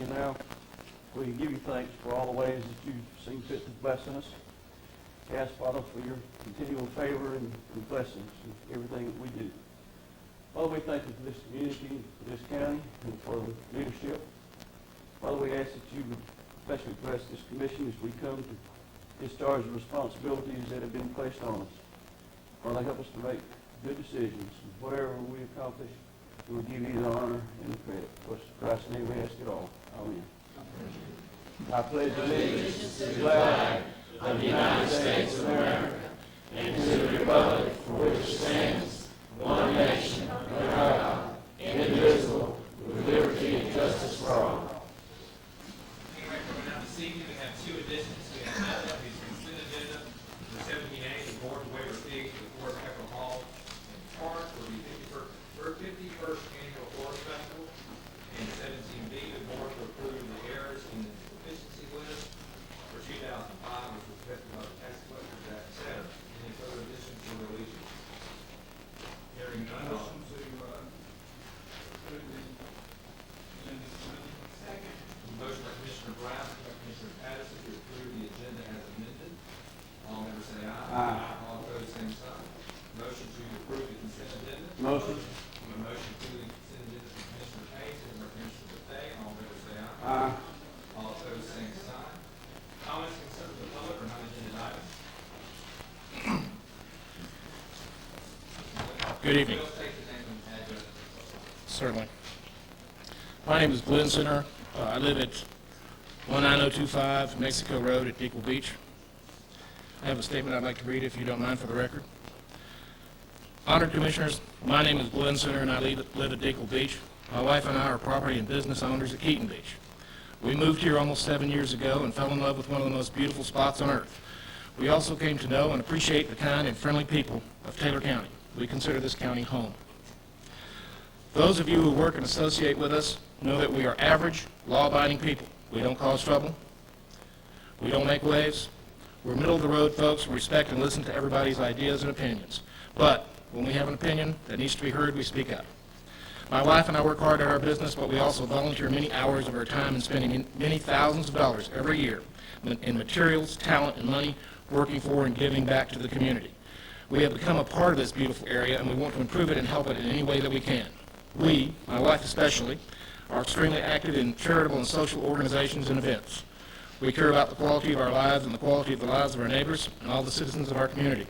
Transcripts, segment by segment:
you now. We give you thanks for all the ways that you've seen fit to bless us. Ask, Father, for your continual favor and blessings in everything that we do. Father, we thank you for this community, for this county, and for the leadership. Father, we ask that you would especially bless this commission as we come to discharge the responsibilities that have been placed on us. Father, help us to make good decisions. Whatever we accomplish, we will give you the honor and the credit. For Christ's name we ask it all. Amen. I pledge allegiance to the flag of the United States of America and to the republic for which it stands, one nation, under God, indivisible, with liberty and justice for all. This evening we have two additions. We have the consent agenda for 17A, the board to waiver fees for the Fort Pepper Hall in Park for the 51st Annual Forest Festival. And 17B, the board to approve the errors in the deficiency list for 2005, which was affected by the tax collectors act, etc. Any further additions or deletions? Hearing none. Motion to approve the agenda. Second. Motion by Commissioner Brown, second by Commissioner Patterson to approve the agenda as amended. All members say aye. Aye. All opposed, same sign. Motion to approve the consent agenda. Motion. A motion to the consent agenda from Commissioner Page, second by Commissioner Buffet. All members say aye. Aye. All opposed, same sign. Comments, concerns of the public or non-agenda items? Good evening. Please state your name and address. Certainly. My name is Glenn Center. I live at 19025 Mexico Road at Deacle Beach. I have a statement I'd like to read, if you don't mind, for the record. Honored Commissioners, my name is Glenn Center, and I live at Deacle Beach. My wife and I are property and business owners at Keaton Beach. We moved here almost 7 years ago and fell in love with one of the most beautiful spots on earth. We also came to know and appreciate the kind and friendly people of Taylor County. We consider this county home. Those of you who work and associate with us know that we are average, law-abiding people. We don't cause trouble. We don't make waves. We're middle-of-the-road folks who respect and listen to everybody's ideas and opinions. But when we have an opinion that needs to be heard, we speak up. My wife and I work hard at our business, but we also volunteer many hours of our time and spending many thousands of dollars every year in materials, talent, and money working for and giving back to the community. We have become a part of this beautiful area, and we want to improve it and help it in any way that we can. We, my wife especially, are extremely active in charitable and social organizations and events. We care about the quality of our lives and the quality of the lives of our neighbors and all the citizens of our community.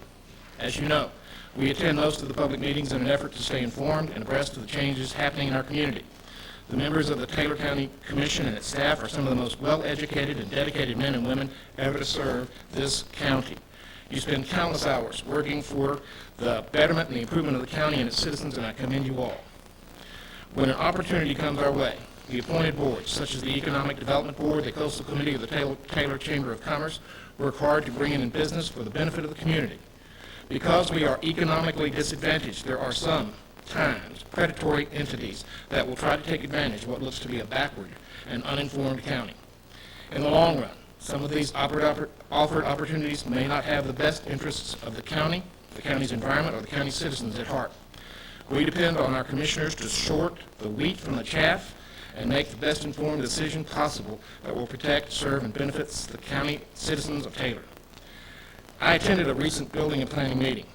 As you know, we attend most of the public meetings in an effort to stay informed and abreast of the changes happening in our community. The members of the Taylor County Commission and its staff are some of the most well-educated and dedicated men and women ever to serve this county. You spend countless hours working for the betterment and the improvement of the county and its citizens, and I commend you all. When an opportunity comes our way, the appointed boards, such as the Economic Development Board, the Coastal Committee of the Taylor Chamber of Commerce, work hard to bring in business for the benefit of the community. Because we are economically disadvantaged, there are sometimes predatory entities that will try to take advantage of what looks to be a backward and uninformed county. In the long run, some of these offered opportunities may not have the best interests of the county's environment, or the county's citizens at heart. We depend on our commissioners to sort the wheat from the chaff and make the best informed decision possible that will protect, serve, and benefits the county citizens of Taylor. I attended a recent building and planning meeting.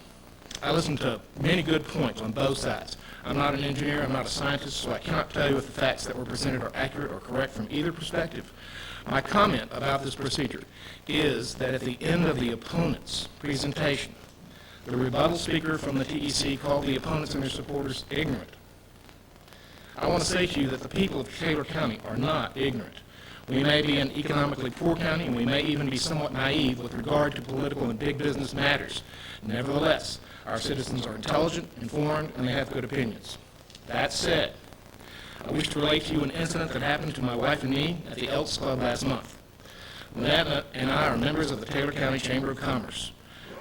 I listened to many good points on both sides. I'm not an engineer, I'm not a scientist, so I cannot tell you if the facts that were presented are accurate or correct from either perspective. My comment about this procedure is that at the end of the opponent's presentation, the rebuttal speaker from the TEC called the opponents and their supporters ignorant. I want to say to you that the people of Taylor County are not ignorant. We may be an economically poor county, and we may even be somewhat naive with regard to political and big business matters. Nevertheless, our citizens are intelligent, informed, and they have good opinions. That said, I wish to relate to you an incident that happened to my wife and me at the Elks Club last month. Lynette and I are members of the Taylor County Chamber of Commerce.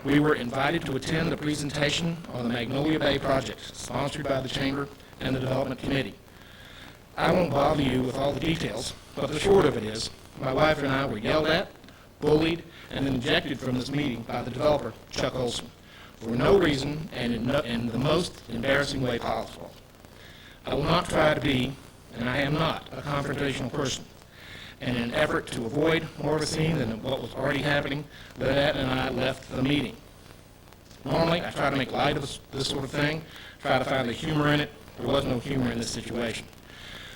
We were invited to attend a presentation on the Magnolia Bay project, sponsored by the Chamber and the Development Committee. I won't bother you with all the details, but the short of it is, my wife and I were yelled at, bullied, and then ejected from this meeting by the developer, Chuck Olson, for no reason and in the most embarrassing way possible. I will not try to be, and I am not, a confrontational person. And in an effort to avoid more of a scene than what was already happening, Lynette and I left the meeting. Normally, I try to make light of this sort of thing, try to find the humor in it. There was no humor in this situation.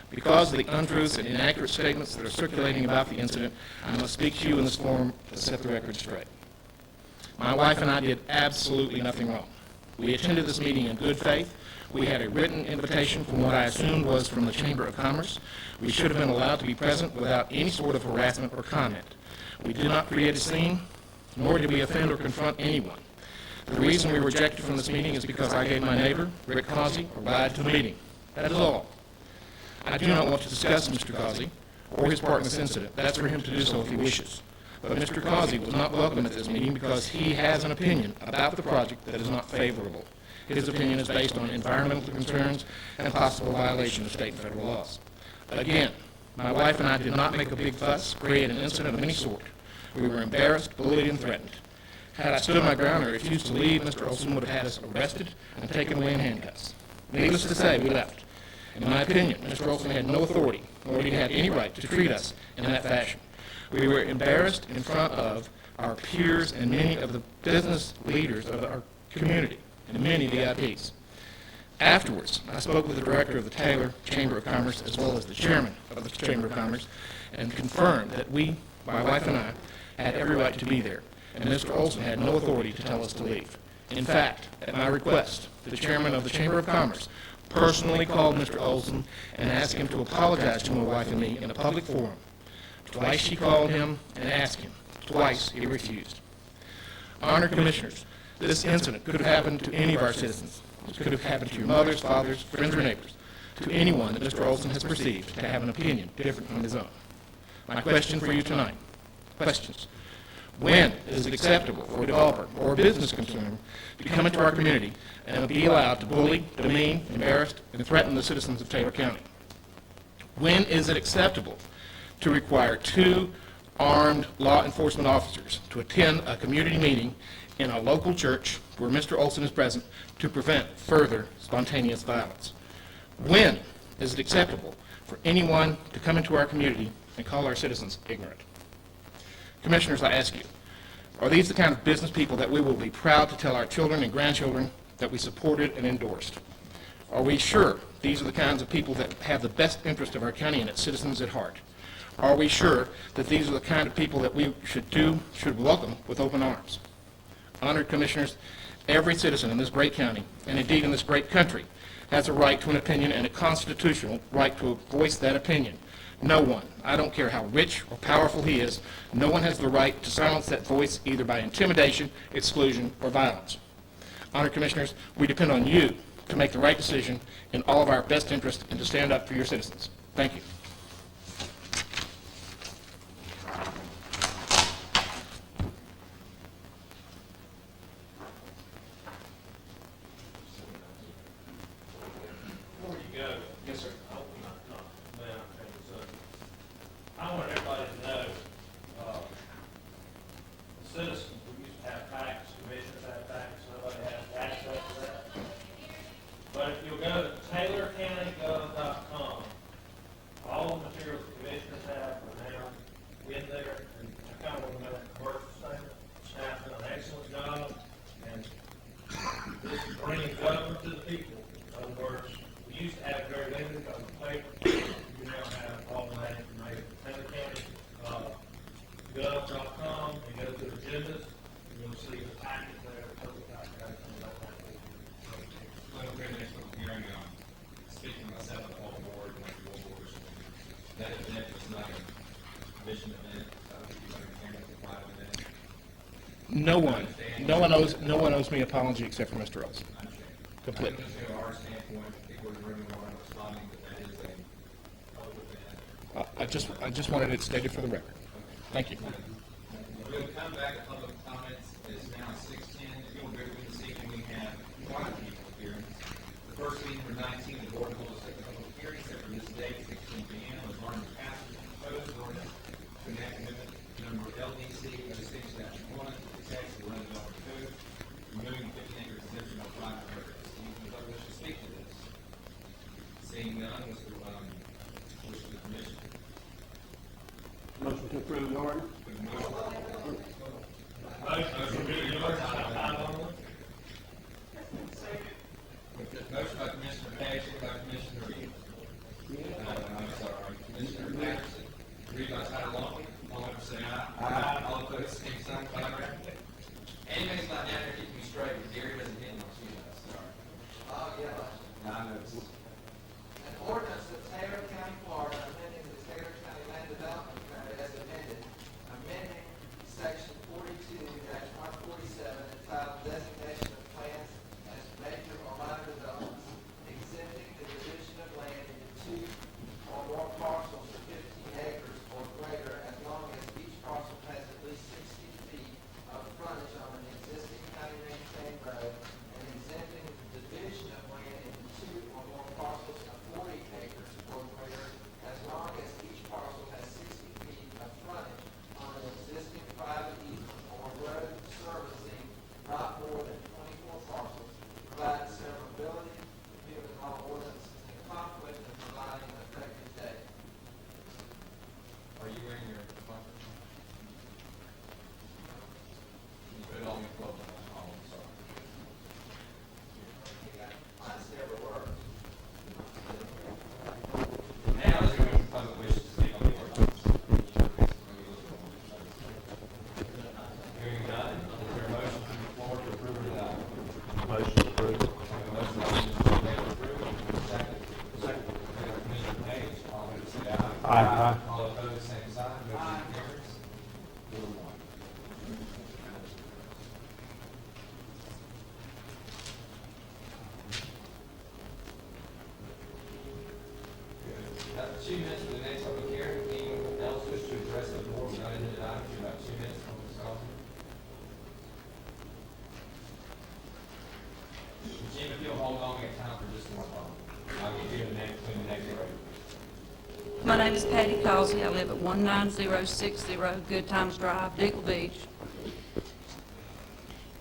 Because of the untruths and inaccurate statements that are circulating about the incident, I must speak to you in this forum to set the record straight. My wife and I did absolutely nothing wrong. We attended this meeting in good faith. We had a written invitation from what I assumed was from the Chamber of Commerce. We should have been allowed to be present without any sort of harassment or comment. We did not create a scene, nor did we offend or confront anyone. The reason we were rejected from this meeting is because I gave my neighbor, Rick Causey, a ride to the meeting. That is all. I do not want to discuss Mr. Causey or his part in this incident. That's for him to do so if he wishes. But Mr. Causey was not welcome at this meeting because he has an opinion about the project that is not favorable. His opinion is based on environmental concerns and possible violation of state and federal laws. Again, my wife and I did not make a big fuss, create an incident of any sort. We were embarrassed, bullied, and threatened. Had I stood my ground and refused to leave, Mr. Olson would have had us arrested and taken away in handcuffs. Needless to say, we left. In my opinion, Mr. Olson had no authority, nor did he have any right to treat us in that fashion. We were embarrassed in front of our peers and many of the business leaders of our community and many VIPs. Afterwards, I spoke with the director of the Taylor Chamber of Commerce as well as the chairman of the Chamber of Commerce and confirmed that we, my wife and I, had every right to be there, and Mr. Olson had no authority to tell us to leave. In fact, at my request, the chairman of the Chamber of Commerce personally called Mr. Olson and asked him to apologize to my wife and me in a public forum. Twice she called him and asked him. Twice he refused. Honored Commissioners, this incident could have happened to any of our citizens. It could have happened to your mothers, fathers, friends, or neighbors, to anyone that Mr. Olson has perceived to have an opinion different from his own. My question for you tonight, questions. When is it acceptable for a developer or a business concern to come into our community and be allowed to bully, demean, embarrass, and threaten the citizens of Taylor County? When is it acceptable to require 2 armed law enforcement officers to attend a community meeting in a local church where Mr. Olson is present to prevent further spontaneous violence? When is it acceptable for anyone to come into our community and call our citizens ignorant? Commissioners, I ask you, are these the kind of business people that we will be proud to tell our children and grandchildren that we supported and endorsed? Are we sure these are the kinds of people that have the best interest of our county and its citizens at heart? Are we sure that these are the kind of people that we should welcome with open arms? Honored Commissioners, every citizen in this great county, and indeed in this great country, has a right to an opinion and a constitutional right to voice that opinion. No one, I don't care how rich or powerful he is, no one has the right to silence that voice either by intimidation, exclusion, or violence. Honored Commissioners, we depend on you to make the right decision in all of our best interest and to stand up for your citizens. Thank you. Before you go, Yes, sir. I hope you're not, man, I want everybody to know, the citizens, we used to have tax, commissioners have tax, nobody has access to that. But if you'll go to TaylorCountyGov.com, all the materials the commissioners have are now in there, and I kind of want to know the commercial statement. Staff's done an excellent job, and this is bringing government to the people. In other words, we used to have it very limited on the paper. We now have all of that information. Taylor County, gov.com, and go to agendas, and you'll see the packet there, total packet. Well, we're next one hearing, speaking myself, the whole board, like the whole board, that event was not a commission event, if you understand it, it's a private event. No one owes me an apology except for Mr. Olson. Completely. From our standpoint, I think we're really more responding, but that is a public event. I just wanted it stated for the record. Thank you. We'll come back to public comments. It's now 6:10. If you'll bear with me this evening, we have quite a few here. The first meeting for 19, the board will hold a second public hearing set for this date, 16 p.m. on ordinance passage of proposed ordinance to enact amendment number LDC 06-1 to the text of the London Development Code, removing 15-acre exemption on private roads. Anyone wish to speak to this? Seeing none, wish to the commission. to approve the ordinance. Motion, read the ordinance by title only. Motion by Commissioner Page, second by Commissioner, Commissioner Patterson. Read by title only. All in favor say aye. Aye. All opposed, same sign, fire. Anybody's not down there keeping me straight, but Gary doesn't hit my shoe, sorry. Oh, yeah. No, I know. An ordinance of Taylor County, Florida, amending the Taylor County Land Development Code as amended, amending section 42-147 entitled Designation of Plants as Major or Minor Developments, exempting the division of land into two or more parcels of 15 acres or greater as long as each parcel has at least 60 feet of frontage on an existing county maintained road, and exempting the division of land into two or more parcels of 40 acres or greater as long as each parcel has 60 feet of frontage on an existing private easement or road servicing not more than 24 parcels, providing severability, repealing all ordinances in conflict, and providing an effective date. Are you wearing your bumper? Can you put it on your clothes? Oh, I'm sorry. Mine never works. Now, let's go to public wishes to speak on the ordinance. Hearing none, is there a motion from the floor to approve or deny? Motion approved. Motion by Commissioner Taylor to approve, second. Second. Commissioner Page, all in favor say aye. Aye. All opposed, same sign, motion carries. 4-1. Good. 2 minutes for the next public hearing. Anyone else wish to address the board regarding the item? You have 2 minutes from Ms. Coffey. Jim, if you'll hold on, we have time for just one moment. I'll get you the next, when the next row. My name is Patty Causey. I live at 19060 Good Times Drive, Deagle Beach.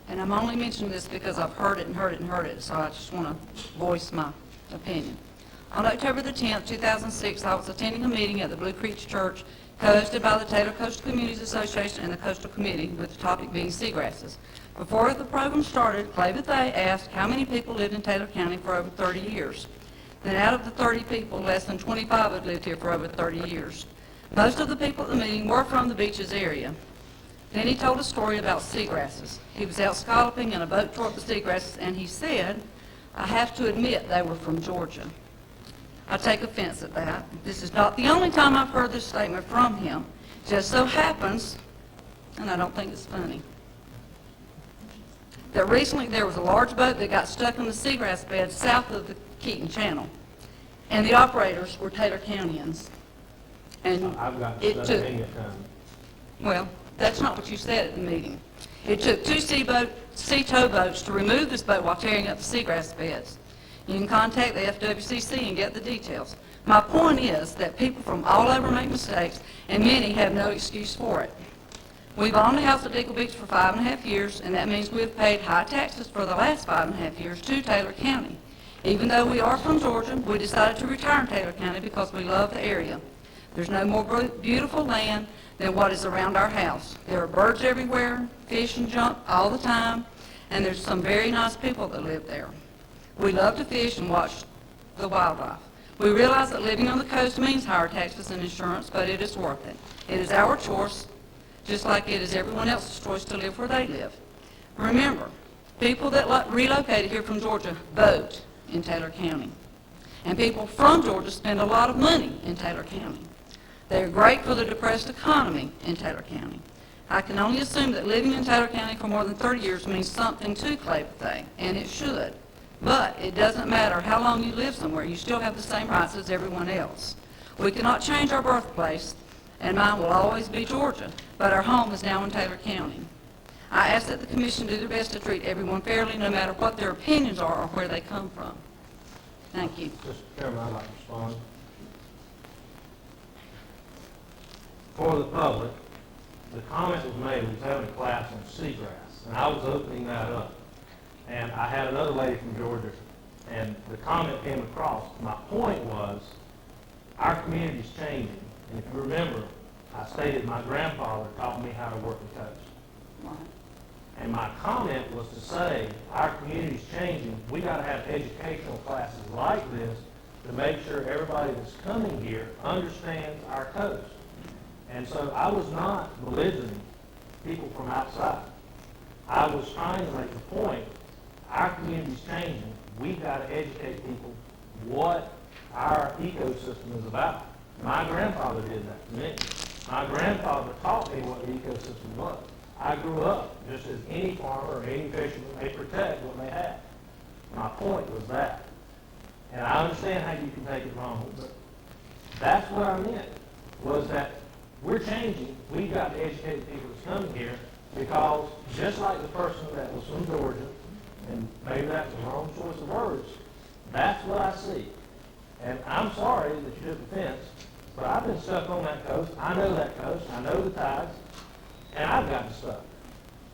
And I'm only mentioning this because I've heard it and heard it and heard it, so I just want to voice my opinion. On October the 10th, 2006, I was attending a meeting at the Blue Creek Church hosted by the Taylor Coastal Communities Association and the Coastal Committee, with the topic being seagrasses. Before the program started, Clay Bethea asked how many people lived in Taylor County for over 30 years. Then out of the 30 people, less than 25 had lived here for over 30 years. Most of the people at the meeting were from the beaches area. Then he told a story about seagrasses. He was out scalloping in a boat toward the seagrasses, and he said, I have to admit they were from Georgia. I take offense at that. This is not the only time I've heard this statement from him. Just so happens, and I don't think it's funny, that recently there was a large boat that got stuck in the seagrass bed south of the Keaton Channel, and the operators were Taylor Countyans. And I've got it stuff took, in it time. well, that's not what you said at the meeting. It took 2 sea tow boats to remove this boat while tearing up the seagrass beds. You can contact the FWCC and get the details. My point is that people from all over make mistakes, and many have no excuse for it. We've owned a house at Deagle Beach for 5.5 years, and that means we've paid high taxes for the last 5.5 years to Taylor County. Even though we are from Georgia, we decided to retire in Taylor County because we love the area. There's no more beautiful land than what is around our house. There are birds everywhere, fish and junk all the time, and there's some very nice people that live there. We love to fish and watch the wildlife. We realize that living on the coast means higher taxes and insurance, but it is worth it. It is our choice, just like it is everyone else's choice to live where they live. Remember, people that relocated here from Georgia vote in Taylor County. And people from Georgia spend a lot of money in Taylor County. They are great for the depressed economy in Taylor County. I can only assume that living in Taylor County for more than 30 years means something to Clay Bethea, and it should. But it doesn't matter how long you live somewhere, you still have the same rights as everyone else. We cannot change our birthplace, and mine will always be Georgia, but our home is now in Taylor County. I ask that the commission do their best to treat everyone fairly, no matter what their opinions are or where they come from. Thank you. Mr. Chairman, I'd like to respond. For the public, the comment was made, we was having a class on seagrass, and I was opening that up. And I had another lady from Georgia, and the comment came across. My point was, our community's changing. And if you remember, I stated my grandfather taught me how to work a coast. Right. And my comment was to say, our community's changing, we gotta have educational classes like this to make sure everybody that's coming here understands our coast. And so I was not belittling people from outside. I was trying to make the point, our community's changing, we gotta educate people what our ecosystem is about. My grandfather did that to me. My grandfather taught me what the ecosystem was. I grew up just as any farmer or any fisherman, they protect what they have. My point was that. And I understand how you can take it wrong, but that's what I meant, was that we're changing. We've got to educate the people that's coming here, because just like the person that was from Georgia, and maybe that's the wrong choice of words, that's what I see. And I'm sorry that you took offense, but I've been stuck on that coast. I know that coast. I know the tides. And I've gotten stuck.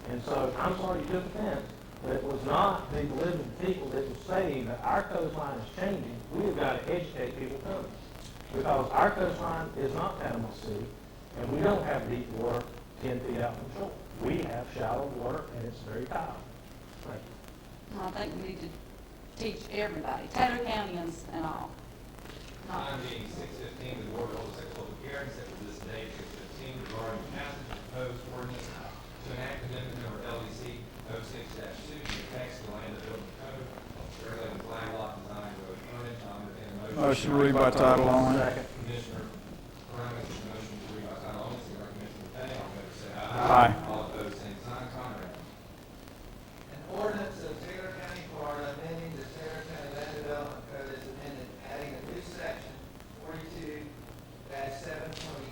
And so I'm sorry you took offense, but it was not the belittling people that was saying that our coastline is changing. We have got to educate people coming. Because our coastline is not Panama City, and we don't have deep water 10 feet out from shore. We have shallow water, and it's very tidal. Thank you. I think we need to teach everybody, Taylor Countyans and all. Time being 6:15, the board will hold a second public hearing set for this date, 6:15, regarding the passage of proposed ordinance to enact amendment number LDC 06-2 to the text of the land development code, regulating flag lot design road frontage. I'll entertain a motion. Motion to read by title only. Second. Commissioner Brown makes a motion to read by title only, second by Commissioner Petty. All in favor say aye. Aye. All opposed, same sign. Conrad. An ordinance of Taylor County, Florida, amending the Taylor County Land Development Code as amended, adding a new section, 42-720,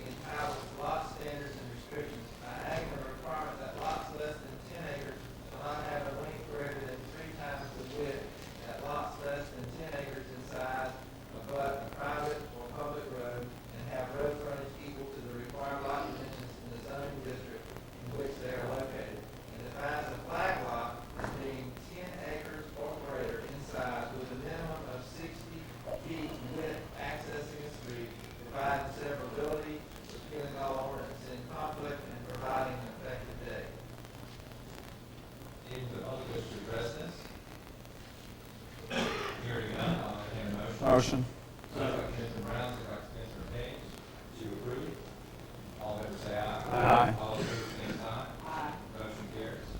entitled Lot Standards and Restrictions, by adding a requirement that lots less than 10 acres shall not have a length greater than 3 times the width, that lots less than 10 acres in size abut a private or public road, and have road frontage equal to the required lot dimensions in the zoning district in which they are located, and defines a flag lot as being 10 acres or greater in size with a minimum of 60 feet width accessing a street, providing severability, repealing all ordinances in conflict, and providing an effective date. Any of the public wish to address this? Hearing none, I'll entertain a motion. Motion. Second by Commissioner Brown, second by Commissioner Page, to approve. All in favor say aye. Aye. All opposed, same sign. Motion carries.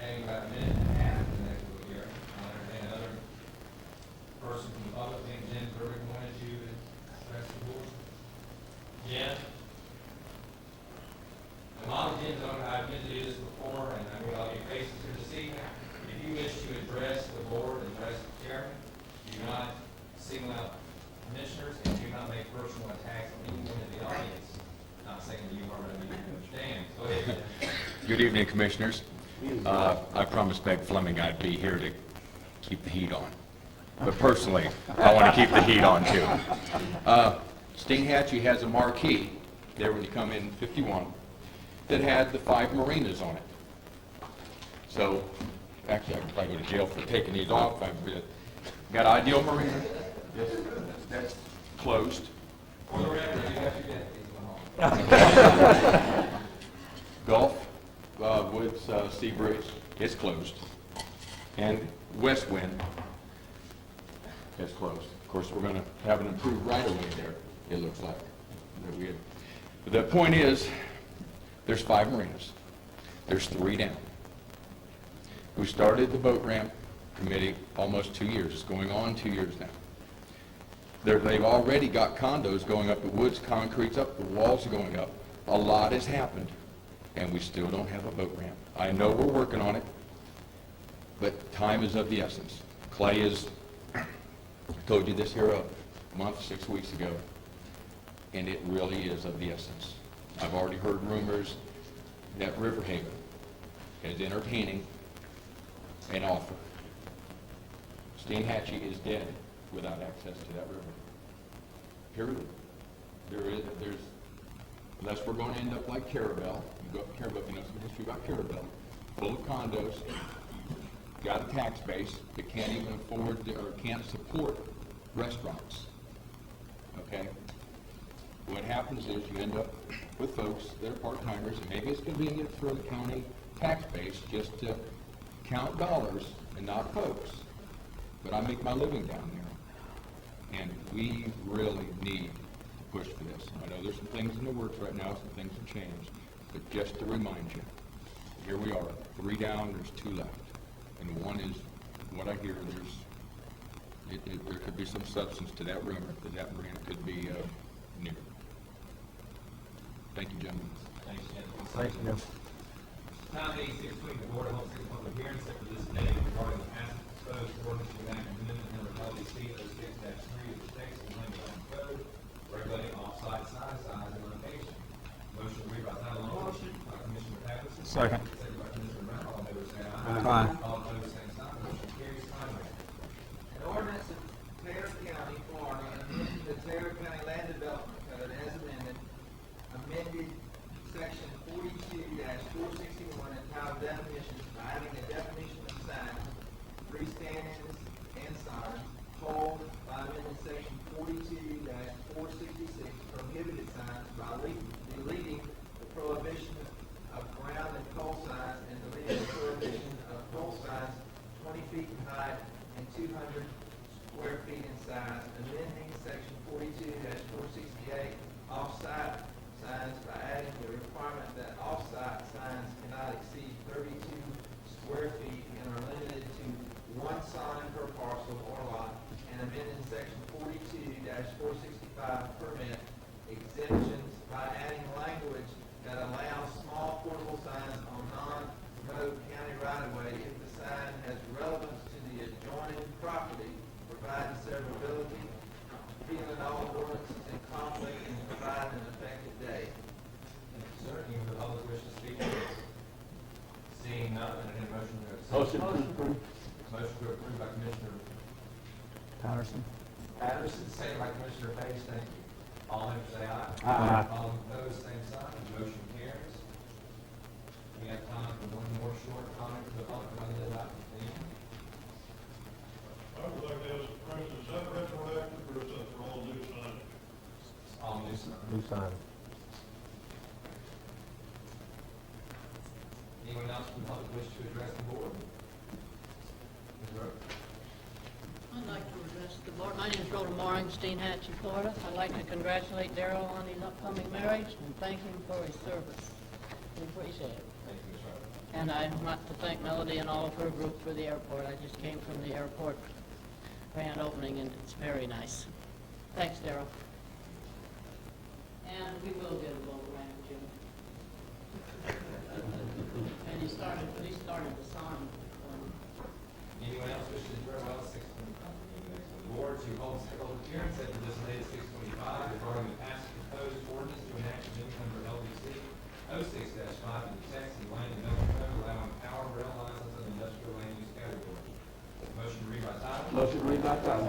Adding about a minute and a half to the next public hearing, I'll entertain another person from the public, named Jen Burdick, wanted to address the board. Jen? And Mom, Jen's on, I've been to do this before, and I mean, all your faces here this evening. If you wish to address the board, address the chairman, do not single out commissioners, and do not make personal attacks on anyone in the audience. Not saying that you are going to be Dan. Go ahead. Good evening, Commissioners. I promised Meg Fleming I'd be here to keep the heat on. But personally, I want to keep the heat on, too. Steinhatchee has a marquee there when you come in 51 that had the 5 marinas on it. So, actually, I could probably go to jail for taking these off. I've got Ideal Marina. Yes, that's closed. For the record, you got your deputies Gulf Woods Sea Breeze, it's closed. And West Wind is closed. Of course, we're going to have an improved right-of-way there, it looks like. But the point is, there's 5 marinas. There's 3 down. We started the boat ramp committee almost 2 years. It's going on 2 years now. They've already got condos going up, the woods, concrete's up, the walls are going up. A lot has happened, and we still don't have a boat ramp. I know we're working on it, but time is of the essence. Clay is, I told you this here a month, 6 weeks ago, and it really is of the essence. I've already heard rumors that Riverhaven is entertaining an offer. Steinhatchee is dead without access to that river. Period. There's, unless we're going to end up like Carabel, you go up to Carabel, you know some history about Carabel, full of condos, got a tax base that can't even afford or can't support restaurants. Okay? What happens is you end up with folks that are part-timers, and maybe it's convenient for the county tax base just to count dollars and not folks. But I make my living down there, and we really need to push for this. I know there's some things in the works right now, some things have changed, but just to remind you, here we are, 3 down, there's 2 left. And one is, what I hear, there could be some substance to that rumor, that marina could be new. Thank you, gentlemen. Thanks, Jim. Thank you, Jim. Time being 6:20, the Board of Home City Public Hearing set for this day regarding the passage of proposed ordinance to enact amendment number LDC 06-3 of the Texas Land Development Code regulating off-site sign size and location. Motion to read by title only. Motion. By Commissioner Patterson. Second. Second by Commissioner Brown. All in favor say aye. Aye. All opposed, same sign. Motion carries. Time read. An ordinance of Taylor County, Florida, amending the Taylor County Land Development Code as amended, amended section 42-461 entitled definitions by adding a definition of sign, freestanding and sign, told by amending section 42-466 prohibited signs by deleting the prohibition of ground and pole signs and deleting the prohibition of pole signs 20 feet in height and 200 square feet in size, amending section 42-468 off-site signs by adding the requirement that off-site signs cannot exceed 32 square feet and are limited to 1 sign per parcel or lot, and amending section 42-465 permit exemptions by adding language that allows small portable signs on non-road county right-of-way if the sign has relevance to the adjoining property, providing severability, repealing all ordinances in conflict, and providing an effective date. Sir, any of the public wish to speak to this? Seeing none, and any motion to accept? Motion to approve. Motion to approve by Commissioner Patterson. Patterson, second by Commissioner Page. Thank you. All in favor say aye. Aye. All opposed, same sign. Motion carries. We have time for one more short comment to the public. I would like to ask, President, is that retroactive or is that for all new signage? All new sign. New sign. Anyone else from the public wish to address the board? Ms. Rhodes? I'd like to address the board. My name is Rhoda Morgenstein, Hatchie, Florida. I'd like to congratulate Darrell on his upcoming marriage and thank him for his service. We appreciate it. Thank you, Ms. Rhodes. And I'd like to thank Melody and all of her group for the airport. I just came from the airport grand opening and it's very nice. Thanks, Darrell. And we will get a boat ramp, Jim. And he started the sign. Anyone else wish to address? Well, 6:25. The board to hold a public hearing set for this day at 6:25 regarding the passage of proposed ordinance to enact amendment number LDC 06-5 of the Texas Land Development Code allowing power rail lines as an industrial land use category. Motion to read by title. Motion to read by title.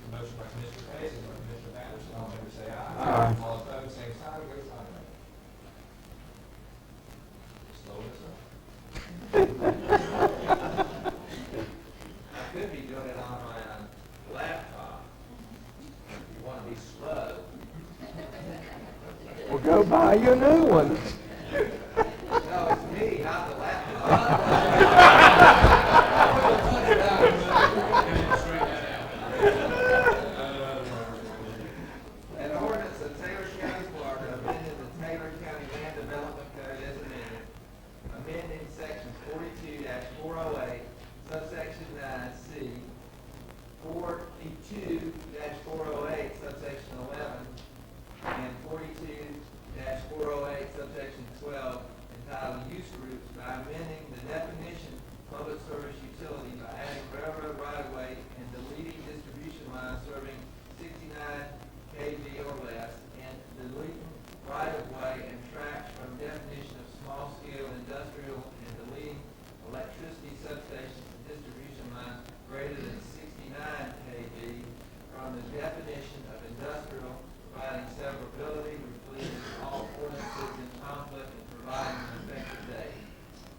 Motion by Commissioner Page, second by Commissioner Patterson. All in favor say aye. Aye. All opposed, same sign. Go sign it. Slow this up. I could be doing it on my laptop. If you want to be slow. Well, go buy you a new one. No, it's me, not the laptop. An ordinance of Taylor County, Florida, amending the Taylor County Land Development Code as amended, amending section 42-408, subsection 9C, 42-408, subsection 11, and 42-408, subsection 12, entitled Use Groups by amending the definition public service utility by adding railroad right-of-way and deleting distribution lines serving 69 kV or less, and deleting right-of-way and tracks from definition of small-scale industrial and deleting electricity substations and distribution lines greater than 69 kV from the definition of industrial, providing severability, repealing all ordinances in conflict, and providing an effective date.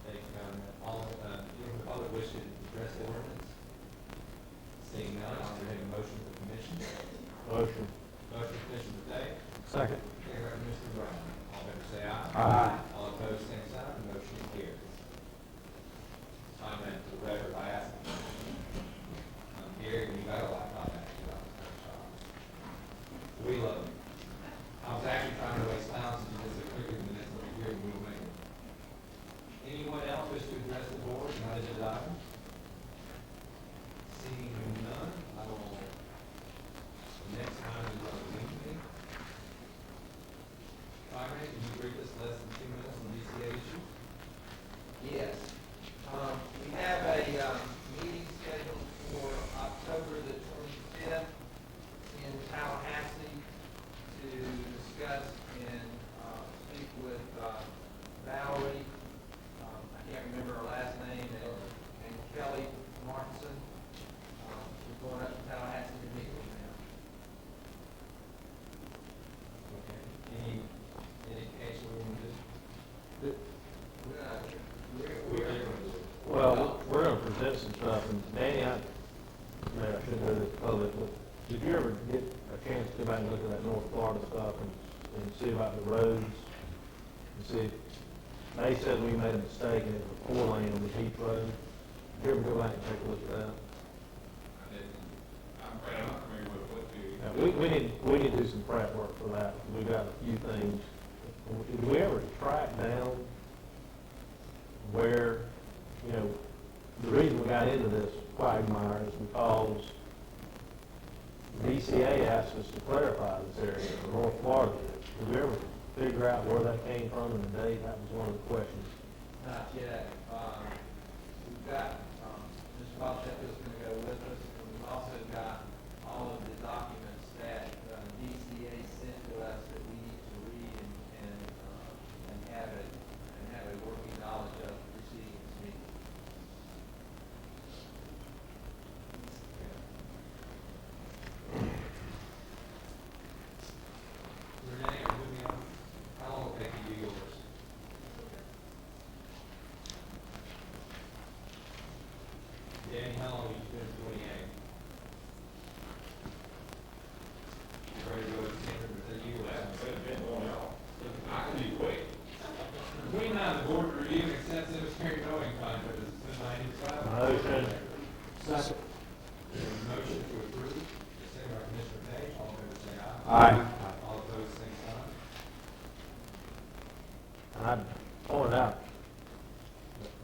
Thank you, Madam. All, anyone from the public wish to address the ordinance? Seeing none, I'll entertain a motion for commission. Motion. Motion for Commissioner Day. Second. Second by Mr. Brown. All in favor say aye. Aye. All opposed, same sign. The motion carries. Comment to the record, I asked him. Gary, we got a lot of comments about this shop. We love it. I was actually trying to waste time since you just quicker than this, but here we will make it. Anyone else wish to address the board on this item? Seeing none, I will, next time is on Wednesday. Byron, can you brief us less than 2 minutes on DCA issue? Yes. We have a meeting scheduled for October the 25th in Tallahassee to discuss and speak with Valerie, I can't remember her last name, and Kelly Martinson. We're going up to Tallahassee to meet with them. Okay. Any indication we want to do? We're going to do it. Well, we're gonna present some stuff, and Danny, maybe I shouldn't do this public, but did you ever get a chance to go back and look at that North Florida stuff and see about the roads? And see, they said we made a mistake and it was a 4-lane on the Heath Road. Did you ever go back and take a look at that? I didn't, I'm afraid I'm not familiar with what to. Yeah, we need to do some prep work for that. We've got a few things. Did we ever track down where, you know, the reason we got into this quagmire is because DCA asked us to clarify this area in North Florida. Did we ever figure out where that came from and the date? That was one of the questions. Not yet. We've got, Mr. Walchek is going to go with us, and we've also got all of the documents that DCA sent to us that we need to read and have a working knowledge of proceeding this meeting. Renee, are moving on. How long will it take you to do yours? Danny, how long have you been doing 28? You ready to go to 10 or you? I can be quick. Between now and the board review and accept cemetery mowing contract, is it 95? Motion. Second. Motion to approve, second by Commissioner Page, all in favor say aye. Aye. All opposed, same sign. And I pointed out,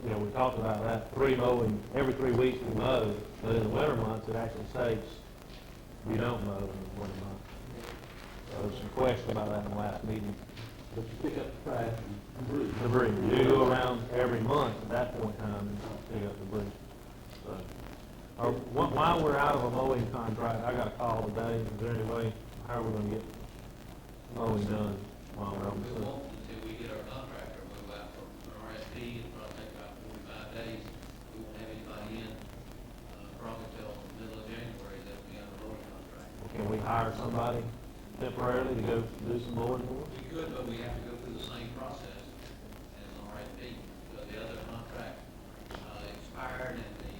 you know, we talked about that, mowing, every 3 weeks we mow, but in the winter months, it actually states you don't mow in the winter months. There was some question about that in the last meeting. But you pick up the trash and debris. Debris, you go around every month at that point in time and pick up debris. So, while we're out of a mowing contract, I got a call today, is there any way, how are we gonna get mowing done while we're on We the won't until we get our contractor move out for an RFP, it'll probably take about 45 days. We won't have anybody in, probably till the middle of January, that'll be under road contract. Can we hire somebody temporarily to go do some mowing for us? We could, but we have to go through the same process as an RFP, because the other contract, expired and the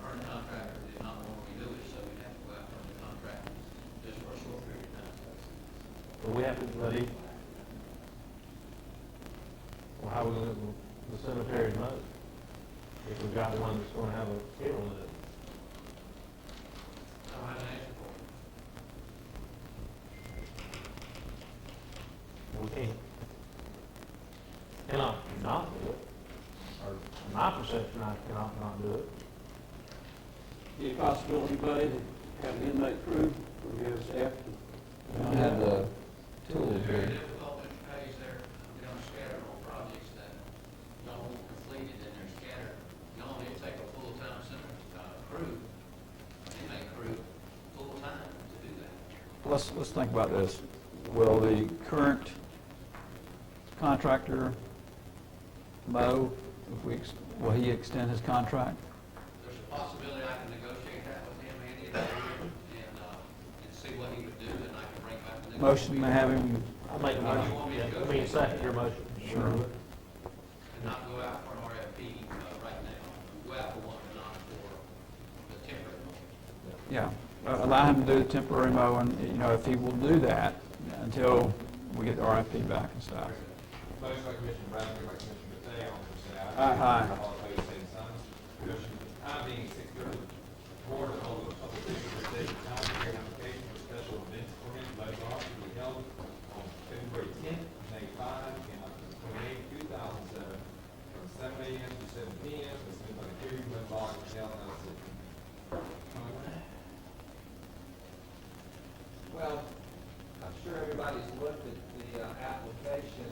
current contractor did not want to renew it, so we have to go out for the contract just for a short period of time. But we have to, well, how are we gonna get the cemetery mowed? If we've got one that's gonna have a funeral in it. I don't have an answer for it. We cannot not do it, or in my perception, I cannot not do it. Any possibility, buddy, to have an inmate crew or we have staff? We don't have the It's very difficult, Mr. Page, there, we don't scatter on projects that don't completed and they're scattered. You only take a full-time crew, inmate crew, full-time to do that. Let's think about this. Will the current contractor mow, will he extend his contract? There's a possibility I can negotiate that with him, Andy, and see what he would do, and I can bring back the Motion to have him, I'll make a motion. You want me to go? I mean, second your motion. Sure. and not go out for an RFP right now. Go out for one, but not for the temporary one. yeah, allow him to do the temporary mowing, if he will do that until we get the RFP back and stuff. Motion by Commissioner Brown, second by Commissioner Matei, all in favor say aye. Aye. All opposed, same sign. Motion, time being 6:30, board will hold a public hearing for state town hearing application for special events permit by law to be held on February 10th, May 5, and October 28th, 2007, from 7 a.m. to 7 p.m. This is by Gary Ledbach, LLC. Well, I'm sure everybody's looked at the application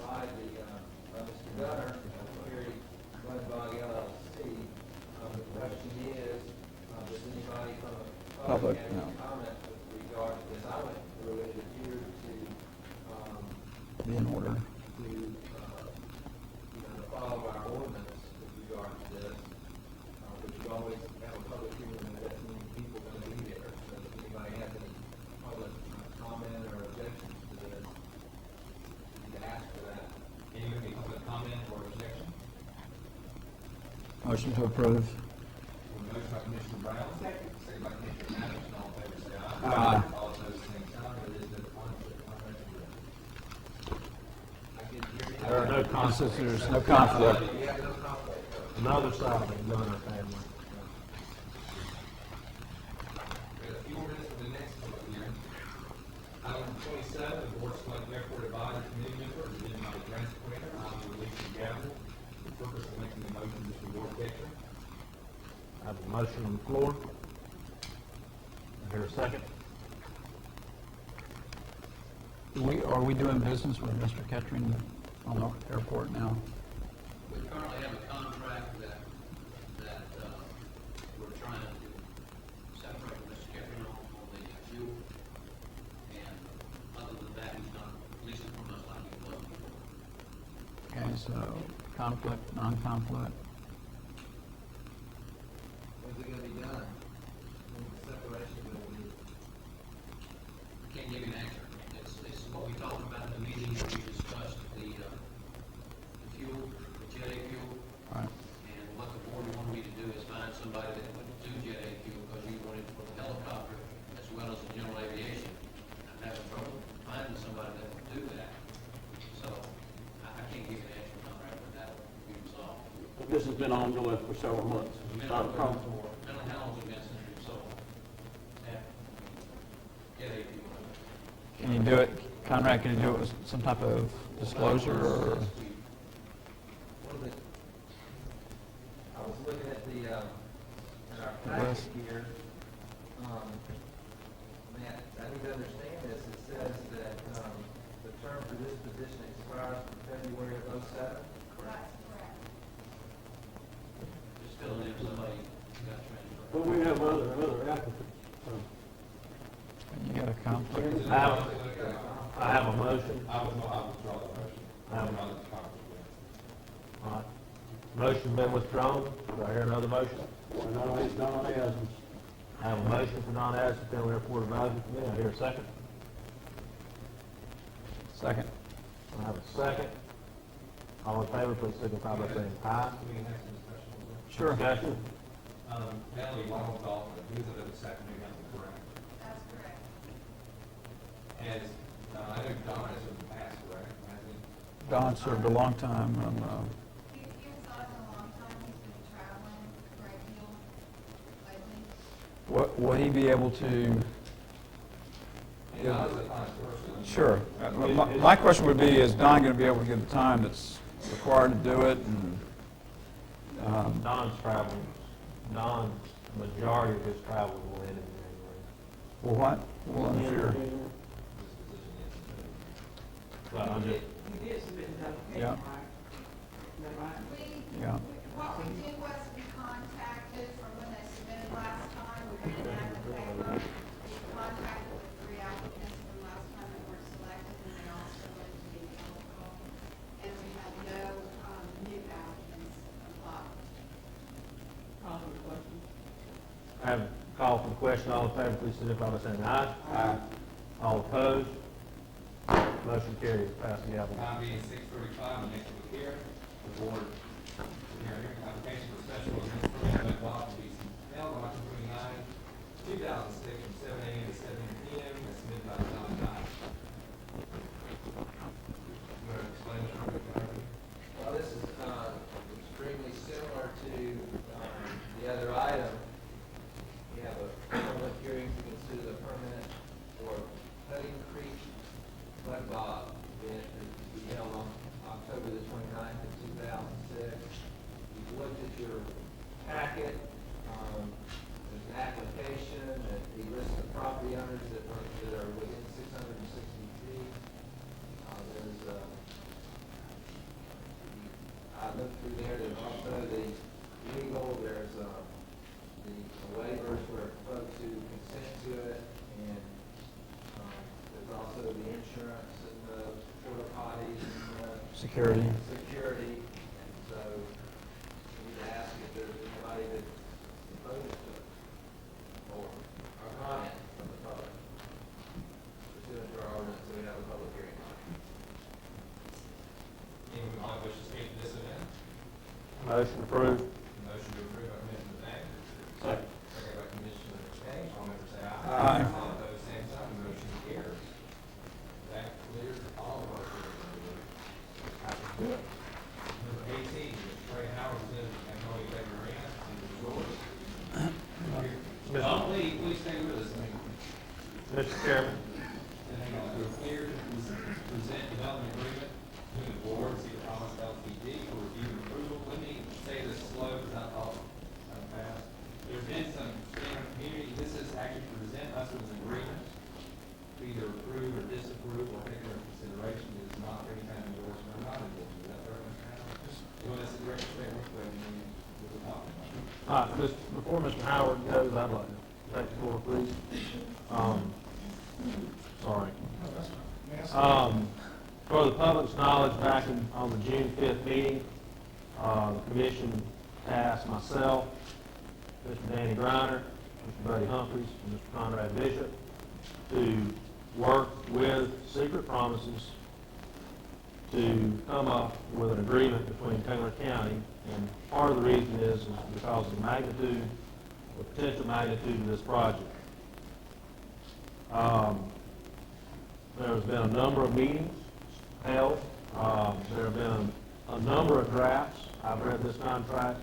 by Mr. Gunner, Perry Glenbach LLC. The question is, does anybody from the public Public, have no. any comment with regard to this? I went through it, it appeared to Be in order. to follow our ordinance with regard to this, but you always have a public hearing and that many people are going to be there. So if anybody has any public comment or objections to this, you ask for that. Any public comment or objection? Motion to approve. Motion by Commissioner Brown, second by Commissioner Adams, all in favor say aye. Aye. All opposed, same sign. It is a conflict. I can hear you. There are no conflicts. There's no conflict. You have no conflict. Another side of the Gunner family. We have a few more minutes for the next public hearing. Item 27, the board select airport advisory committee member, presented by the grants coordinator, I will release the gavel for the purpose of making the motion, Mr. Ward Catcher. I have a motion on the floor. I hear a second. Are we doing business with Mr. Kettering on the airport now? We currently have a contract that we're trying to separate from Mr. Kettering on the fuel. And other than that, he's not leasing from us like he was before. Okay, so conflict, non-conflict. When's it gonna be done? When's the separation gonna be? I can't give you an answer. It's what we talked about in the meeting, where we discussed the fuel, the Jet A fuel. All right. And what the board wanted me to do is find somebody that would do Jet A fuel, because you wanted for the helicopter as well as the general aviation. I'm having trouble finding somebody that would do that. So I can't give you an answer on that, but that will be resolved. This has been ongoing for several months. It's not a problem. How long has it been since we've sold? Jet A fuel. Can you do it, Conrad, can you do it with some type of disclosure or? What is it? I was looking at the, in our packet List. here, Matt, I need to understand this, it says that, the term for this position expires in February of '07? Correct. Just filling in somebody who got transferred. But we have other applicants, so. You got a conflict? I have a motion. I will withdraw the motion. I have- Withdraw the conflict. All right. Motion been withdrawn. Do I hear another motion? Don Asmus. I have a motion for Don Addison, Family Airport Advisory Committee. I hear a second. Second. I have a second. All in favor, please signify by saying aye. We can have some discussion on that. Sure. Discussion. Natalie Wongold, who's at the Sacramento County, correct? That's correct. As, I know Don has in the past, correct? Hasn't he? Don served a long time on, He was on a long time, he's been traveling a great deal lately. will he be able to? Yeah, I was a fine person. Sure. My question would be, is Don going to be able to get the time that's required to do it? And Don's traveling. Don's majority of his travel will end in January. well, what? Well, I'm sure. Well, I'm just, You did submit an application, Yeah. right? Is that right? Yeah. What we did was we contacted from when they submitted last time, we put it in the paper. We contacted the 3 applicants from last time that were selected, and they all still went to be eligible. And we had no, new applicants apply. I have a call for the question. All in favor, please signify by saying aye. Aye. All opposed? Motion carries. Pass the gavel. Time being 6:35, the next public hearing, the board, hearing application for special events permit by law to be held on October 29, 2006, from 7 a.m. to 7 p.m. as submitted by John Dye. Bob event that we held on October the 29th of 2006. You've looked at your packet. There's an application that the list of property owners that are within 660 feet. I looked through there. There's also the legal. There's the waivers for folks who consent to it, and there's also the insurance and the porta potties and the Security. security. And so we need to ask if there's anybody that's opposed to it or a comment from the public. Pursuant to our ordinance, so we have a public hearing on it. Anyone wish to speak to this event? Motion approved. Motion to approve by Commissioner Beck. Second. Second by Commissioner Page. All members say aye. Aye. All opposed, same sign. Motion carries. That clears all of our business. Number 18, Mr. Trey Howard, representing Magnolia Bay Marina, is yours. Don't leave, please stay with us. Mr. Chairman. We're clear to present development agreement between the board and Cedar Promise LTD for review and approval. Let me say this slow because I thought fast. There's been some standard community. This is actually to present us with an agreement to either approve or disapprove or take under consideration. It is not any kind of endorsement or not endorsement. Is that correct, Mr. Howard? You want us to direct the which way we're talking about? Before Mr. Howard goes, I'd like to take the floor, please. Sorry. For the public's knowledge, back on the June 5th meeting, the commission tasked myself, Mr. Danny Griner, Mr. Buddy Humphries, and Mr. Conrad Bishop to work with Secret Promises to come up with an agreement between Taylor County, and part of the reason is because of the magnitude, the potential magnitude of this project. There's been a number of meetings held. There have been a number of drafts. I've read this contract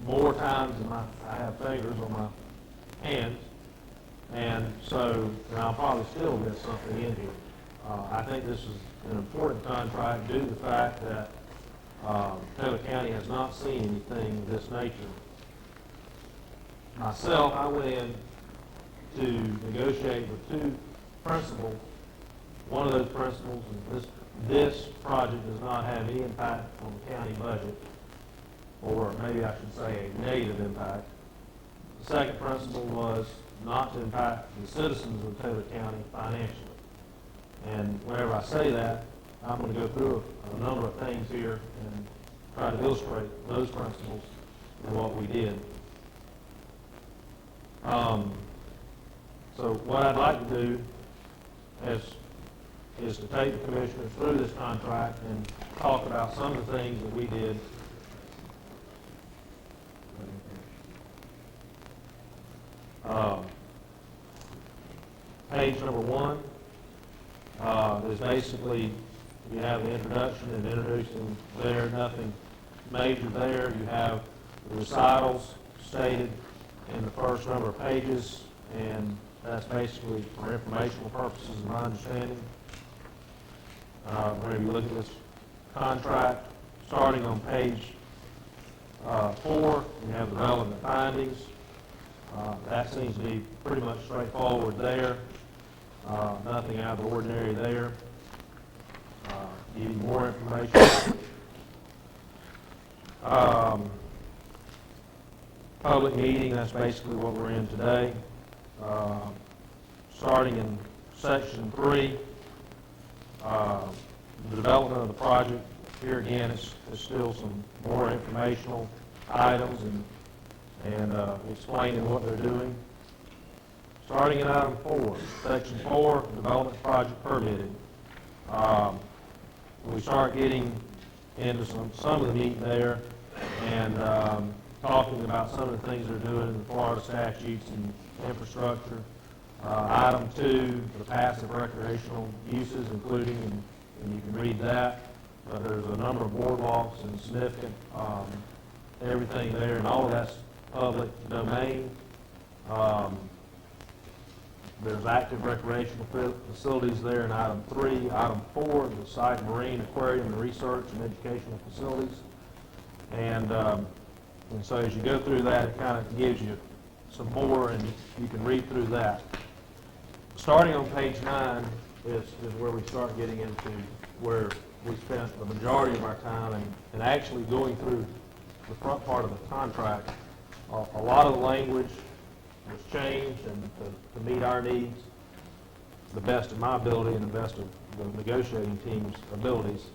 more times than I have fingers on my hands, and so I'll probably still get something in here. I think this is an important contract due to the fact that Taylor County has not seen anything of this nature. Myself, I went in to negotiate with two principals. One of those principals is this project does not have any impact on the county budget, or maybe I should say a negative impact. The second principle was not to impact the citizens of Taylor County financially. And whenever I say that, I'm going to go through a number of things here and try to illustrate those principles and what we did. So what I'd like to do is to take the commissioners through this contract and talk about some of the things that we did. Page number 1 is basically, you have the introduction and introducing there, nothing major there. You have the recitals stated in the first number of pages, and that's basically for informational purposes, in my understanding. Whenever you look at this contract, starting on page 4, you have the relevant findings. That seems to be pretty much straightforward there. Nothing out of the ordinary there. Give you more information. Public meeting, that's basically what we're in today. Starting in section 3, the development of the project. Here again, it's still some more informational items and explaining what they're doing. Starting in item 4, section 4, development project permitting. We start getting into some of the meat there and talking about some of the things they're doing in the Florida statutes and infrastructure. Item 2, the passive recreational uses, including, and you can read that, but there's a number of boardwalks and significant everything there, and all of that's public domain. There's active recreational facilities there in item 3. Item 4, the site marine, aquarium, and research and educational facilities. And so as you go through that, it kind of gives you some more, and you can read through that. Starting on page 9 is where we start getting into where we spent the majority of our time, and actually going through the front part of the contract. A lot of the language was changed and to meet our needs, the best of my ability and the best of the negotiating team's abilities.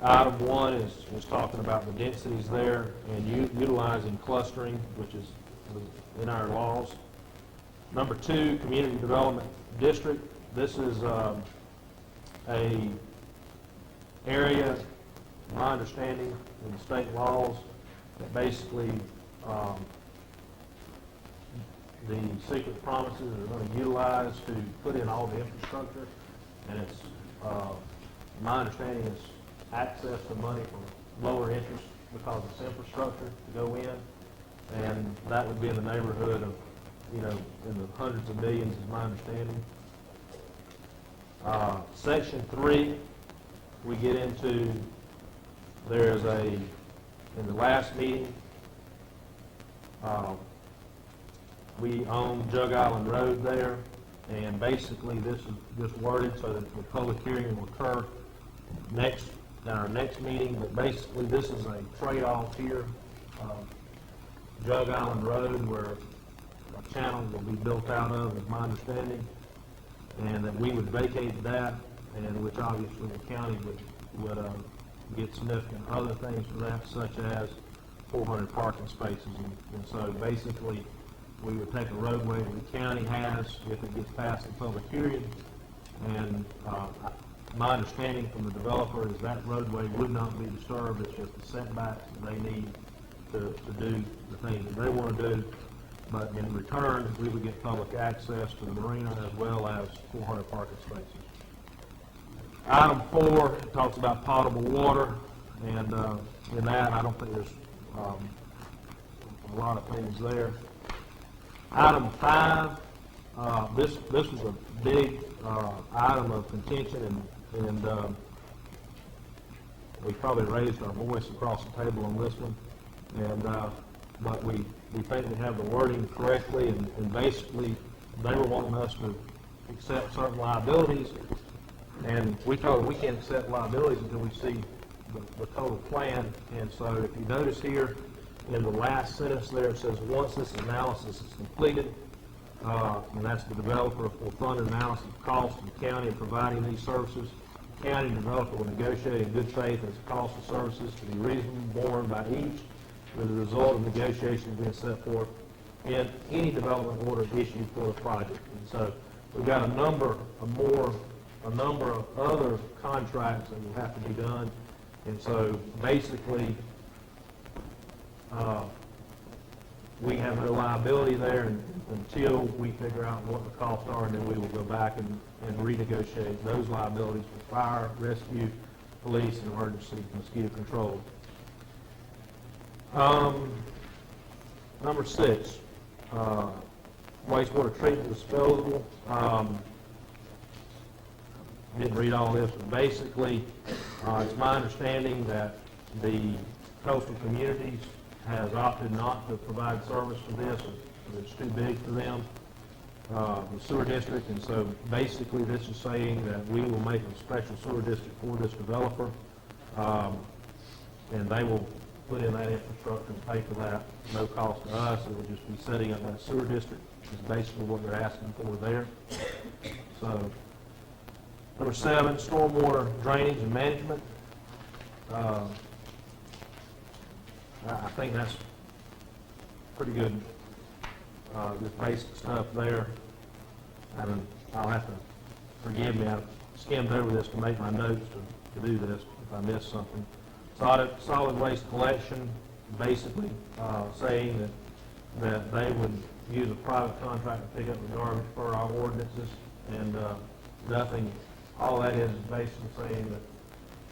Item 1 is talking about the densities there and utilizing clustering, which is in our laws. Number 2, community development district. This is a area, my understanding, in the state laws that basically the secret promises are going to utilize to put in all the infrastructure, and it's my understanding is access to money for lower interest because it's infrastructure to go in, and that would be in the neighborhood of, in the hundreds of millions is my understanding. Section 3, we get into, in the last meeting, we own Jug Island Road there, and basically this is just worded so that the public hearing will occur in our next meeting, but basically this is a trade-off here. Jug Island Road, where a channel will be built out of, is my understanding, and that we would vacate that, and which obviously the county would get significant other things for that, such as 400 parking spaces, and so basically we would take a roadway that the county has if it gets past the public hearing, and my understanding from the developer is that roadway would not be disturbed. It's just the setbacks that they need to do the things that they want to do, but in return we would get public access to the marina as well as 400 parking spaces. Item 4 talks about potable water, and in that I don't think there's a lot of things there. Item 5, this was a big item of contention, and we probably raised our voice across the table on this one, and but we think we have the wording correctly, and basically they were wanting us to accept certain liabilities, and we told them we can't accept liabilities until we see the total plan. And so if you notice here in the last sentence there, it says once this analysis is completed, and that's the developer will fund an analysis of cost of the county in providing these services. The county and developer will negotiate in good faith as the cost of services to be reasonably borne by each, with the result of negotiations being set forth in any development order issued for the project. And so we've got a number of other contracts that will have to be done, and so basically we have no liability there until we figure out what the costs are, and then we will go back and renegotiate those liabilities for fire, rescue, police, and emergency mosquito control. Number 6, wastewater treatment disposal. Didn't read all this, but basically it's my understanding that the coastal communities has opted not to provide service for this. It's too big for them, the sewer district, and so basically this is saying that we will make a special sewer district for this developer, and they will put in that infrastructure and pay for that, no cost to us. It will just be setting up that sewer district, is basically what they're asking for there. So, number 7, stormwater drainage and management. I think that's pretty good, just basic stuff there. And I'll have to forgive me, I skimmed over this to make my notes to do this if I missed something. Solid waste collection, basically saying that they would use a private contract to pick up the garbage per our ordinances, and nothing. All that is basically saying that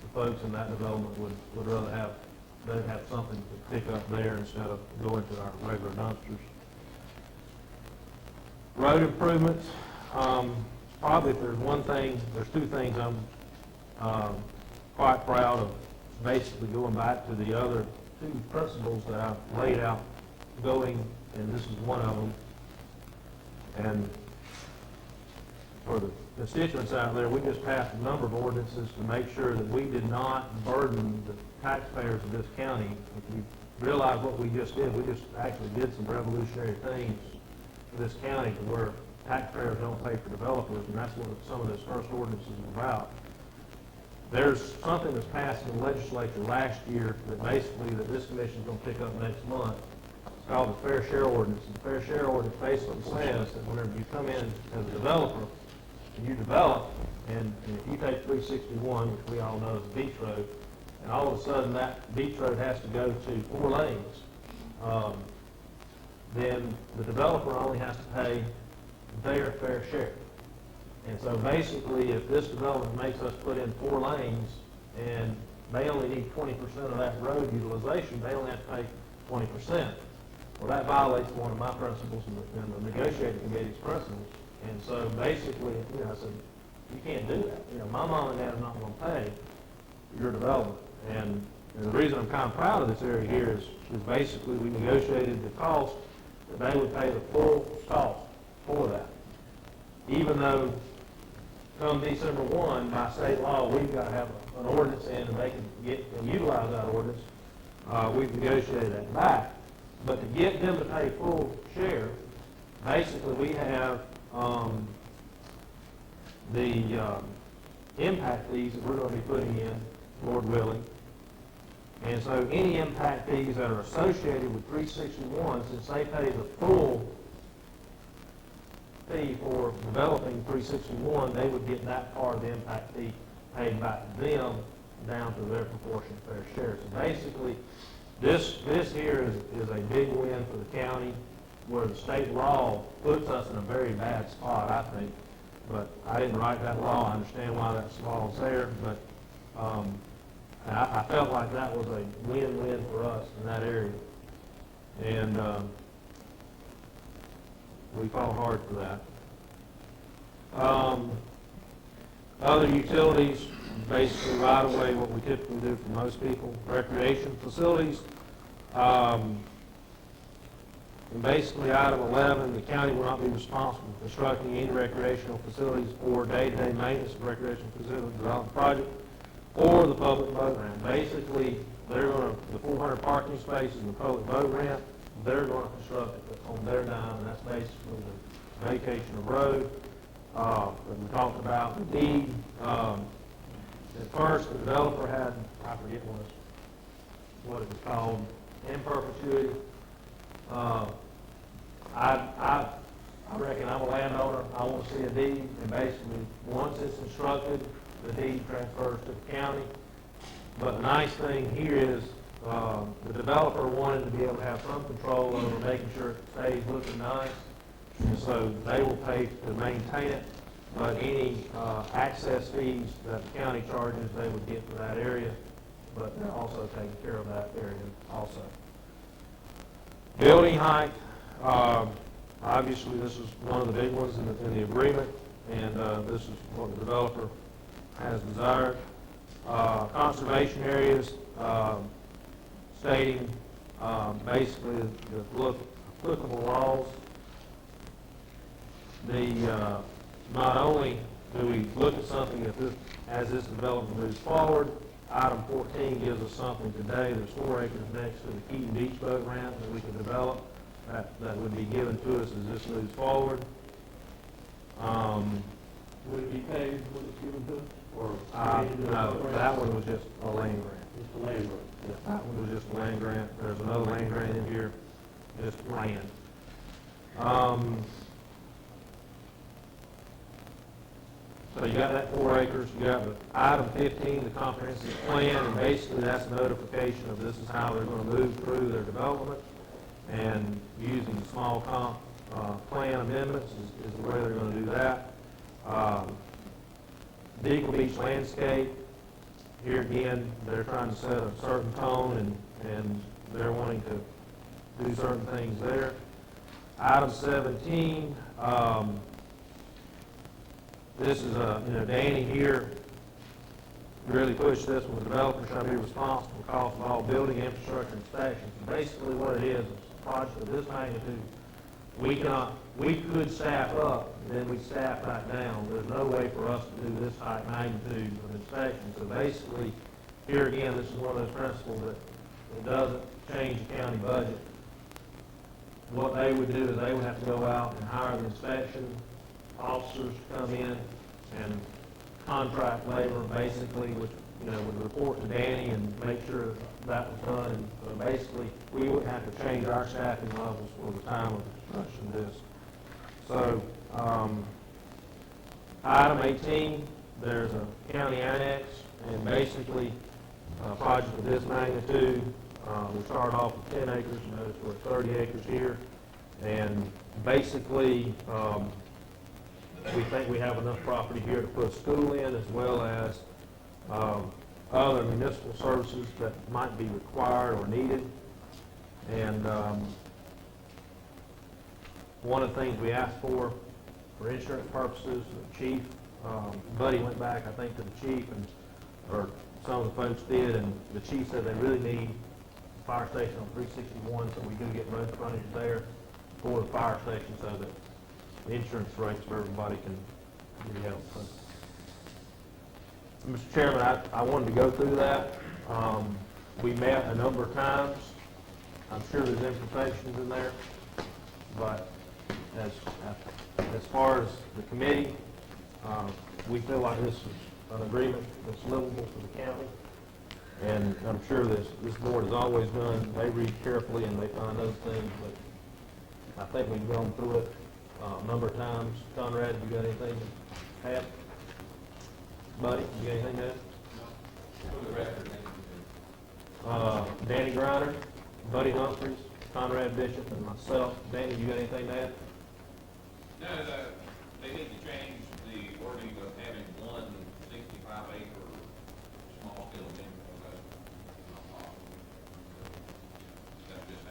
the folks in that development would rather have something to pick up there instead of going to our regular dumpsters. Road improvements, probably if there's one thing, there's two things I'm quite proud of, basically going back to the other two principles that I've laid out going, and this is one of them. And for the constituents out there, we just passed a number of ordinances to make sure that we did not burden the taxpayers of this county. If you realize what we just did, we just actually did some revolutionary things for this county to where taxpayers don't pay for developers, and that's what some of this first ordinance is about. There's something that's passed in the legislature last year that basically that this commission's going to pick up next month. It's called the Fair Share Ordinance. And the Fair Share Ordinance basically says that whenever you come in as a developer and you develop, and if you take 361, which we all know is a beach road, and all of a sudden that beach road has to go to 4 lanes, then the developer only has to pay their fair share. And so basically, if this development makes us put in 4 lanes and they only need 20% of that road utilization, they only have to pay 20%. Well, that violates one of my principles and the negotiating committee's principles. And so basically, I said, you can't do that. My mom and dad are not going to pay your development. And the reason I'm kind of proud of this area here is basically we negotiated the cost that they would pay the full cost for that. Even though come December 1, by state law, we've got to have an ordinance in and they can get and utilize that ordinance. We've negotiated that back. But to get them to pay full share, basically we have the impact fees that we're going to be putting in, Lord willing. And so any impact fees that are associated with 361, since they pay the full fee for developing 361, they would get that part of the impact fee paid back to them down to their proportionate fair share. So basically, this here is a big win for the county, where the state law puts us in a very bad spot, I think. But I didn't write that law. I understand why that law is there, but I felt like that was a win-win for us in that area. And we fought hard for that. Other utilities, basically right away, what we typically do for most people. Recreation facilities. And basically, item 11, the county will not be responsible for constructing any recreational facilities or day-to-day maintenance of recreational facility development project or the public boat ramp. Basically, they're going to, the 400 parking spaces and the public boat ramp, they're going to construct it on their dime, and that's basically the vacation of road that we talked about. The deed, at first, the developer had, I forget what it was called, in perpetuity. I reckon I'm a landowner. I want to see a deed, and basically, once it's constructed, the deed transfers to the county. But the nice thing here is the developer wanted to be able to have some control over making sure it stays looking nice, and so they will pay to maintain it. But any access fees that the county charges, they would get for that area. But they're also taking care of that area also. Building height, obviously this is one of the big ones in the agreement, and this is what the developer has desired. Conservation areas, stating basically the applicable laws. Not only do we look at something as this development moves forward, item 14 gives us something today. There's 4 acres next to the Keaton Beach boat ramp that we can develop that would be given to us as this moves forward. Would it be paid when it's given to us? Or No, that one was just a land grant. Just a land grant? Yeah, that one was just a land grant. There's another land grant in here, just land. So you got that 4 acres, you got the item 15, the comprehensive plan, and basically that's a notification of this is how they're going to move through their development, and using the small plan amendments is the way they're going to do that. The Eagle Beach landscape, here again, they're trying to set a certain tone, and they're wanting to do certain things there. Item 17, this is Danny here really pushed this one. The developer shall be responsible for cost of all building, infrastructure, inspections. Basically what it is a project of this magnitude. We could staff up, and then we staff back down. There's no way for us to do this high magnitude of inspection. So basically, here again, this is one of those principles that it doesn't change the county budget. What they would do is they would have to go out and hire the inspection officers to come in and contract labor, basically, which, would report to Danny and make sure that was done. And so basically, we wouldn't have to change our staffing levels for the time of construction of this. So, item 18, there's a county annex, and basically, a project of this magnitude, we started off with 10 acres, notice we're at 30 acres here, and basically, we think we have enough property here to put a school in, as well as other municipal services that might be required or needed. And one of the things we asked for insurance purposes, the chief, Buddy went back, I think, to the chief, or some of the folks did, and the chief said they really need a fire station on 361, so we do get road frontage there for the fire station, so that the insurance rates for everybody can be helped. So, Mr. Chairman, I wanted to go through that. We met a number of times. I'm sure there's imperfections in there, but as far as the committee, we feel like this is an agreement that's livable for the county. And I'm sure this board has always done, they read carefully and they find those things, but I think we've gone through it a number of times. Conrad, you got anything to add? Buddy, you got anything to add? For the record, Danny Griner, Buddy Humphries, Conrad Bishop, and myself. Danny, you got anything to add? no, they need to change the wording of having one 65-acre small scale event. That's just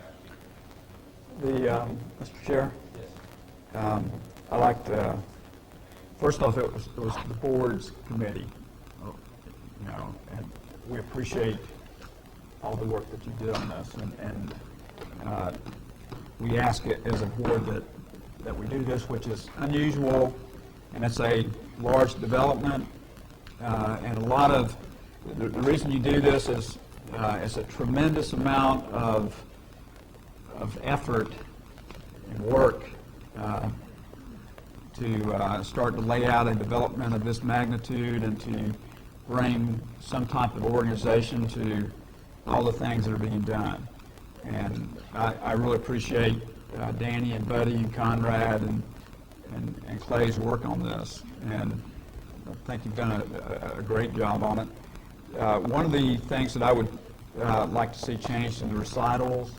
housekeeping. Mr. Chair? I like to, first off, it was the board's committee, and we appreciate all the work that you did on this, and we ask it as a board that we do this, which is unusual, and it's a large development, and a lot of, the reason you do this is it's a tremendous amount of effort and work to start to lay out a development of this magnitude and to bring some type of organization to all the things that are being done. And I really appreciate Danny and Buddy and Conrad and Clay's work on this. And I think you've done a great job on it. One of the things that I would like to see changed in the recitals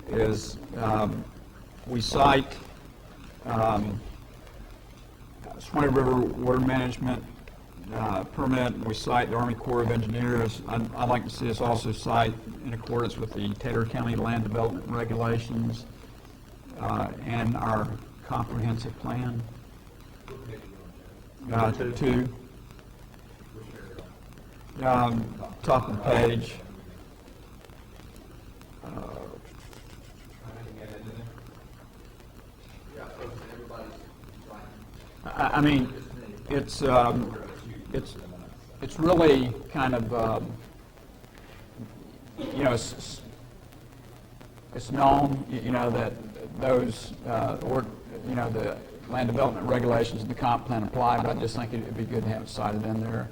is we cite Swanee River Water Management permit, and we cite the Army Corps of Engineers. I'd like to see us also cite, in accordance with the Taylor County Land Development Regulations and our comprehensive plan. Two. Top of the page. I mean, it's really kind of it's known that those the land development regulations and the comp plan apply, but I just think it'd be good to have it cited in there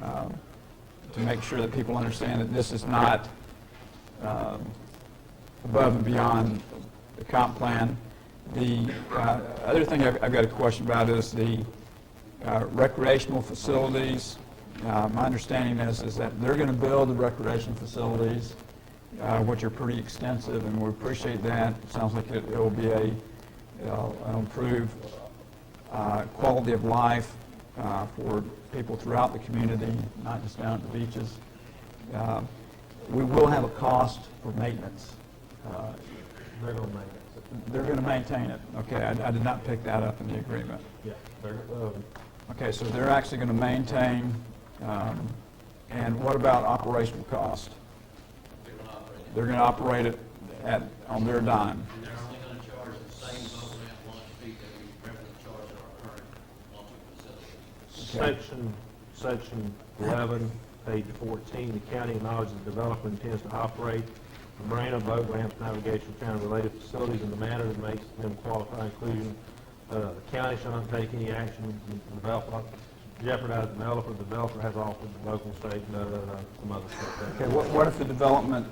to make sure that people understand that this is not above and beyond the comp plan. The other thing I've got a question about is the recreational facilities. My understanding is that they're going to build the recreation facilities, which are pretty extensive, and we appreciate that. It sounds like it will be an improved quality of life for people throughout the community, not just down at the beaches. We will have a cost for maintenance. They're going to make it. they're going to maintain it. Okay, I did not pick that up in the agreement. Yeah, they're, Okay, so they're actually going to maintain, and what about operational cost? They're gonna operate it. They're going to operate it on their dime. And they're only gonna charge the same boat ramp launch fee that we regularly charge our current launching facility. Section 11, page 14, the county acknowledges the developer intends to operate the marina, boat ramps, navigation channel-related facilities in the manner that makes them qualify, including the county shall not take any action to develop, jeopardize the developer. The developer has offered the local, state, some other stuff. Okay, what if the development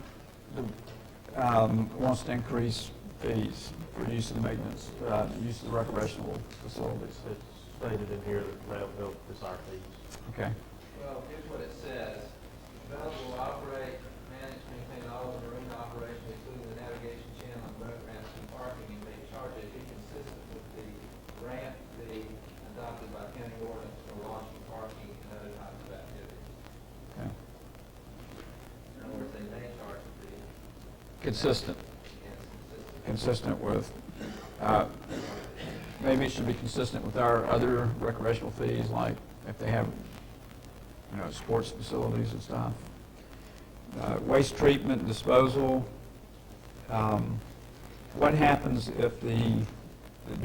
wants to increase fees for use of the maintenance, use of the recreational facilities? It's stated in here that it's our fees. Okay. Well, here's what it says. Developer will operate, manage, maintain all of the marine operations, including the navigation channel and boat ramps and parking, and may charge a fee consistent with the ramp fee adopted by county ordinance for launching, parking, and other types of activities. Okay. In other words, they may charge a fee, Consistent. and it's consistent. Consistent with, maybe it should be consistent with our other recreational fees, like if they have, sports facilities and stuff. Waste treatment and disposal. What happens if do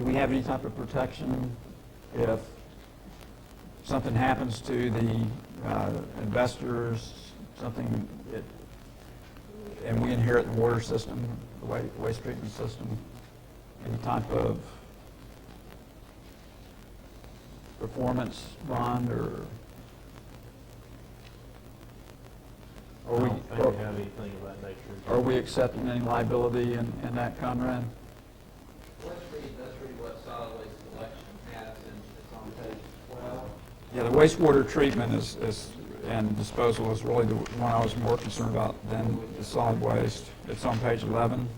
we have any type of protection if something happens to the investors, and we inherit the water system, the waste treatment system, any type of performance bond, or I don't think we have anything of that nature. are we accepting any liability in that, Conrad? Let's read what solid waste collection has, and it's on page 12. Yeah, the wastewater treatment and disposal is really the one I was more concerned about than the solid waste. It's on page 11.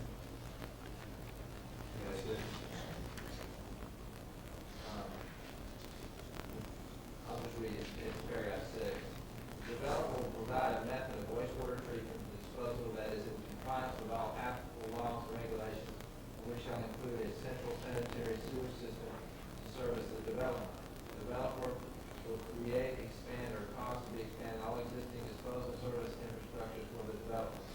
I'll just read it, it's paragraph 6. The developer will provide a method of wastewater treatment and disposal that is in compliance with all applicable laws and regulations, which shall include a central sanitary sewer system to service the development. The developer will create, expand, or cause to be expanded all existing disposal service infrastructure for the development.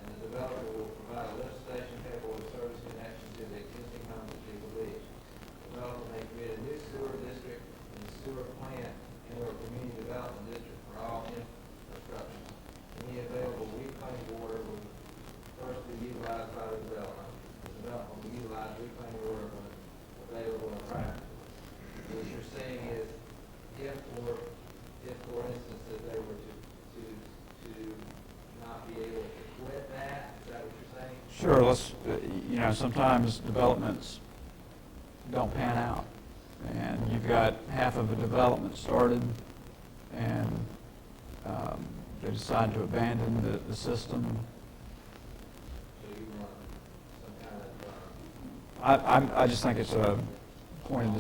And the developer will provide a lift station capable of service connection to the existing homes at Eagle Beach. The developer may create a new sewer district and sewer plant and/or community development district for all infrastructure. Any available reclaimed water will first be utilized by the development. The development will utilize reclaimed water when available in practice. What you're saying is, if for instance, that they were to not be able to quit that, is that what you're saying? Sure, sometimes developments don't pan out, and you've got half of a development started, and they decide to abandon the system. So you want some kind of, I just think it's a point of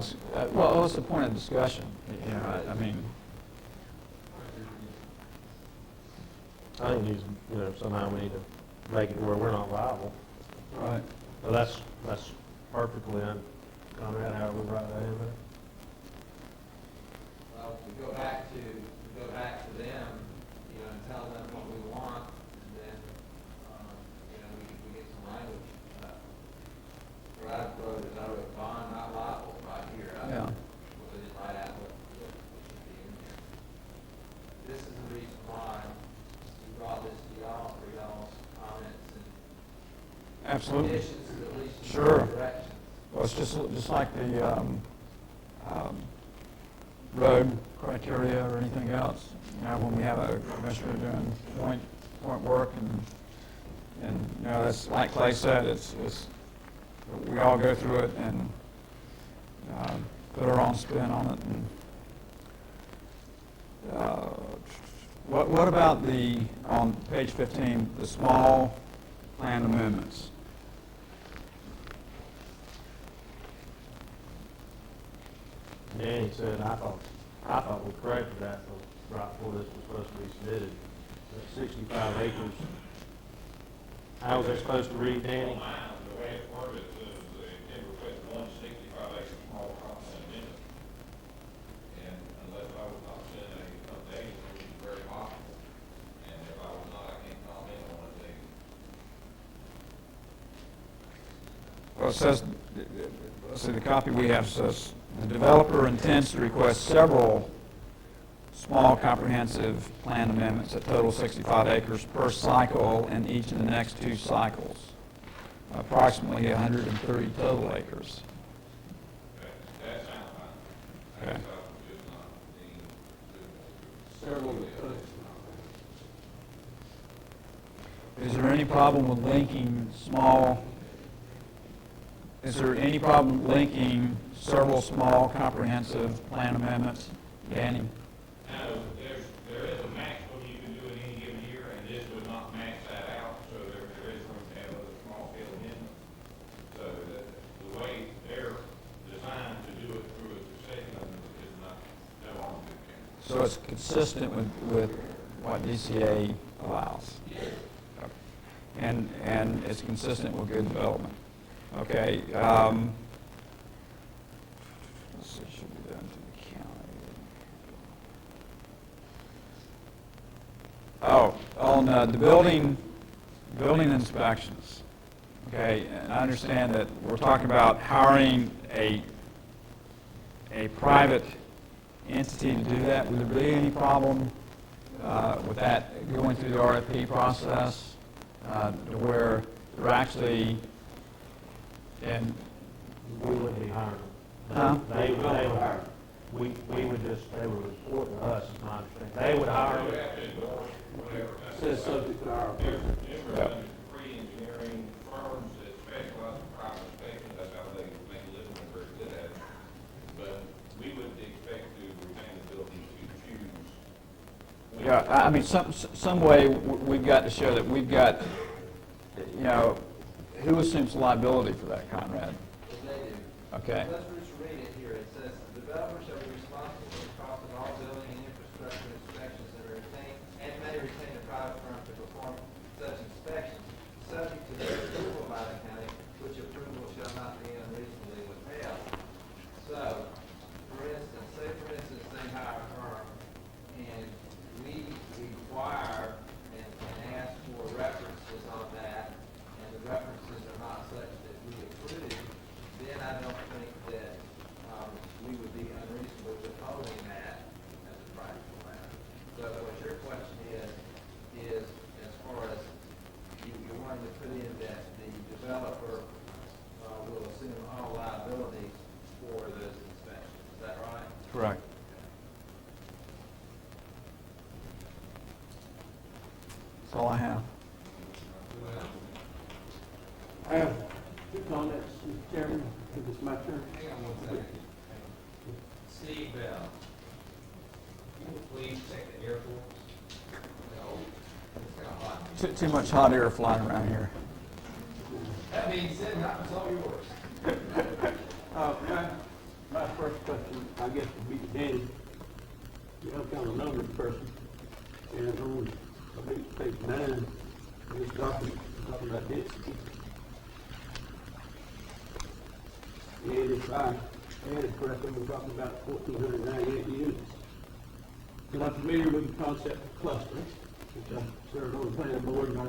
it's a point of discussion. I mean, I think these, somehow we need to make it where we're not liable. right. But that's perfectly Conrad, how we write that in there. well, to go back to them, and tell them what we want, and then, we get some language. What I wrote is, I wrote bond not liable right here. Yeah. Put it right out what should be in here. This is the reason why we brought this to y'all, for y'all's comments and Absolutely. conditions, at least in Sure. certain directions. Well, it's just like the road criteria or anything else. When we have a commissioner doing point work, and that's like Clay said, it's we all go through it and put our own spin on it. And what about on page 15, the small plan amendments? Danny said, I thought we corrected that right before this was supposed to be submitted. That 65 acres. How was that supposed to read, Danny? The way it's worded, one 65-acre small compound unit. And unless I was not sent a update, it would be very possible. And if I was not, I can't comment on it. Well, it says, let's see, the copy we have says, the developer intends to request several small comprehensive plan amendments that total 65 acres per cycle in each of the next 2 cycles, approximately 130 total acres. That sounds fine. Okay. Just not the, Several, Is there any problem with linking several small comprehensive plan amendments? Danny? No, there is a maximum you can do in any given year, and this would not max that out, so there is room to have other small scale amendments. So the way they're designed to do it through a succession of them is not, no harm to it. So it's consistent with what DCA allows? And it's consistent with good development. Okay. Let's see, should be done to the county. Oh, on the building inspections. Okay, and I understand that we're talking about hiring a private entity to do that. Would there be any problem with that going through the RFP process to where they're actually, and We wouldn't be hiring Huh? them. They would hire. We would just, they would report to us, is my understanding. They would hire You them. have to endorse whatever. says subject to our approval. Numerous pre-engineering firms that specialize in private inspection, that's how they make a living and very good at it. But we wouldn't expect to retain the ability to choose. yeah, I mean, some way we've got to show that we've got, who assumes liability for that, Conrad? They do. Okay. Let's just read it here. It says, "The developer shall be responsible for the cost of all building and infrastructure inspections and may retain a private firm to perform such inspections, subject to their approval by the county, which approval shall not be unreasonably withheld." So, say for instance, they hire a firm, and we require and ask for references on that, and the references are not such that we approve, then I don't think that we would be unreasonable withholding that as a practical matter. But what your question is as far as you wanted to put in that the developer will assume all liability for those inspections. Is that right? Correct. That's all I have. I have 2 comments, Mr. Chairman, if it's my turn. Hang on 1 second. Steve Bell, can you please check the airport? No, it's kind of hot. Too much hot air flying around here. That being said, that was all yours. My first question, I guess, would be to Danny. I'm kind of a numbers person, and on, I think, page 9, in this document, talking about density. And if I added correctly, we're talking about 1,498 units. And I'm familiar with the concept of clustering, which I served on the planning board, and I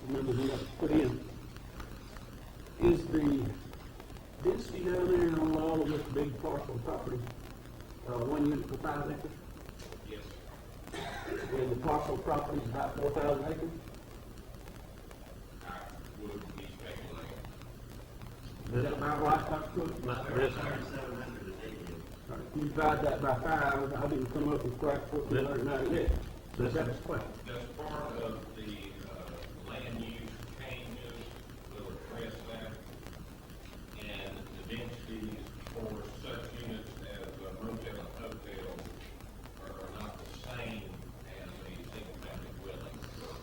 remember when that was put in. Is the density down there on all of this big parcel of property, 1 unit per 5 acres? Yes. And the parcel of property is about 4,000 acres? I would be speculating. Is that about right, Dr. Cook? All right, you divide that by 5, I didn't come up with quite 1,498. So that's the question. That's part of the land use changes, we'll address that. And the densities for such units as motel and hotel are not the same as a single-family dwelling for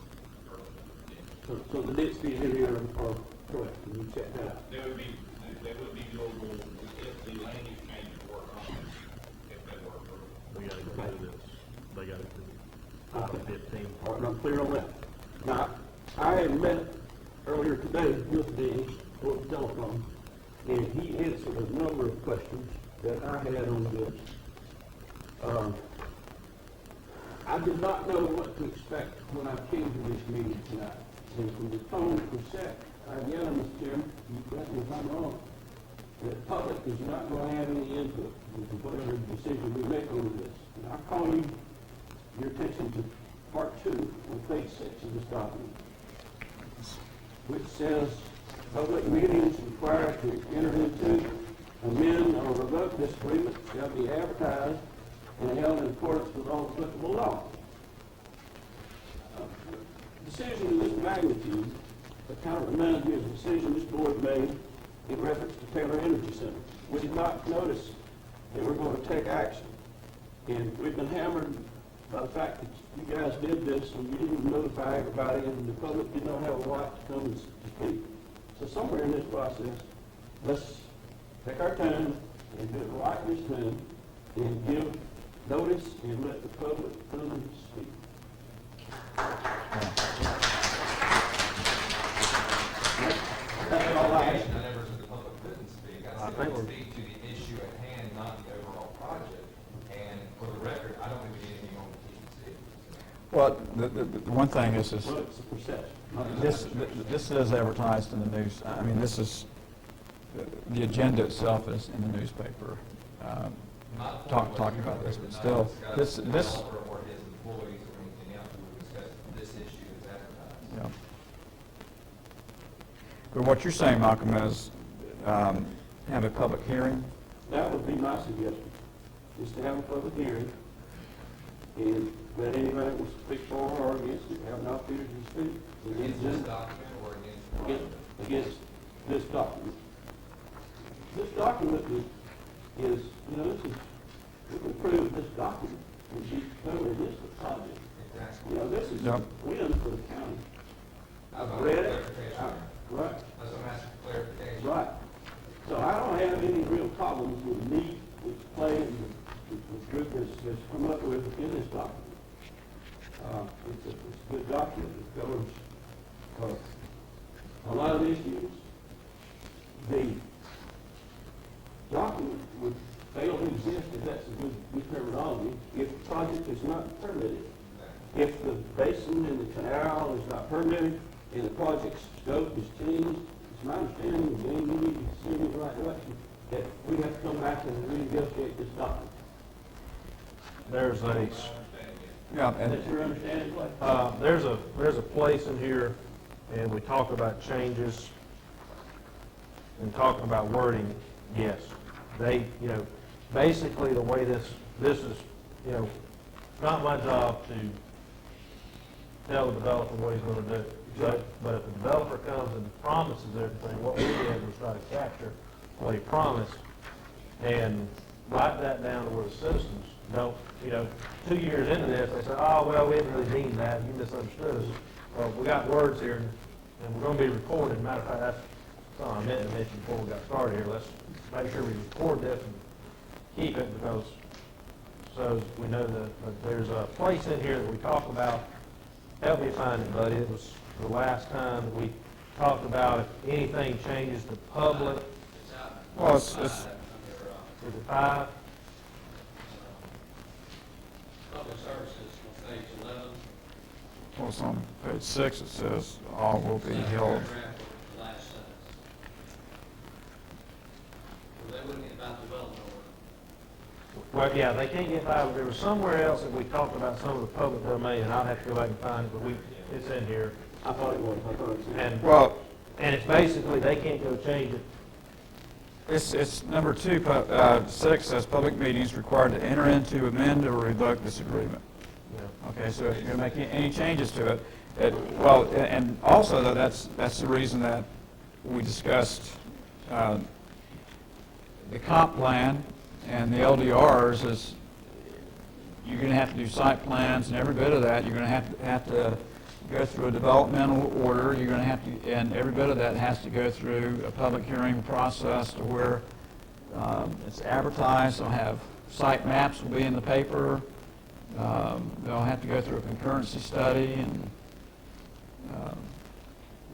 purposes of density. So the densities in here are correct, and you check that out. There would be doable if the land use changes work on it, if they were approved. They gotta go through this. They gotta do Okay. 15. All right, I'm clear on that. Now, I had met earlier today with Danny over the telephone, and he answered a number of questions that I had on this. I did not know what to expect when I came to this meeting tonight. And from the tone that was set, again, Mr. Chairman, you correct me if I'm wrong, the public is not going to have any input into whatever decision we make on this. And I call your attention to part 2 on page 6 of this document, which says public meetings required to enter into, amend, or revoke this agreement shall be advertised and held in accordance with all applicable law. Decision of this magnitude, that kind of reminds me of the decision this board made in reference to Taylor Energy Center. We did not notice that we're going to take action. And we've been hammered by the fact that you guys did this and you didn't notify everybody and the public did not have a right to come and speak. So somewhere in this process, let's take our time and do it right this time and give notice and let the public come and speak. That's all I have. I never said the public couldn't speak. I said they speak to the issue at hand, not the overall project. And for the record, I don't think we need anything on the TDC. Well, the one thing is, Well, it's a perception. this is advertised in the news. I mean, this is, the agenda itself is in the newspaper, talking about this, but still, this, Or his employees or anything else, we discussed this issue is advertised. yeah. But what you're saying, Malcolm, is have a public hearing. That would be my suggestion, is to have a public hearing and let anybody that wants to speak for or against it have an opportunity to speak. Against this document or against the project? Against this document. This document is, you know, this is, we can prove this document would be totally against the project. Exactly. You know, this is Yep. a win for the county. That's I've what read I'm it. clarification. Right. That's what I'm asking for clarification. Right. So I don't have any real problems with me, with the plan that the group has come up with in this document. It's a good document. It covers a lot of issues. The document would fail to exist, if that's a good terminology, if the project is not permitted. If the basin and the canal is not permitted and the project's scope is changed, it's my understanding, Jane, you need to send me the right direction, that we have to come back and renegotiate this document. There's a, Yeah, Is that your understanding, Clay? there's a place in here, and we talk about changes and talk about wording, yes. They, you know, basically the way this is, you know, it's not my job to tell the developer what he's gonna do. But if the developer comes and promises everything, what we did was try to capture what he promised and write that down to where the citizens don't, you know, 2 years into this, they say, oh, well, we didn't really mean that, you misunderstood us. Well, we got words here, and we're gonna be recorded. Matter of fact, that's something I meant to mention before we got started here. Let's make sure we record this and keep it, because, so we know that there's a place in here that we talk about. Help me find it, buddy. It was the last time that we talked about if anything changes to public. well, it's, Is it 5? Public services on page 11. well, it's on page 6, it says, all will be held. Paragraph, the last sentence. Well, they wouldn't get about development order. Well, yeah, they can't get by. There was somewhere else that we talked about some of the public domain, and I'll have to go back and find it, but it's in here. I thought it was. And, Well, and it's basically, they can't go change it. it's number 2, 6 says public meetings required to enter into, amend, or revoke this agreement. You know. Okay, so if you're going to make any changes to it, well, and also, though, that's the reason that we discussed the comp plan and the LDRs is you're going to have to do site plans and every bit of that. You're going to have to go through a developmental order. You're going to have to, and every bit of that has to go through a public hearing process to where it's advertised. They'll have site maps will be in the paper. They'll have to go through a concurrency study and.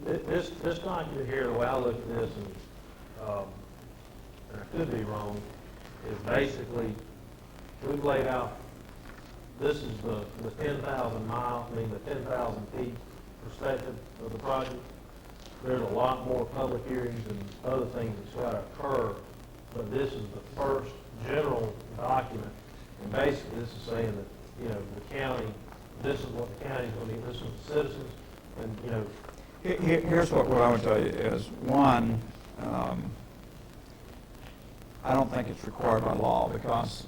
This document here, the way I look at this, and and I could be wrong, is basically, we've laid out, this is the 10,000 mile, I mean, the 10,000 feet perspective of the project. There's a lot more public hearings and other things that's got to occur, but this is the first general document. And basically, this is saying that, you know, the county, this is what the county's going to do, this is the citizens, and, you know. Here's what I would tell you is, one, I don't think it's required by law because,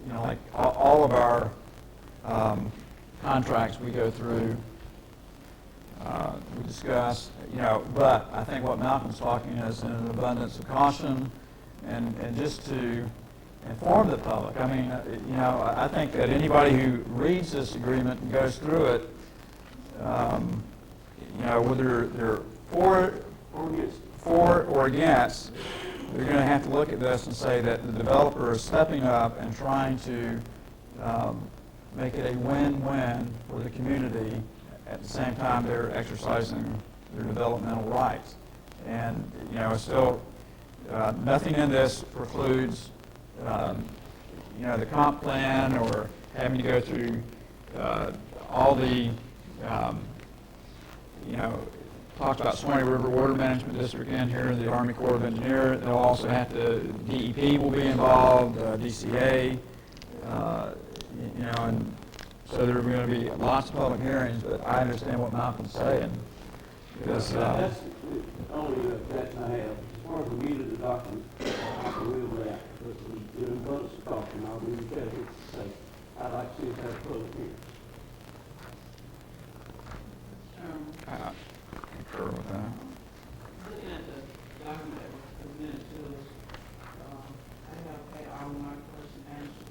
you know, like all of our contracts we go through, we discuss, you know, but I think what Malcolm's talking is in an abundance of caution and just to inform the public. I mean, you know, I think that anybody who reads this agreement and goes through it, you know, whether they're for or against, they're going to have to look at this and say that the developer is stepping up and trying to make it a win-win for the community. At the same time, they're exercising their developmental rights. And, you know, still, nothing in this precludes, you know, the comp plan or having to go through all the, you know, talked about Suwannee River Water Management District in here, the Army Corps of Engineers. They'll also have to, DEP will be involved, DCA, you know, and so there are going to be lots of public hearings, but I understand what Malcolm's saying. Because, That's the only objection I have. As far as the meat of the document, I can live with that. But the abundance of caution, I'll be careful to say, I'd like to see us have a public hearing. I concur with that. Looking at the document that was presented to us, I have paid all my question answered.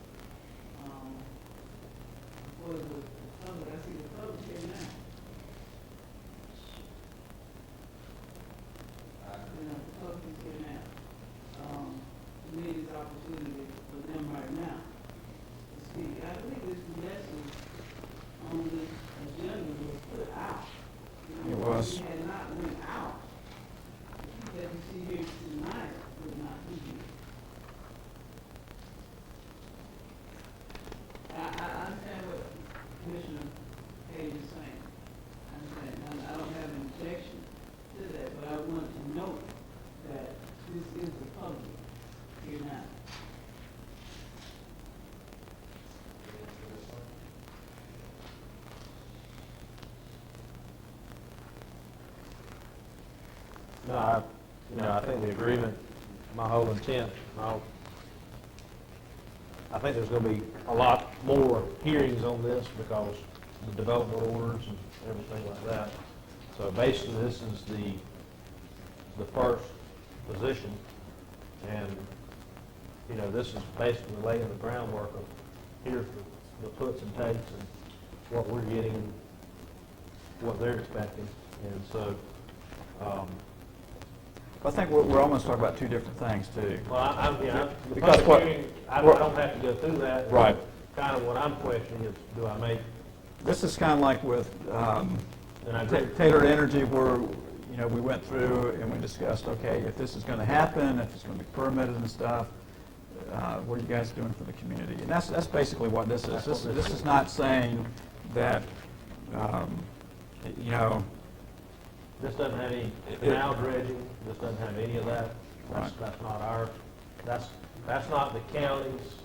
Was the public, I see the public here now. You know, the public is here now. To me, it's an opportunity for them right now to speak. I believe this message on this agenda was put out. It was. It had not went out. The people that you see here tonight would not be here. I understand what Commissioner Page is saying. I understand. I don't have an objection to that, but I want to note that this is the public here now. No, I think the agreement, my whole intent, I think there's going to be a lot more hearings on this because the development orders and everything like that. So basically, this is the first position, and, you know, this is basically laying the groundwork of here's the puts and takes and what we're getting, what they're expecting, and so, I think we're almost talking about two different things, too. well, the Because public what- hearing, I don't have to go through that. Right. Kind of what I'm questioning is, do I make, This is kind of like with and I agree. Tailored Energy, where, you know, we went through and we discussed, okay, if this is going to happen, if it's going to be permitted and stuff, what are you guys doing for the community? And that's basically what this is. This is not saying that, you know, This doesn't have any canal dredging, this doesn't have any of that. Right. That's not our, that's not the county's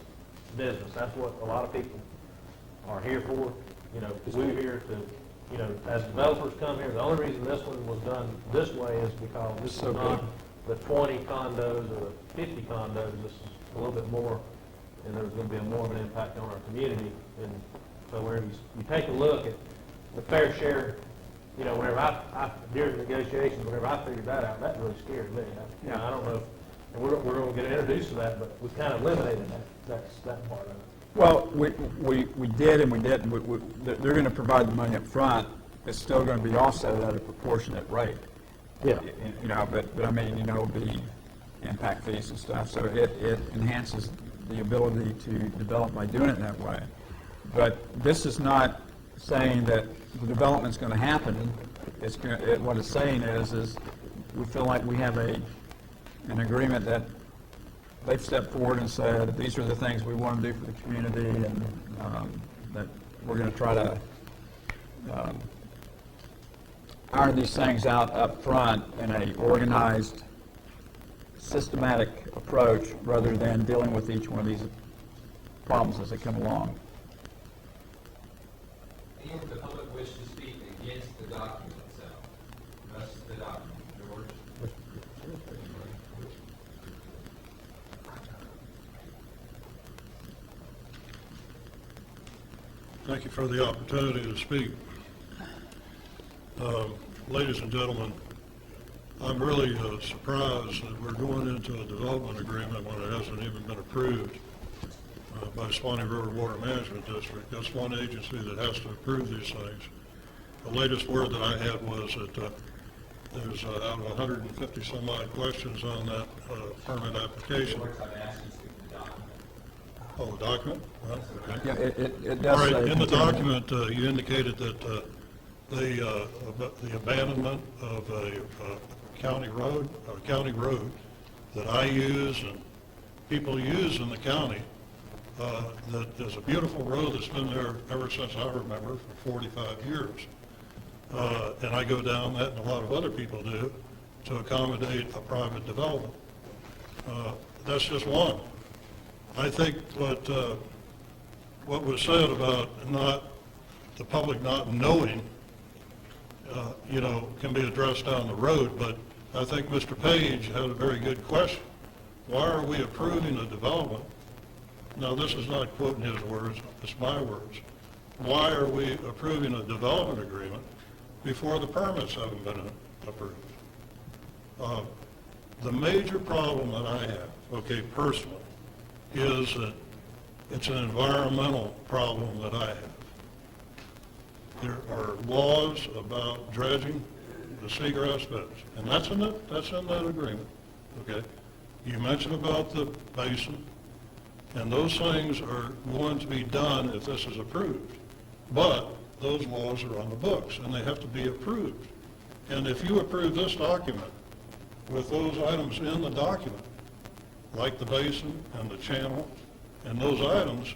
business. That's what a lot of people are here for. You know, we're here to, you know, as developers come here, the only reason this one was done this way is because this is So not the 20 condos or the 50 condos. This is a little bit more, and there's going to be more of an impact on our community. And so whenever you take a look at the fair share, you know, whenever I during the negotiations, whenever I figured that out, that really scared me. You know, I don't know, and we're going to get introduced to that, but we kind of eliminated that part of it. well, we did and we didn't. They're going to provide the money up front. It's still going to be offset at a proportionate rate. Yeah. You know, but I mean, you know, the impact fees and stuff, so it enhances the ability to develop by doing it that way. But this is not saying that the development's going to happen. What it's saying is we feel like we have an agreement that they've stepped forward and said, these are the things we want to do for the community, and that we're going to try to iron these things out up front in a organized, systematic approach rather than dealing with each one of these problems as they come along. Anyone from the public wish to speak against the document itself? That's the document. George? Thank you for the opportunity to speak. Ladies and gentlemen, I'm really surprised that we're going into a development agreement when it hasn't even been approved by Swanee River Water Management District. That's one agency that has to approve these things. The latest word that I had was that there's out of 150 some odd questions on that permit application. Oh, the document? Well, okay. Yeah, it All does right, say. in the document, you indicated that the abandonment of a county road that I use and people use in the county, that is a beautiful road that's been there ever since I remember, for 45 years. And I go down that, and a lot of other people do, to accommodate a private development. That's just one. I think what was said about the public not knowing, can be addressed down the road, but I think Mr. Page had a very good question. Why are we approving a development? Now, this is not quoting his words, it's my words. Why are we approving a development agreement before the permits haven't been approved? The major problem that I have, personally, is that it's an environmental problem that I have. There are laws about dredging the seagrass beds, and that's in that agreement, okay? You mentioned about the basin, and those things are going to be done if this is approved. But those laws are on the books, and they have to be approved. And if you approve this document with those items in the document, like the basin and the channel and those items,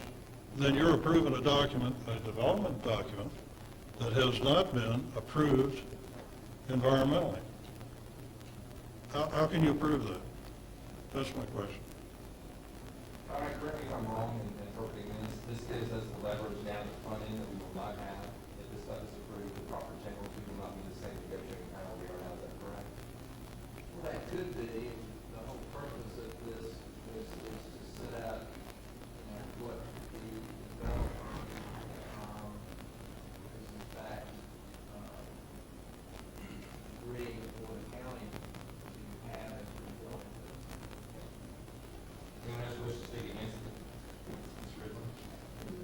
then you're approving a development document that has not been approved environmentally. How can you approve that? That's my question. All right, correct me if I'm wrong in interpreting this. This gives us the leverage down the front end that we will not have if this stuff is approved, the proper channels. We will not be the same negotiating panel we are now. Is that correct? Well, that could be. The whole purpose of this is to set out what the developer is in fact agreeing for the county to have as a result of this. Anyone else wish to speak against it? Ms. Ridley?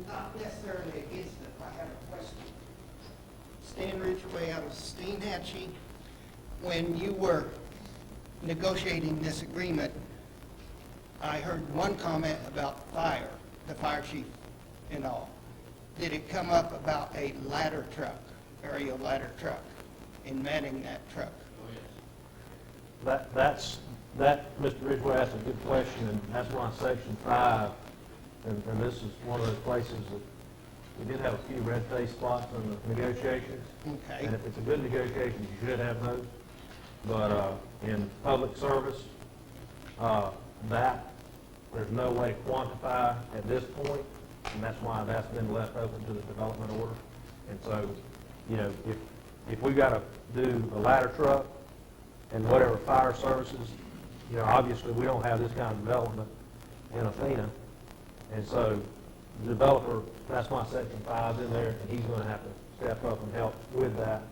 Not necessarily against it, I have a question. Stan Ridgway out of Steinhatchee, when you were negotiating this agreement, I heard one comment about fire, the fire chief and all. Did it come up about a ladder truck, aerial ladder truck, and manning that truck? That, Mr. Ridgway asked a good question, and that's why Section 5, and this is one of those places that we did have a few red face spots in the negotiations. Okay. And if it's a good negotiation, you should have those. But in public service, there's no way to quantify at this point, and that's why that's been left open to the development order. And so, if we got to do a ladder truck and whatever fire services, obviously we don't have this kind of development in Athena. And so the developer, that's why Section 5 is in there, and he's going to have to step up and help with that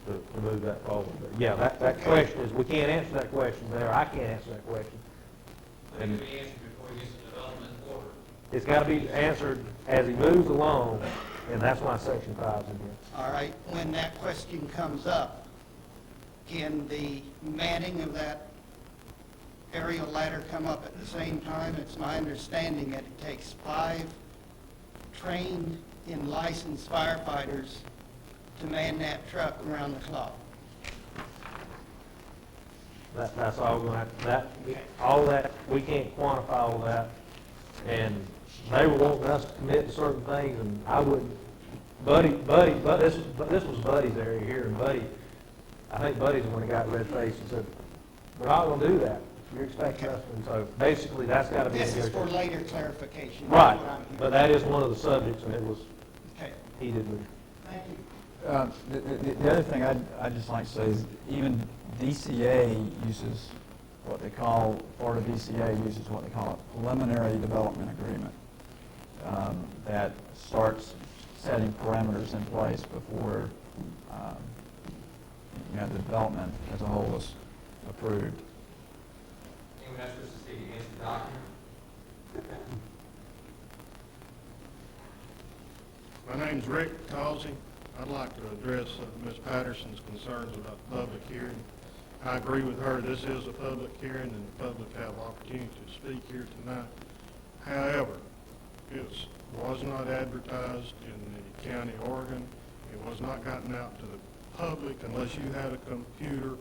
to move that forward. But yeah, that question is, we can't answer that question there. I can't answer that question. It can be answered before he gets to development order. It's got to be answered as he moves along, and that's why Section 5 is in here. All right, when that question comes up, can the manning of that aerial ladder come up at the same time? It's my understanding that it takes 5 trained and licensed firefighters to man that truck around the clock. That's all gonna have, all that, we can't quantify all that. And they were wanting us to commit to certain things, and I wouldn't, but this was Buddy's area here, and Buddy, I think Buddy's the one that got red faced and said, we're not gonna do that. You're expecting us, and so basically, that's gotta be. This is for later clarification. Right, That's what I'm hearing. but that is one of the subjects, and it was Okay, heated with. thank you. The other thing I'd just like to say is even DCA uses what they call, Florida DCA uses what they call a preliminary development agreement that starts setting parameters in place before the development as a whole is approved. Anyone else wish to speak against the document? My name's Rick Causey. I'd like to address Ms. Patterson's concerns about the public hearing. I agree with her, this is a public hearing and the public have opportunity to speak here tonight. However, it was not advertised in the county of Oregon. It was not gotten out to the public unless you had a computer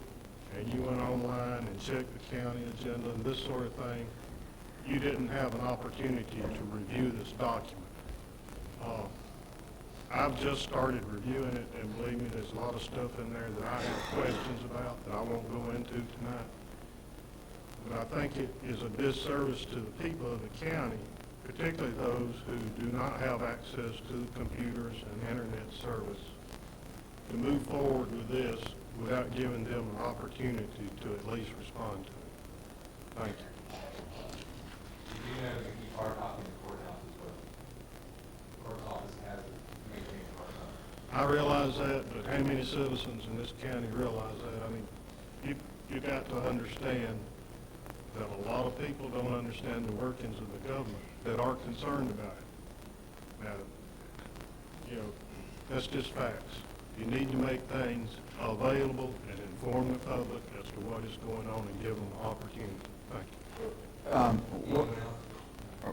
and you went online and checked the county agenda and this sort of thing. You didn't have an opportunity to review this document. I've just started reviewing it, and believe me, there's a lot of stuff in there that I have questions about that I won't go into tonight. But I think it is a disservice to the people of the county, particularly those who do not have access to the computers and internet service, to move forward with this without giving them an opportunity to at least respond to it. Thank you. Do you know that you keep hard copy in the courthouse as well? The court's office has it, maintains hard copy. I realize that, but how many citizens in this county realize that? I mean, you got to understand that a lot of people don't understand the workings of the government that are concerned about it. Now, that's just facts. You need to make things available and inform the public as to what is going on and give them an opportunity. Thank you.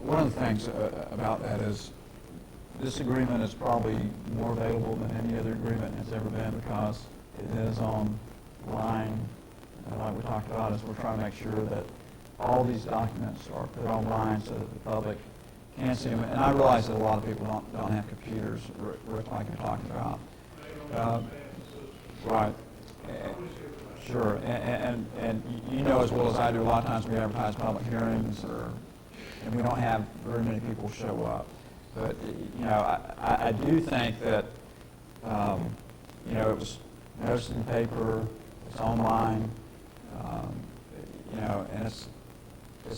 One of the things about that is this agreement is probably more available than any other agreement has ever been because it is online. Like we talked about, is we're trying to make sure that all these documents are put online so that the public can see them. And I realize that a lot of people don't have computers, Rick, like you're talking about. Right. Sure. And you know as well as I do, a lot of times we advertise public hearings and we don't have very many people show up. But, I do think that, it was noticed in the paper, it's online, and it's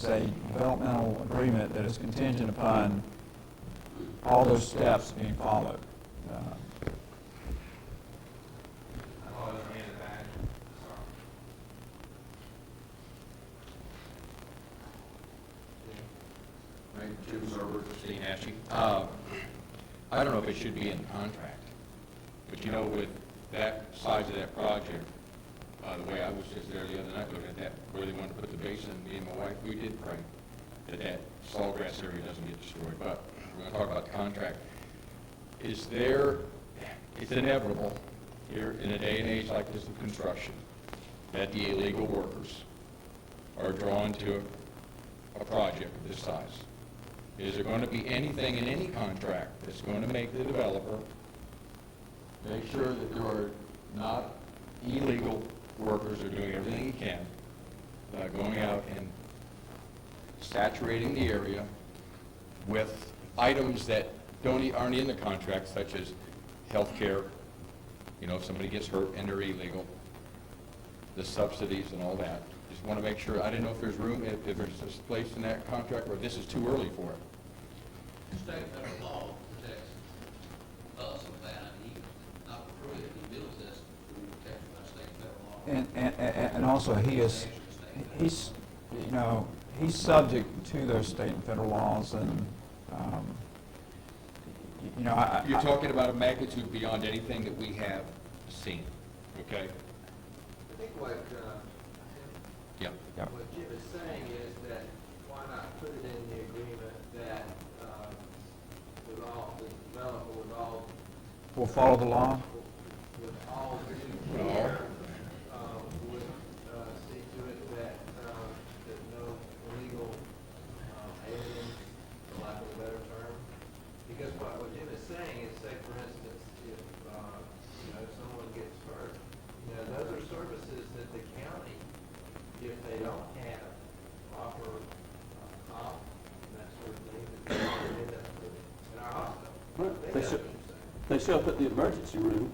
a developmental agreement that is contingent upon all those steps being followed. Jim Zerber, Christine Hatchie. I don't know if it should be in the contract, but with that size of that project, the way I was just there the other night looking at that, where they wanted to put the basin, me and my wife, we did pray that sawgrass area doesn't get destroyed. But we're going to talk about the contract. It's inevitable here in a day and age like this of construction that the illegal workers are drawn to a project of this size. Is there going to be anything in any contract that's going to make the developer make sure that there are not illegal workers who are doing everything he can, going out and saturating the area with items that aren't in the contract, such as health care, if somebody gets hurt and they're illegal, the subsidies and all that. Just want to make sure, I didn't know if there's room, if there's a place in that contract where this is too early for it. State and federal law protects us from that. He not approved it, he builds this, protected by state and federal law. And also he's subject to those state and federal laws, and You're talking about a magnitude beyond anything that we have seen, okay? I think what Yeah. Jim is saying is that why not put it in the agreement that the developer with all will follow the law. due care would see to it say, for instance, if, someone gets hurt, those are services that the county, if they don't have proper comp and that sort of thing, that they end up with in our hospital. But they show up at the emergency room,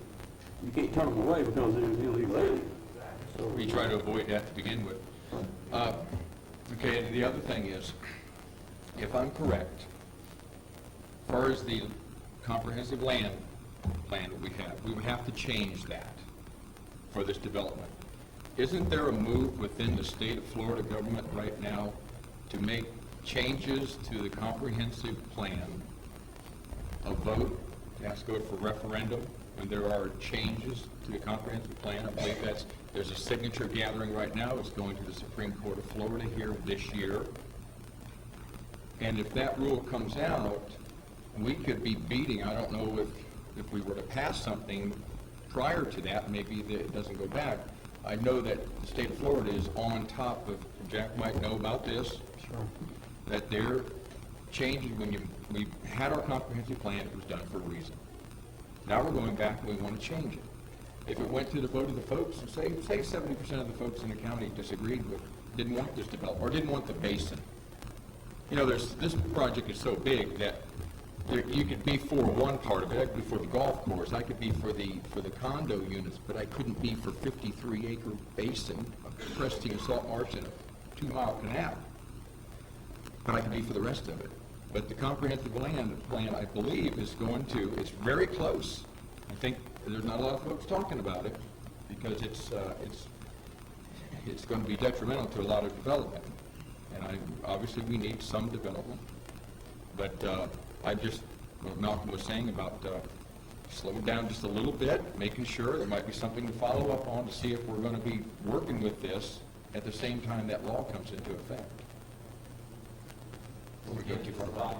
you can't turn them away because they're an illegal alien. So We try to avoid that to begin with. Okay, and the other thing is, if I'm correct, as far as the comprehensive land that we would have to change that for this development. Isn't there a move within the state of Florida government right now to make changes to the comprehensive plan, a vote, it has to go for referendum, when there are changes to the comprehensive plan? I believe there's a signature gathering right now. It's going to the Supreme Court of Florida here this year. And if that rule comes out, we could be beating, I don't know if we were to pass something prior to that, maybe it doesn't go back. I know that the state of Florida is on top of, Jack might know about this, that they're changing, we had our comprehensive plan, it was done for a reason. Now we're going back and we want to change it. If it went to the vote of the folks, and say 70% of the folks in the county disagreed with, didn't want this development, or didn't want the basin. This project is so big that you could be for one part of it. I could be for the golf course. I could be for the condo units, but I couldn't be for 53-acre basin, a cresting and salt marsh and a 2-mile canal. But I could be for the rest of it. But the comprehensive land plan, I believe, is going to, it's very close. I think there's not a lot of folks talking about it because it's going to be detrimental to a lot of development. And obviously we need some development. But what Malcolm was saying about slowing down just a little bit, making sure there might be something to follow up on to see if we're going to be working with this at the same time that law comes into effect. We go too far.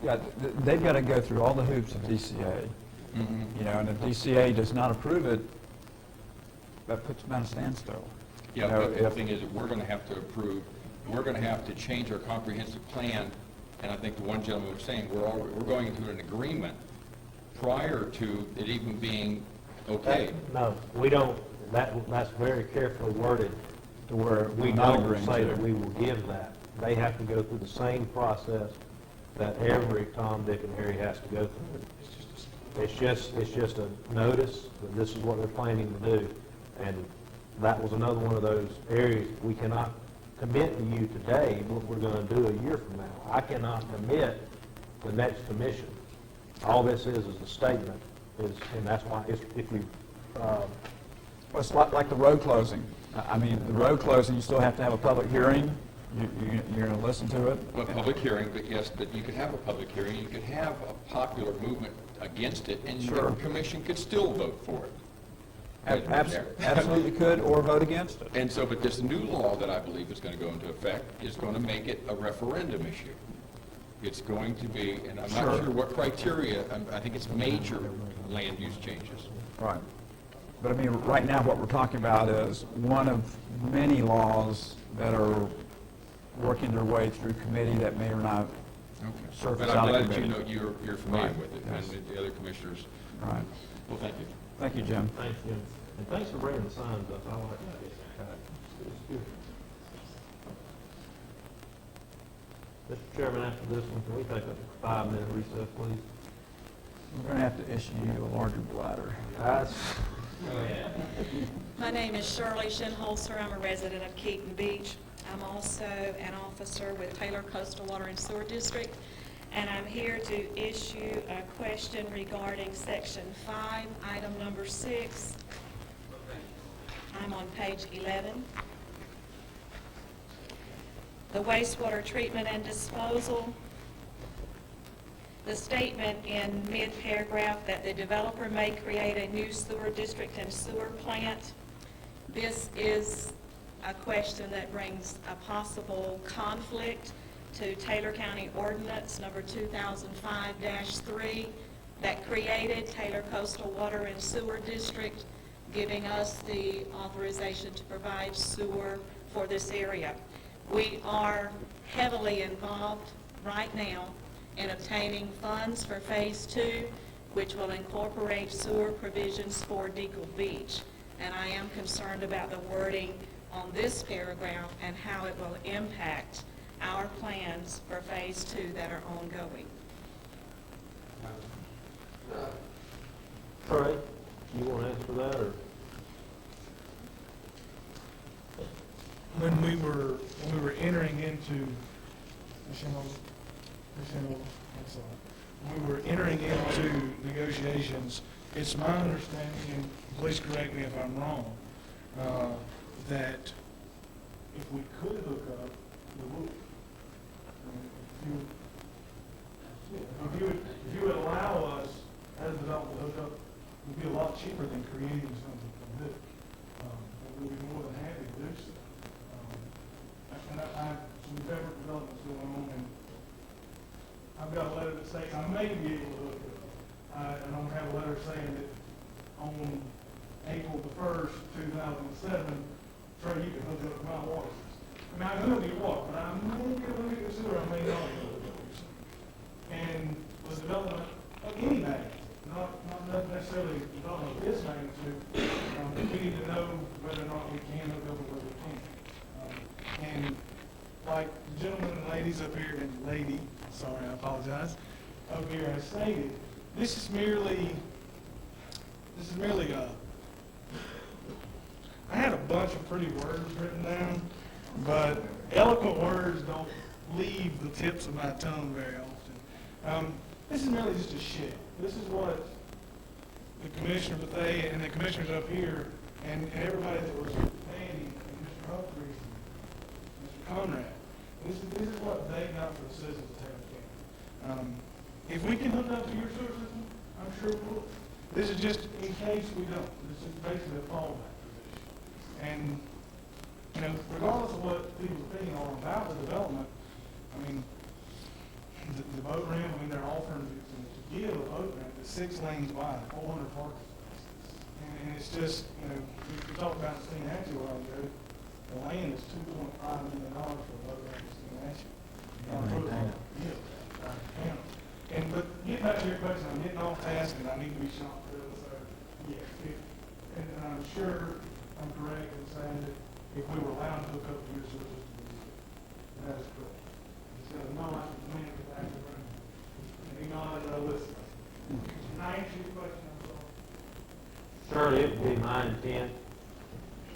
Yeah, they've got to go through all the hoops of DCA. And if DCA does not approve it, that puts them at a standstill. Yeah, but the thing is that we're going to have to approve, we're going to have to change our comprehensive plan, and I think the one gentleman was saying, we're going into an agreement prior to it even being okay. No, we don't, that's very carefully worded To where we not don't agreeing say to. that we will give that. They have to go through the same process that every Tom, Dick, and Harry has to go through. It's just a notice that this is what they're planning to do. And that was another one of those areas we cannot commit to you today what we're going to do a year from now. I cannot commit the next commission. All this is a statement, and that's why if we, Well, it's like the road closing. I mean, the road closing, you still have to have a public hearing. You're going to listen to it. A public hearing, but yes, but you could have a public hearing, you could have a popular movement against it, and your commission could still vote for it. Absolutely could, or vote against it. And so, but this new law that I believe is going to go into effect is going to make it a referendum issue. It's going to be, and I'm not sure what criteria, I think it's major land use changes. Right. But I mean, right now, what we're talking about is one of many laws that are working their way through committee that may or not surface But out I'm of glad committee. you know you're familiar Right. with it, Yes. and the other commissioners. Right. Well, thank you. Thank you, Jim. thank you. And thanks for bringing the signs up. I like that. Mr. Chairman, after this one, can we take a 5-minute recess, please? We're going to have to issue you a larger bladder. My name is Shirley Shinholzer. I'm a resident of Keaton Beach. I'm also an officer with Taylor Coastal Water and Sewer District, and I'm here to issue a question regarding Section 5, item number 6. I'm on page 11. The wastewater treatment and disposal. The statement in mid-paragraph that the developer may create a new sewer district and sewer plant. This is a question that brings a possible conflict to Taylor County Ordinance number 2005-3 that created Taylor Coastal Water and Sewer District, giving us the authorization to provide sewer for this area. We are heavily involved right now in obtaining funds for Phase 2, which will incorporate sewer provisions for Deacle Beach. And I am concerned about the wording on this paragraph and how it will impact our plans for Phase 2 that are ongoing. Trey, you want to answer that, or? When we were entering into, when we were entering into negotiations, it's my understanding, and please correct me if I'm wrong, that if we could hook up, we would. If you would allow us as a developer to hook up, it would be a lot cheaper than creating something from this. And we'd be more than happy to do so. And I have some favorite developments going on, and I've got a letter that says I may be able to hook it up. I don't have a letter saying that on April the 1st, 2007, Trey, you can hook up my water system. I mean, I can hook your water, but I may get a look at the sewer, I may not get a look at the sewer. And the development of any magnitude, not necessarily development of this magnitude, we need to know whether or not we can hook up or whether we can't. And like the gentlemen and ladies up here, and lady, sorry, I apologize, up here has stated, this is merely I had a bunch of pretty words written down, but eloquent words don't leave the tips of my tongue very often. This is merely just a shell. This is what the Commissioner Bethea and the commissioners up here and everybody that was Andy and Mr. Humphries and Mr. Conrad, this is what they got for the citizens of Taylor County. If we can hook up to your sewer system, I'm sure we will. This is just in case we don't. This is basically a fallback position. And, you know, regardless of what people's opinion are about the development, I mean, the boat ramp, I mean, they're offering to give a boat ramp that's 6 lanes wide, 400 parking spaces. And it's just, you know, we talked about Steenhatchee a while ago. The land is $2.5 million for a boat ramp in Steenhatchee. And but getting back to your question, I'm getting off task and I need to be shot for this. So yeah, and I'm sure I'm correct in saying that if we were allowed to hook up to your sewer system, that is correct. It's got a nod to the man in the back of the room. And he nodded, I listened. Can I answer your question? I'm sorry. Surely it would be my intent,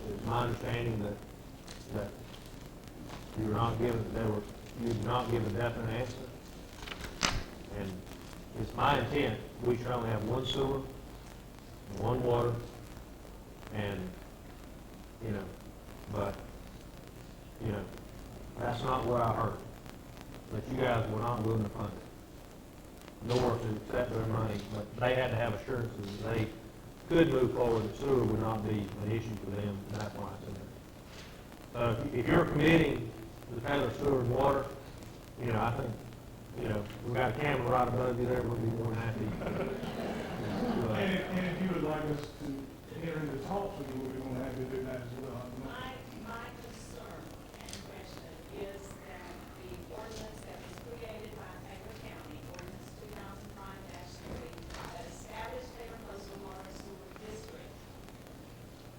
it's my understanding that you were not given, you did not give a definite answer. And it's my intent, we should only have one sewer, one water, and, you know, but, you know, that's not what I heard. But you guys were not willing to fund it, nor to accept their money, but they had to have assurances that they could move forward, the sewer would not be an issue for them, and that's why it's in there. So if you're committing to the Taylor sewer and water, you know, I think, you know, we've got a camera right above you there, we'll be more than happy. And if you would like us to enter into talks with you, we'll be more than happy to do that as well. My concern and question is that the ordinance that was created by Taylor County, ordinance 2005-3, that established Taylor Coastal Water and Sewer District,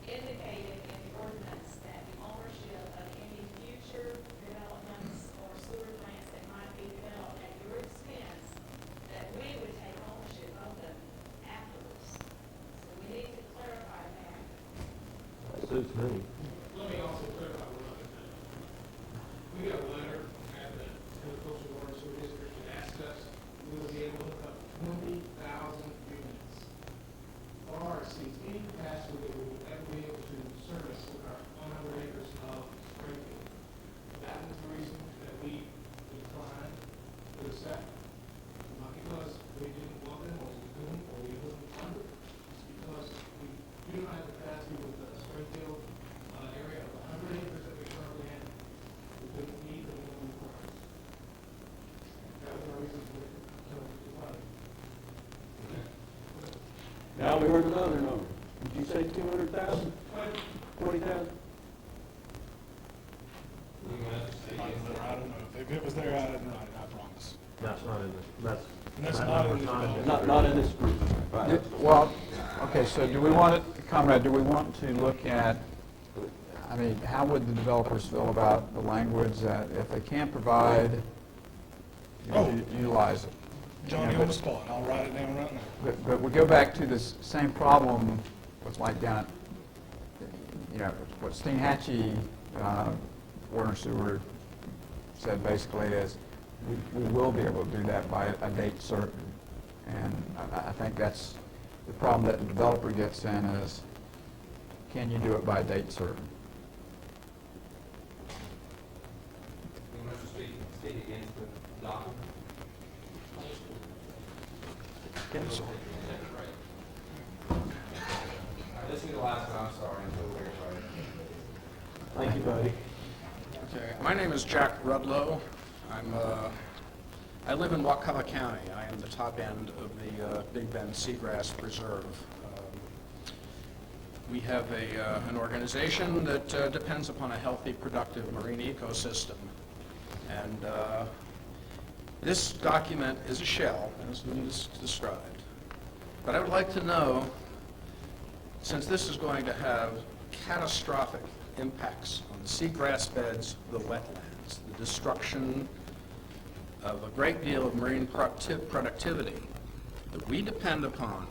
indicated in the ordinance that the ownership of any future developments or sewer plants that might be developed at your expense, that we would take ownership of them afterwards. So we need to clarify that. That suits me. Let me also clarify one other thing. We got a letter at the Taylor Coastal Water and Sewer District that asked us, we will be able to hook up 20,000 units. RRC, any capacity that we will ever be able to service with our 100 acres of Springfield. That was the reason that we declined to accept. Not because we didn't want them or we couldn't or we wasn't funded. It's because we do not have the capacity with the Springfield area of 100 acres that we currently have. We couldn't meet the minimum requirements. That was our reason for declining. Now we heard another number. Did you say 200,000? 20,000? I don't know. If it was there, I didn't write it, I promise. That's not in That's not in this Not in this group. Right. Well, okay, so do we want it, Conrad, do we want to look at, I mean, how would the developers feel about the language that if they can't provide, utilize it? Johnny on the spot, I'll write it down right now. But we go back to this same problem, what's like down at, what Steinhatchee, Water and Sewer said basically is, we will be able to do that by a date certain. And I think that's the problem that the developer gets in is, can you do it by a date certain? You want to speak against the document? Cancel. Listen to the last one, I'm sorry, I'm so very sorry. Thank you, buddy. Okay, my name is Jack Rudlow. I live in Waucova County. I am the top end of the Big Bend Seagrass Preserve. We have an organization that depends upon a healthy, productive marine ecosystem. And this document is a shell, as was described. But I would like to know, since this is going to have catastrophic impacts on the seagrass beds, the wetlands, the destruction of a great deal of marine productivity that we depend upon,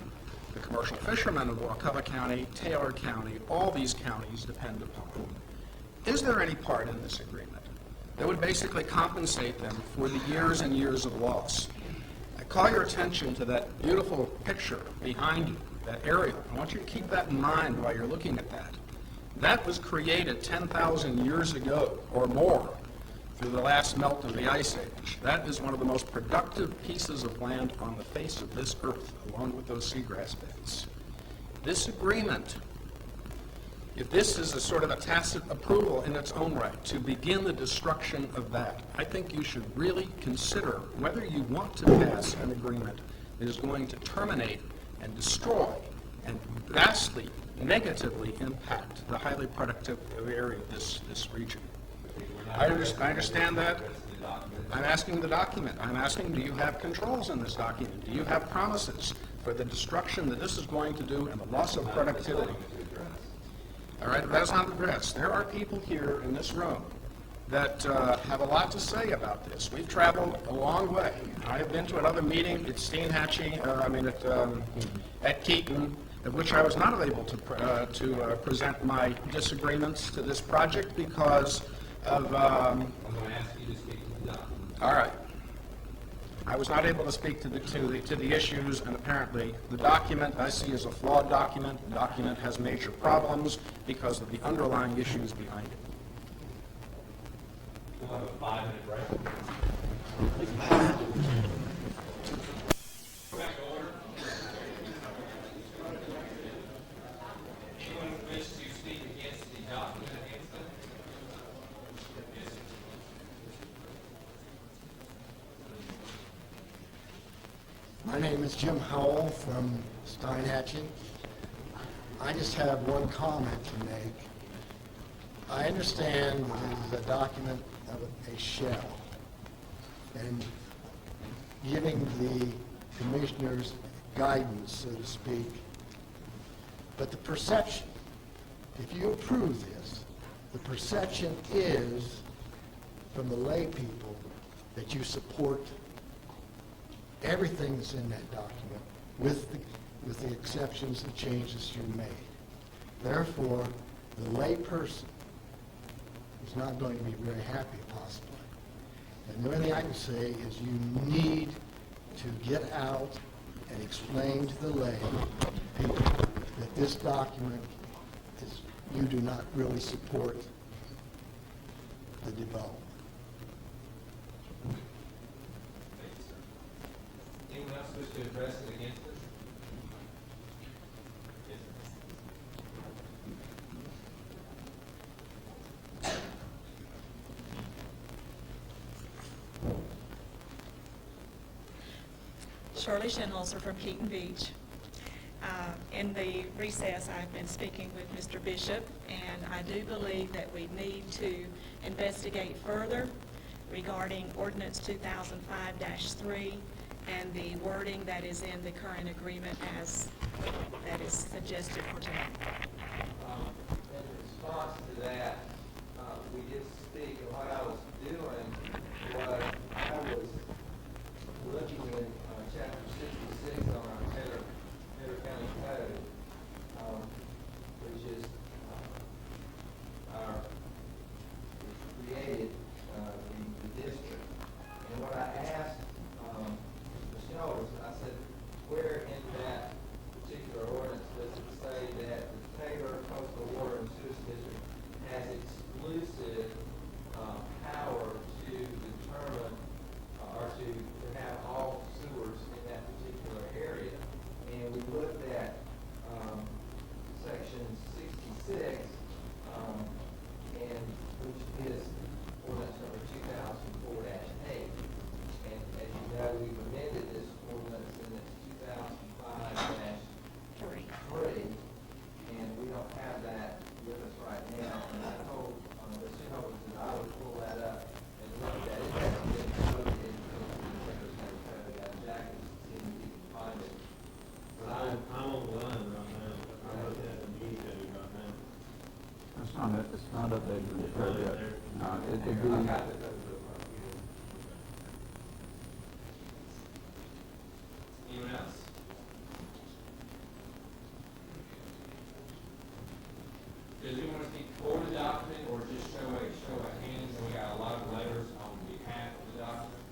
the commercial fishermen of Waucova County, Taylor County, all these counties depend upon. Is there any part in this agreement that would basically compensate them for the years and years of loss? I call your attention to that beautiful picture behind you, that aerial. I want you to keep that in mind while you're looking at that. That was created 10,000 years ago or more through the last melt of the Ice Age. That is one of the most productive pieces of land on the face of this earth, along with those seagrass beds. This agreement, if this is a sort of a tacit approval in its own right to begin the destruction of that, I think you should really consider whether you want to pass an agreement that is going to terminate and destroy and vastly negatively impact the highly productive area of this region. I understand that. I'm asking the document. I'm asking, do you have controls in this document? Do you have promises for the destruction that this is going to do and the loss of productivity? All right, that is not addressed. There are people here in this room that have a lot to say about this. We've traveled a long way. I have been to another meeting at Steinhatchee, at Keaton, at which I was not able to present my disagreements to this project because of, I'm going to ask you to speak to the document. all right. I was not able to speak to the issues, and apparently the document I see is a flawed document. The document has major problems because of the underlying issues behind it. We'll have a 5-minute break. Back to order. Anyone who wishes to speak against the document against them? Yes. My name is Jim Howell from Steinhatchee. I just have one comment to make. I understand this is a document of a shell, and giving the commissioners guidance, so to speak. But the perception, if you approve this, the perception is from the lay people that you support everything that's in that document with the exceptions, the changes you made. Therefore, the lay person is not going to be very happy, possibly. And the only thing I can say is you need to get out and explain to the lay people that this document is, you do not really support the development. Anyone else wish to address it against it? Yes, Shirley Shinholzer from Keaton Beach. In the recess, I've been speaking with Mr. Bishop, and I do believe that we need to investigate further regarding ordinance 2005-3 and the wording that is in the current agreement as that is suggested for tonight. In response to that, we did speak, and what I was doing was I was looking in chapter 66 on our Taylor County Code, which is which created the district. And what I asked Ms. Shoulders, I said, where in that particular ordinance does it say that the Taylor Coastal Water and Sewer District has exclusive power to determine or to have all sewers in that particular area? And we looked at section 66, and which is ordinance number 2004-8. And as you know, we've amended this ordinance in its 2005-3, and we don't have that with us right now. And I told the shareholders that I would pull that up and look at it. It hasn't been coded into the Taylor County Code. Jack has seen if he can find it. But I'm on the line right now. I'm looking at the meeting right now. It's not updated with the code yet. No, it'd be, I got it. Anyone else? Does anyone want to speak for the document or just show of hands? And we got a lot of letters on behalf of the document.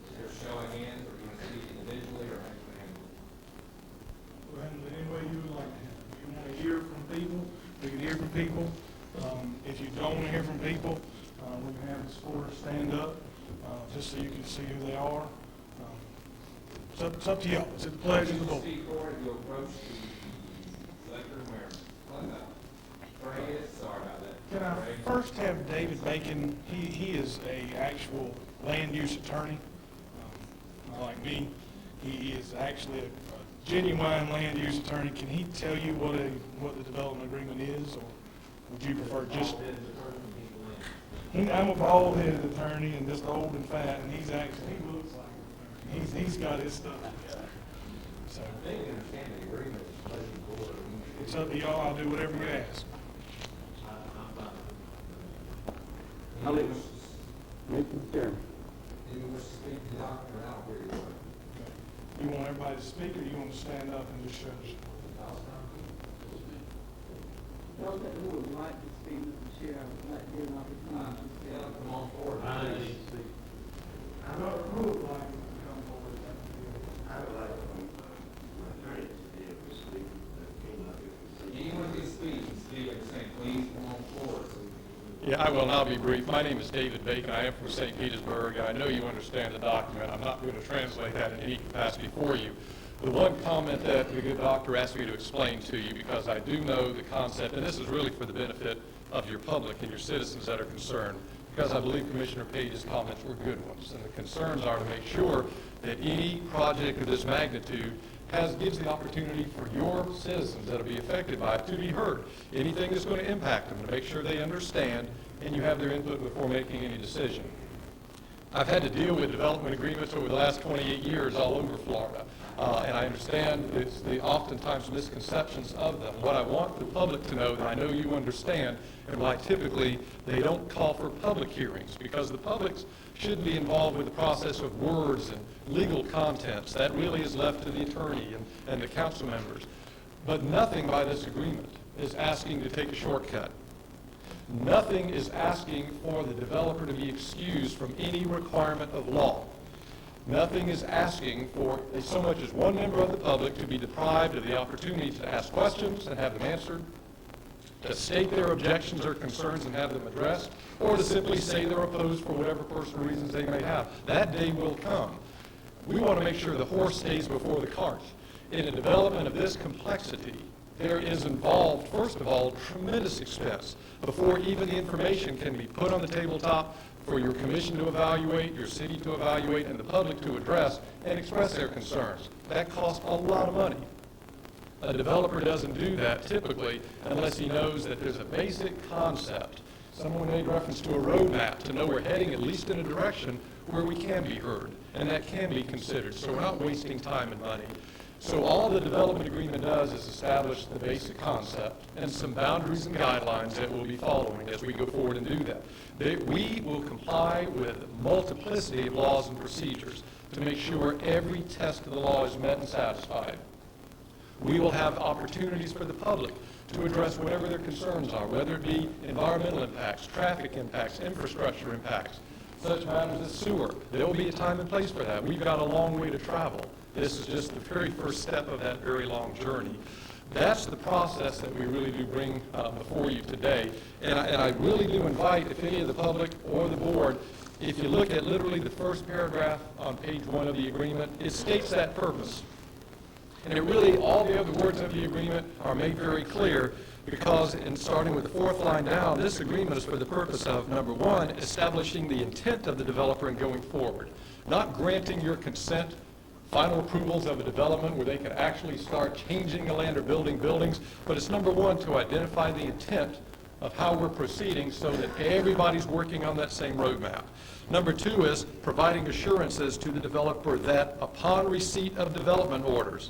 Is there a show of hands, or do you want to speak individually, or how do you handle it? Well, in any way you would like to. If you want to hear from people, we can hear from people. If you don't want to hear from people, we can have the supporters stand up, just so you can see who they are. It's up to y'all. It's at the pledge of the board. Speak forward if you approach the lectern where. Sorry about that. Can I first have David Bacon? He is a actual land use attorney, not like me. He is actually a genuine land use attorney. Can he tell you what the development agreement is, or would you prefer just? I'm a bald-headed attorney and just old and fat, and he looks like an attorney. He's got his stuff together. So I think you understand the agreement is pleasure board. it's up to y'all. I'll do whatever you ask. I'll leave it. Mr. Chairman. Anyone wish to speak to the document, I don't hear you. You want everybody to speak, or you want to stand up and just show? Those that would like to speak, Mr. Chair, I would like to give an opportunity to speak. Come on forward. I don't rule like to come forward. I would like my attorney to be able to speak. Anyone can speak, and say, please come on forward. Yeah, I will now be brief. My name is David Bacon. I am from St. Petersburg. I know you understand the document. I'm not going to translate that in any capacity for you. The one comment that the good doctor asked me to explain to you, because I do know the concept, and this is really for the benefit of your public and your citizens that are concerned, because I believe Commissioner Page's comments were good ones. And the concerns are to make sure that any project of this magnitude gives the opportunity for your citizens that will be affected by it to be heard. Anything that's going to impact them, to make sure they understand and you have their input before making any decision. I've had to deal with development agreements over the last 28 years all over Florida. And I understand it's the oftentimes misconceptions of them. What I want the public to know, that I know you understand, and why typically they don't call for public hearings, because the public shouldn't be involved with the process of words and legal contents. That really is left to the attorney and the council members. But nothing by this agreement is asking to take a shortcut. Nothing is asking for the developer to be excused from any requirement of law. Nothing is asking for so much as one member of the public to be deprived of the opportunity to ask questions and have them answered, to state their objections or concerns and have them addressed, or to simply say they're opposed for whatever personal reasons they may have. That day will come. We want to make sure the horse stays before the cart. In a development of this complexity, there is involved, first of all, tremendous expense before even the information can be put on the tabletop for your commission to evaluate, your city to evaluate, and the public to address and express their concerns. That costs a lot of money. A developer doesn't do that typically unless he knows that there's a basic concept, Someone made reference to a roadmap to know we're heading at least in a direction where we can be heard, and that can be considered, so we're not wasting time and money. So all the development agreement does is establish the basic concept and some boundaries and guidelines that we'll be following as we go forward and do that. We will comply with multiplicity of laws and procedures to make sure every test of the law is met and satisfied. We will have opportunities for the public to address whatever their concerns are, whether it be environmental impacts, traffic impacts, infrastructure impacts, such matters as sewer. There will be a time and place for that. We've got a long way to travel. This is just the very first step of that very long journey. That's the process that we really do bring before you today. And I really do invite, if any of the public or the board, if you look at literally the first paragraph on page 1 of the agreement, it states that purpose. And it really, all the other words of the agreement are made very clear, because in starting with the 4th line down, this agreement is for the purpose of, number 1, establishing the intent of the developer in going forward, not granting your consent, final approvals of a development where they can actually start changing the land or building buildings, but it's number 1 to identify the intent of how we're proceeding so that everybody's working on that same roadmap. Number 2 is providing assurances to the developer that upon receipt of development orders,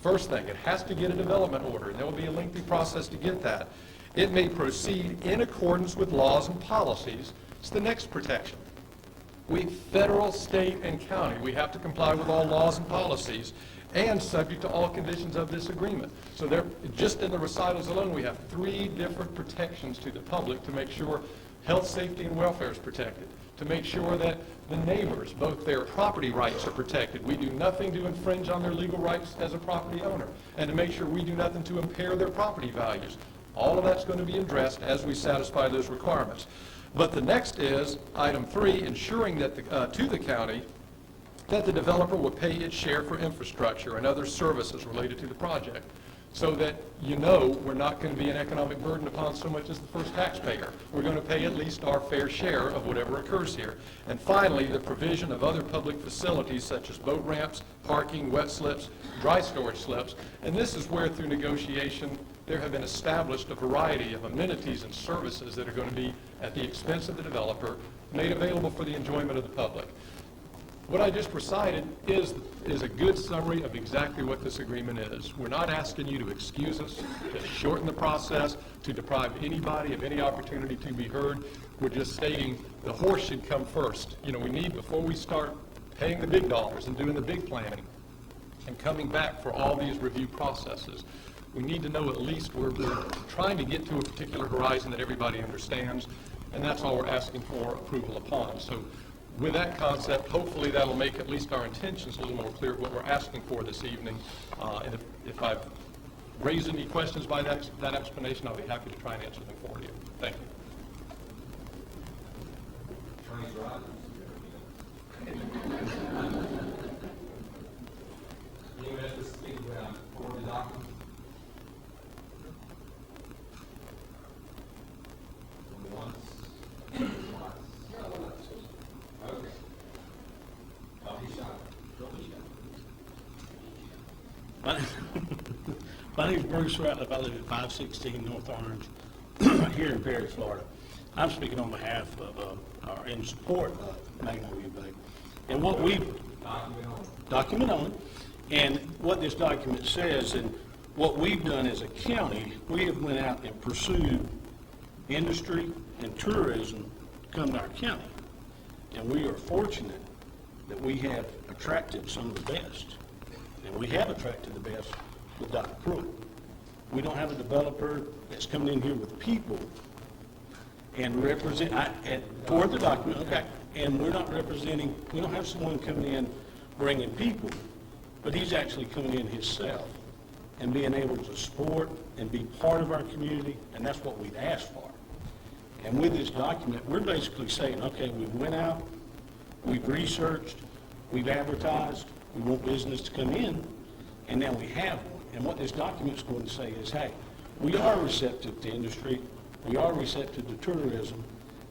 first thing, it has to get a development order, and there will be a lengthy process to get that. It may proceed in accordance with laws and policies. It's the next protection. We, federal, state, and county, we have to comply with all laws and policies and subject to all conditions of this agreement. So there, just in the recitals alone, we have 3 different protections to the public to make sure health, safety, and welfare is protected, to make sure that the neighbors, both their property rights are protected. We do nothing to infringe on their legal rights as a property owner, and to make sure we do nothing to impair their property values. All of that's going to be addressed as we satisfy those requirements. But the next is, item 3, ensuring that to the county that the developer will pay its share for infrastructure and other services related to the project, so that you know we're not going to be an economic burden upon so much as the first taxpayer. We're going to pay at least our fair share of whatever occurs here. And finally, the provision of other public facilities such as boat ramps, parking, wet slips, dry storage slips. And this is where, through negotiation, there have been established a variety of amenities and services that are going to be at the expense of the developer, made available for the enjoyment of the public. What I just recited is a good summary of exactly what this agreement is. We're not asking you to excuse us, to shorten the process, to deprive anybody of any opportunity to be heard. We're just stating the horse should come first. You know, we need, before we start paying the big dollars and doing the big planning and coming back for all these review processes, we need to know at least we're trying to get to a particular horizon that everybody understands, and that's all we're asking for approval upon. So with that concept, hopefully that'll make at least our intentions a little more clear what we're asking for this evening. And if I've raised any questions by that explanation, I'll be happy to try and answer them for you. Thank you. Anyone else to speak for the document? Once. Okay. Don't be shy. Don't be shy. My name is Bruce Ratliff. I live at 516 North Orange here in Perry, Florida. I'm speaking on behalf of, or in support of Magnolia Bay. And what we've, document on, and what this document says, and what we've done as a county, we have went out and pursued industry and tourism to come to our county. And we are fortunate that we have attracted some of the best. And we have attracted the best with Dr. Pruitt. We don't have a developer that's coming in here with people and represent, for the document, okay, and we're not representing, we don't have someone coming in bringing people, but he's actually coming in himself and being able to support and be part of our community, and that's what we've asked for. And with this document, we're basically saying, okay, we went out, we've researched, we've advertised, we want business to come in, and now we have one. And what this document's going to say is, hey, we are receptive to industry, we are receptive to tourism,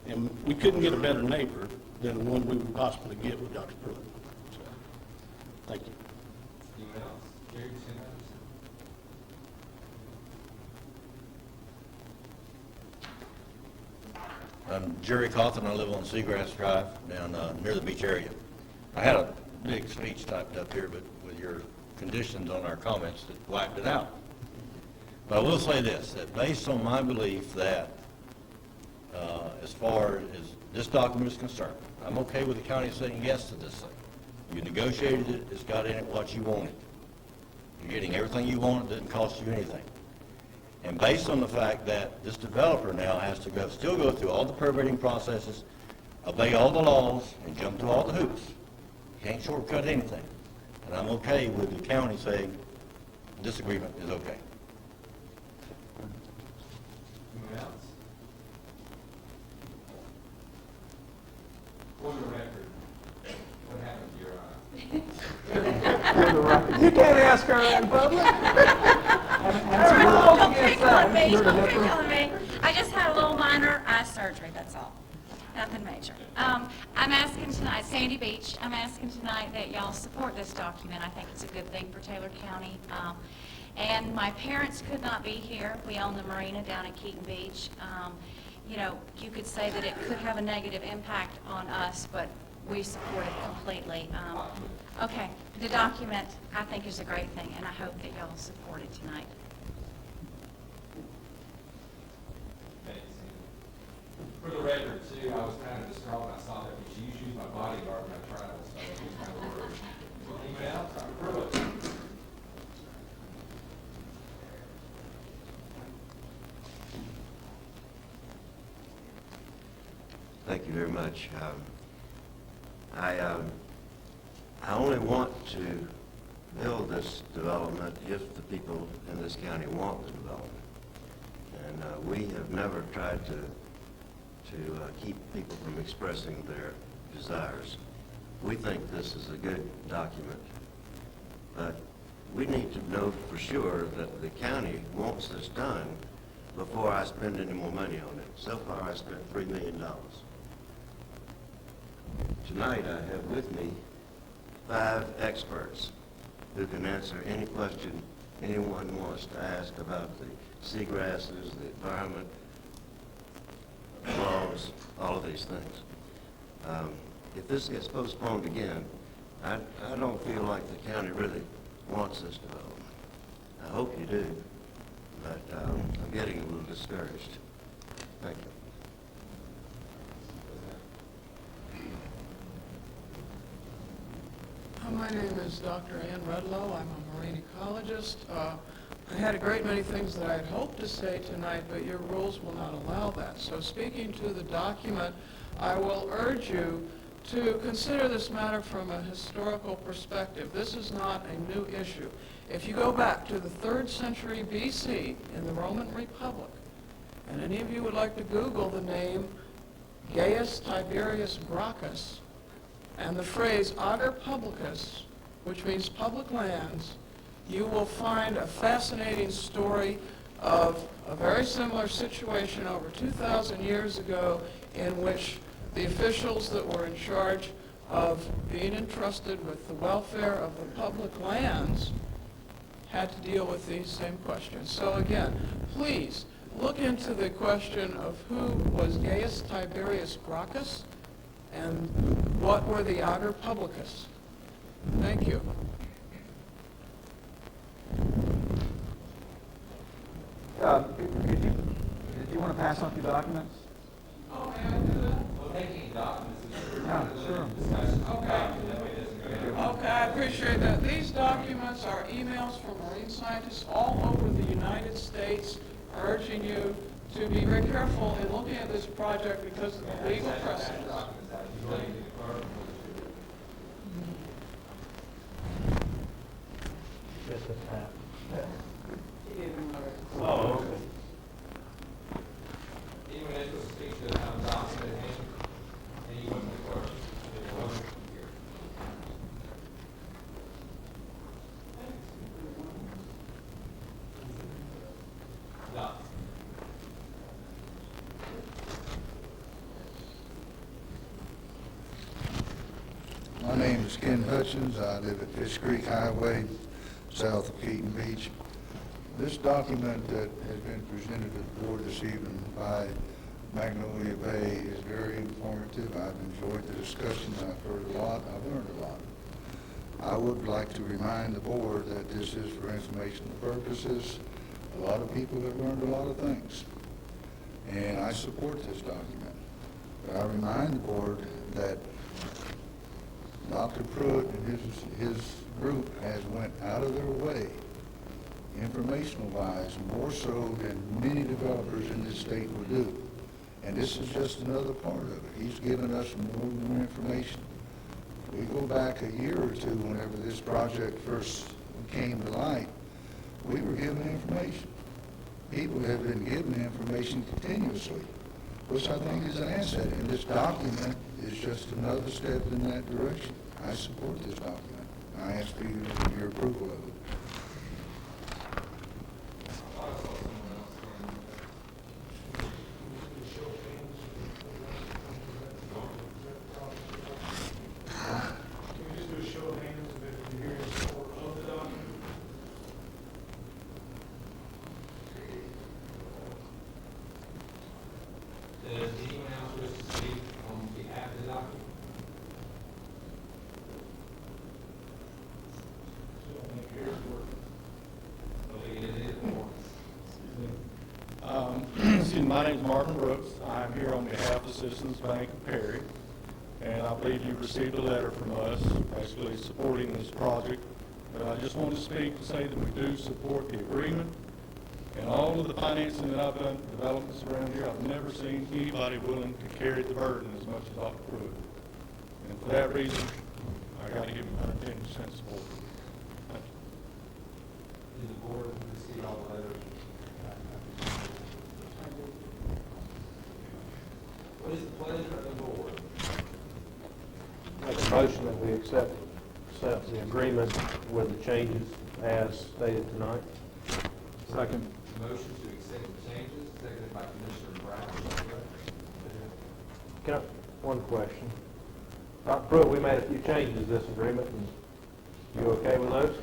and we couldn't get a better neighbor than the one we would possibly get with Dr. Pruitt. So, thank you. Anyone else? Gary, you say that? I'm Jerry Cawthon. I live on Seagrass Drive down near the beach area. I had a big speech typed up here, but with your conditions on our comments, that wiped it out. But I will say this, that based on my belief that as far as this document is concerned, I'm okay with the county saying yes to this thing. You negotiated it, it's got in it what you wanted. You're getting everything you want, it didn't cost you anything. And based on the fact that this developer now has to still go through all the permitting processes, obey all the laws, and jump through all the hoops, you can't shortcut anything. And I'm okay with the county saying this agreement is okay. Anyone else? For the record, what happened to your eye? You can't ask her in public. Don't pick on me, don't pick on me. I just had a little minor eye surgery, that's all. Nothing major. I'm asking tonight, Sandy Beach, I'm asking tonight that y'all support this document. I think it's a good thing for Taylor County. And my parents could not be here. We own the marina down at Keaton Beach. You know, you could say that it could have a negative impact on us, but we support it completely. Okay, the document I think is a great thing, and I hope that y'all support it tonight. Thanks. For the record, too, I was kind of distraught when I saw that, because you use my bodyguard when I travel, so I use my word. Anyone else? Dr. Pruitt? Thank you very much. I only want to build this development if the people in this county want the development. And we have never tried to keep people from expressing their desires. We think this is a good document, but we need to know for sure that the county wants this done before I spend any more money on it. So far, I spent $3 million. Tonight, I have with me 5 experts who can answer any question anyone wants to ask about the seagrasses, the environment, laws, all of these things. If this gets postponed again, I don't feel like the county really wants this development. I hope you do, but I'm getting a little discouraged. Thank you. My name is Dr. Ann Rudlow. I'm a marine ecologist. I had a great many things that I had hoped to say tonight, but your rules will not allow that. So speaking to the document, I will urge you to consider this matter from a historical perspective. This is not a new issue. If you go back to the 3rd century BC in the Roman Republic, and any of you would like to Google the name Gaius Tiberius Gracchus, and the phrase ager publicus, which means public lands, you will find a fascinating story of a very similar situation over 2,000 years ago in which the officials that were in charge of being entrusted with the welfare of the public lands had to deal with these same questions. So again, please look into the question of who was Gaius Tiberius Gracchus, and what were the ager publicus? Thank you. Did you want to pass on your documents? Oh, may I do that? Well, taking documents is Sure. discussion. Okay, I appreciate that. These documents are emails from marine scientists all over the United States urging you to be very careful in looking at this project because of the legal precedents. Oh, okay. Anyone else will speak to the document at hand? Anyone with questions? Anyone here? No. My name is Ken Hutchins. I live at Fish Creek Highway, south of Keaton Beach. This document that has been presented to the board this evening by Magnolia Bay is very informative. I've enjoyed the discussion. I've heard a lot. I've learned a lot. I would like to remind the board that this is for informational purposes. A lot of people have learned a lot of things, and I support this document. But I remind the board that Dr. Pruitt and his group has went out of their way, informational-wise, more so than many developers in this state will do. And this is just another part of it. He's given us more information. We go back a year or two, whenever this project first came to light, we were given information. People have been given information continuously, which I think is an asset. And this document is just another step in that direction. I support this document. I ask for your approval of it. Does anyone else wish to speak on behalf of the document? Excuse me, my name is Martin Brooks. I'm here on behalf of Citizens Bank of Perry, and I believe you've received a letter from us basically supporting this project. But I just want to speak to say that we do support the agreement and all of the financing that I've done, developments around here. I've never seen anybody willing to carry the burden as much as Dr. Pruitt. And for that reason, I got to give him 110% support. Thank you. Did the board receive all the letters? What is the pleasure of the board? Make a motion that we accept the agreement with the changes as stated tonight. Second. Motion to accept the changes, seconded by Commissioner Brown. One question. Dr. Pruitt, we made a few changes to this agreement, and you okay with those?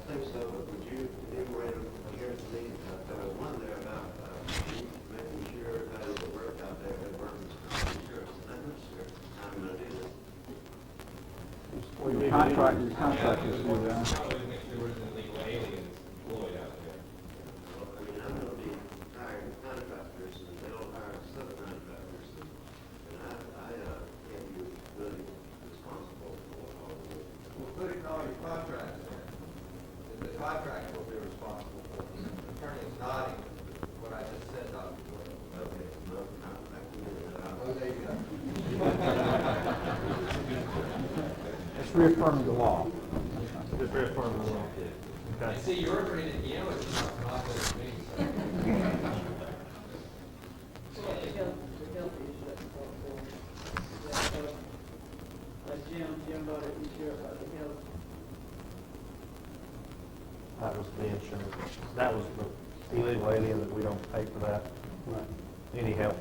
I think so, but would you enumerate them here at the meeting? There was one there about making sure that the work out there at Burton's insurance. I'm not sure how I'm going to do this. Your contract is Probably that. to make sure there wasn't illegal aliens employed out there. Well, I mean, I'm going to be hiring contractors, and they'll hire subcontractors, and I can't be really responsible for all of it. Well, put it in all your contracts there. The contract will be responsible for it. The attorney is nodding what I just said, Dr. Wood. Okay, no, I can do that. Oh, there you go. It's reaffirming the law. Just reaffirm the law. I see you're agreeing at Yale, it's not good to me. Jim brought it, you sure about the health? That was the insurance. That was the illegal alien that we don't pay for that. Right. Any health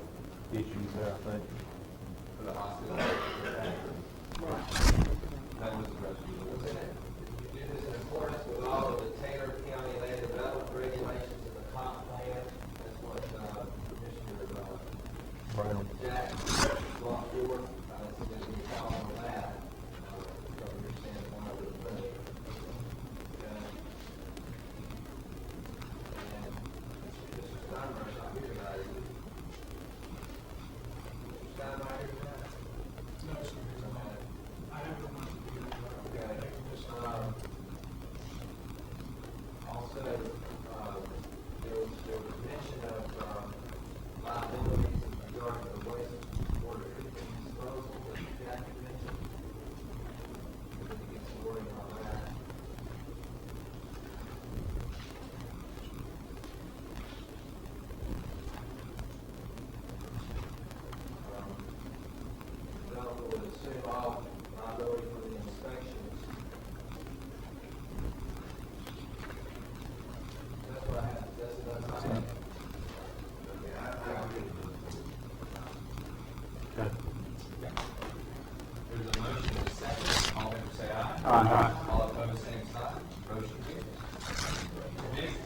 issues there, I think. For the hospital. That was the rest of the board. It is in accordance with all of the Taylor County Land Development regulations and the comp plan. That's what Commissioner Brown. Jack brought forward. So that we follow that. From your standpoint, I would think. Okay. And Mr. Steinmeier's not here tonight, is he? Mr. Steinmeier here tonight? No, sir, he's not. I have a month to do that. Okay. Also, there was mention of liabilities regarding the wastewater treatment disposal that Jack had mentioned. We need to get some wording on that. Developer would assume all liability for the inspections. That's what I have, that's what I have. Okay, I agree. Okay. There's a motion and a second. All in favor say aye. Aye. All opposed, same sign. Motion carries. Next,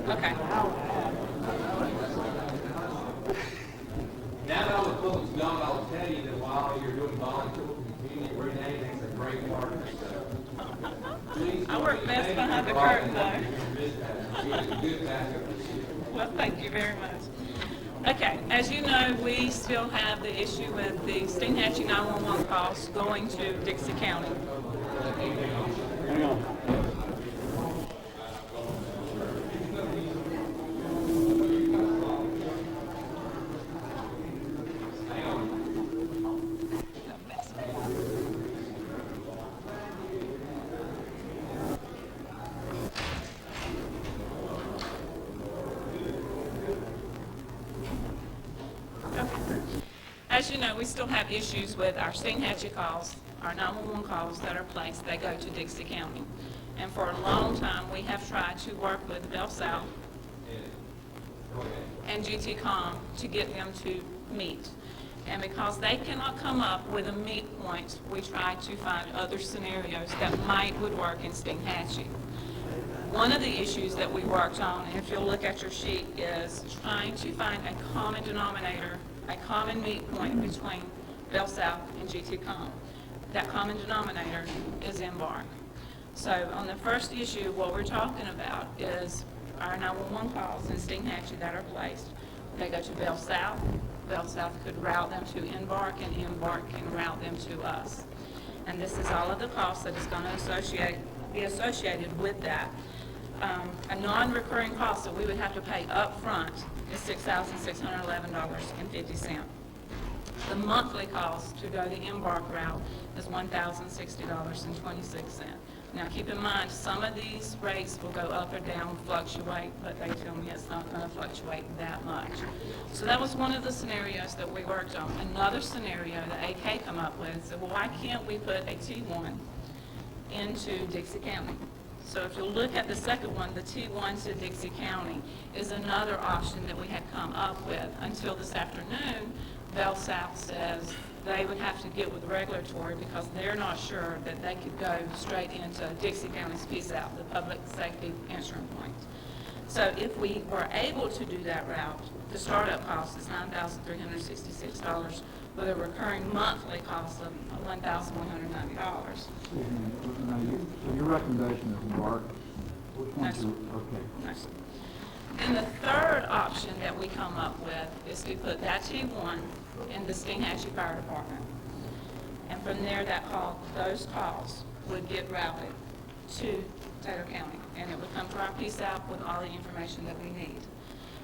Okay. Now that all the public's gone, I'll tell you that while you're doing volunteer community, Renee makes a great part of this. I work best behind the curtain, though. She's a good backup. Well, thank you very much. Okay, as you know, we still have the issue with the Steinhatchee 911 calls going to Dixie County. Hang on. As you know, we still have issues with our Steinhatchee calls, our 911 calls that are placed, they go to Dixie County. And for a long time, we have tried to work with Bell South and GTCOM to get them to meet. And because they cannot come up with a meet point, we try to find other scenarios that would work in Steinhatchee. One of the issues that we worked on, and if you'll look at your sheet, is trying to find a common denominator, a common meet point between Bell South and GTCOM. That common denominator is Embark. So on the first issue, what we're talking about is our 911 calls in Steinhatchee that are placed. They go to Bell South. Bell South could route them to Embark, and Embark can route them to us. And this is all of the costs that is going to be associated with that. A non-recurring cost that we would have to pay up front is $6,611.50. The monthly cost to go the Embark route is $1,060.26. Now keep in mind, some of these rates will go up or down, fluctuate, but they tell me it's not going to fluctuate that much. So that was one of the scenarios that we worked on. Another scenario that AK come up with said, well, why can't we put a T1 into Dixie County? So if you look at the second one, the T1 to Dixie County is another option that we had come up with until this afternoon. Bell South says they would have to get with regulatory because they're not sure that they could go straight into Dixie County's PSAP, the Public Safety Insurance Point. So if we were able to do that route, the startup cost is $9,366 with a recurring monthly cost of $1,190. So your recommendation is Mark? Which one's No, your, okay. Nice. And the third option that we come up with is to put that T1 in the Steinhatchee Fire Department. And from there, those calls would get routed to Taylor County, and it would come to our PSAP with all the information that we need.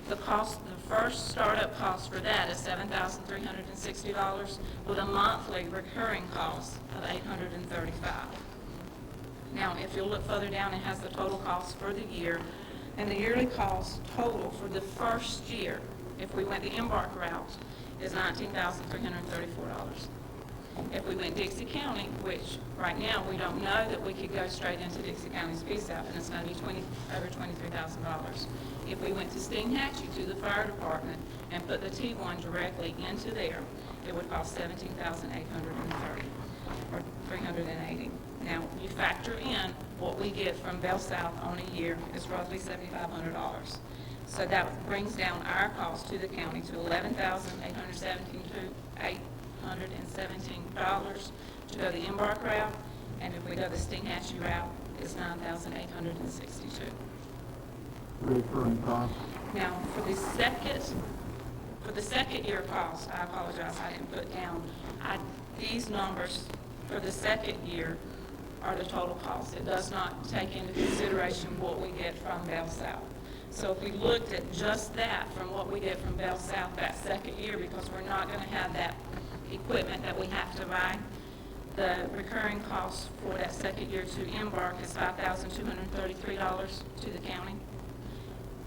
The first startup cost for that is $7,360 with a monthly recurring cost of $835. Now, if you look further down, it has the total cost for the year, and the yearly cost total for the first year, if we went the Embark route, is $19,334. If we went Dixie County, which right now we don't know that we could go straight into Dixie County's PSAP, and it's going to be over $23,000. If we went to Steinhatchee to the fire department and put the T1 directly into there, it would cost $17,830 or $380. Now, you factor in what we get from Bell South on a year is roughly $7,500. So that brings down our cost to the county to $11,817 to go the Embark route, and if we go the Steinhatchee route, it's $9,862. Recurring cost? Now, for the second year cost, I apologize, I didn't put down, these numbers for the second year are the total cost. It does not take into consideration what we get from Bell South. So if we looked at just that from what we get from Bell South that second year, because we're not going to have that equipment that we have to buy, the recurring cost for that second year to Embark is $5,233 to the county,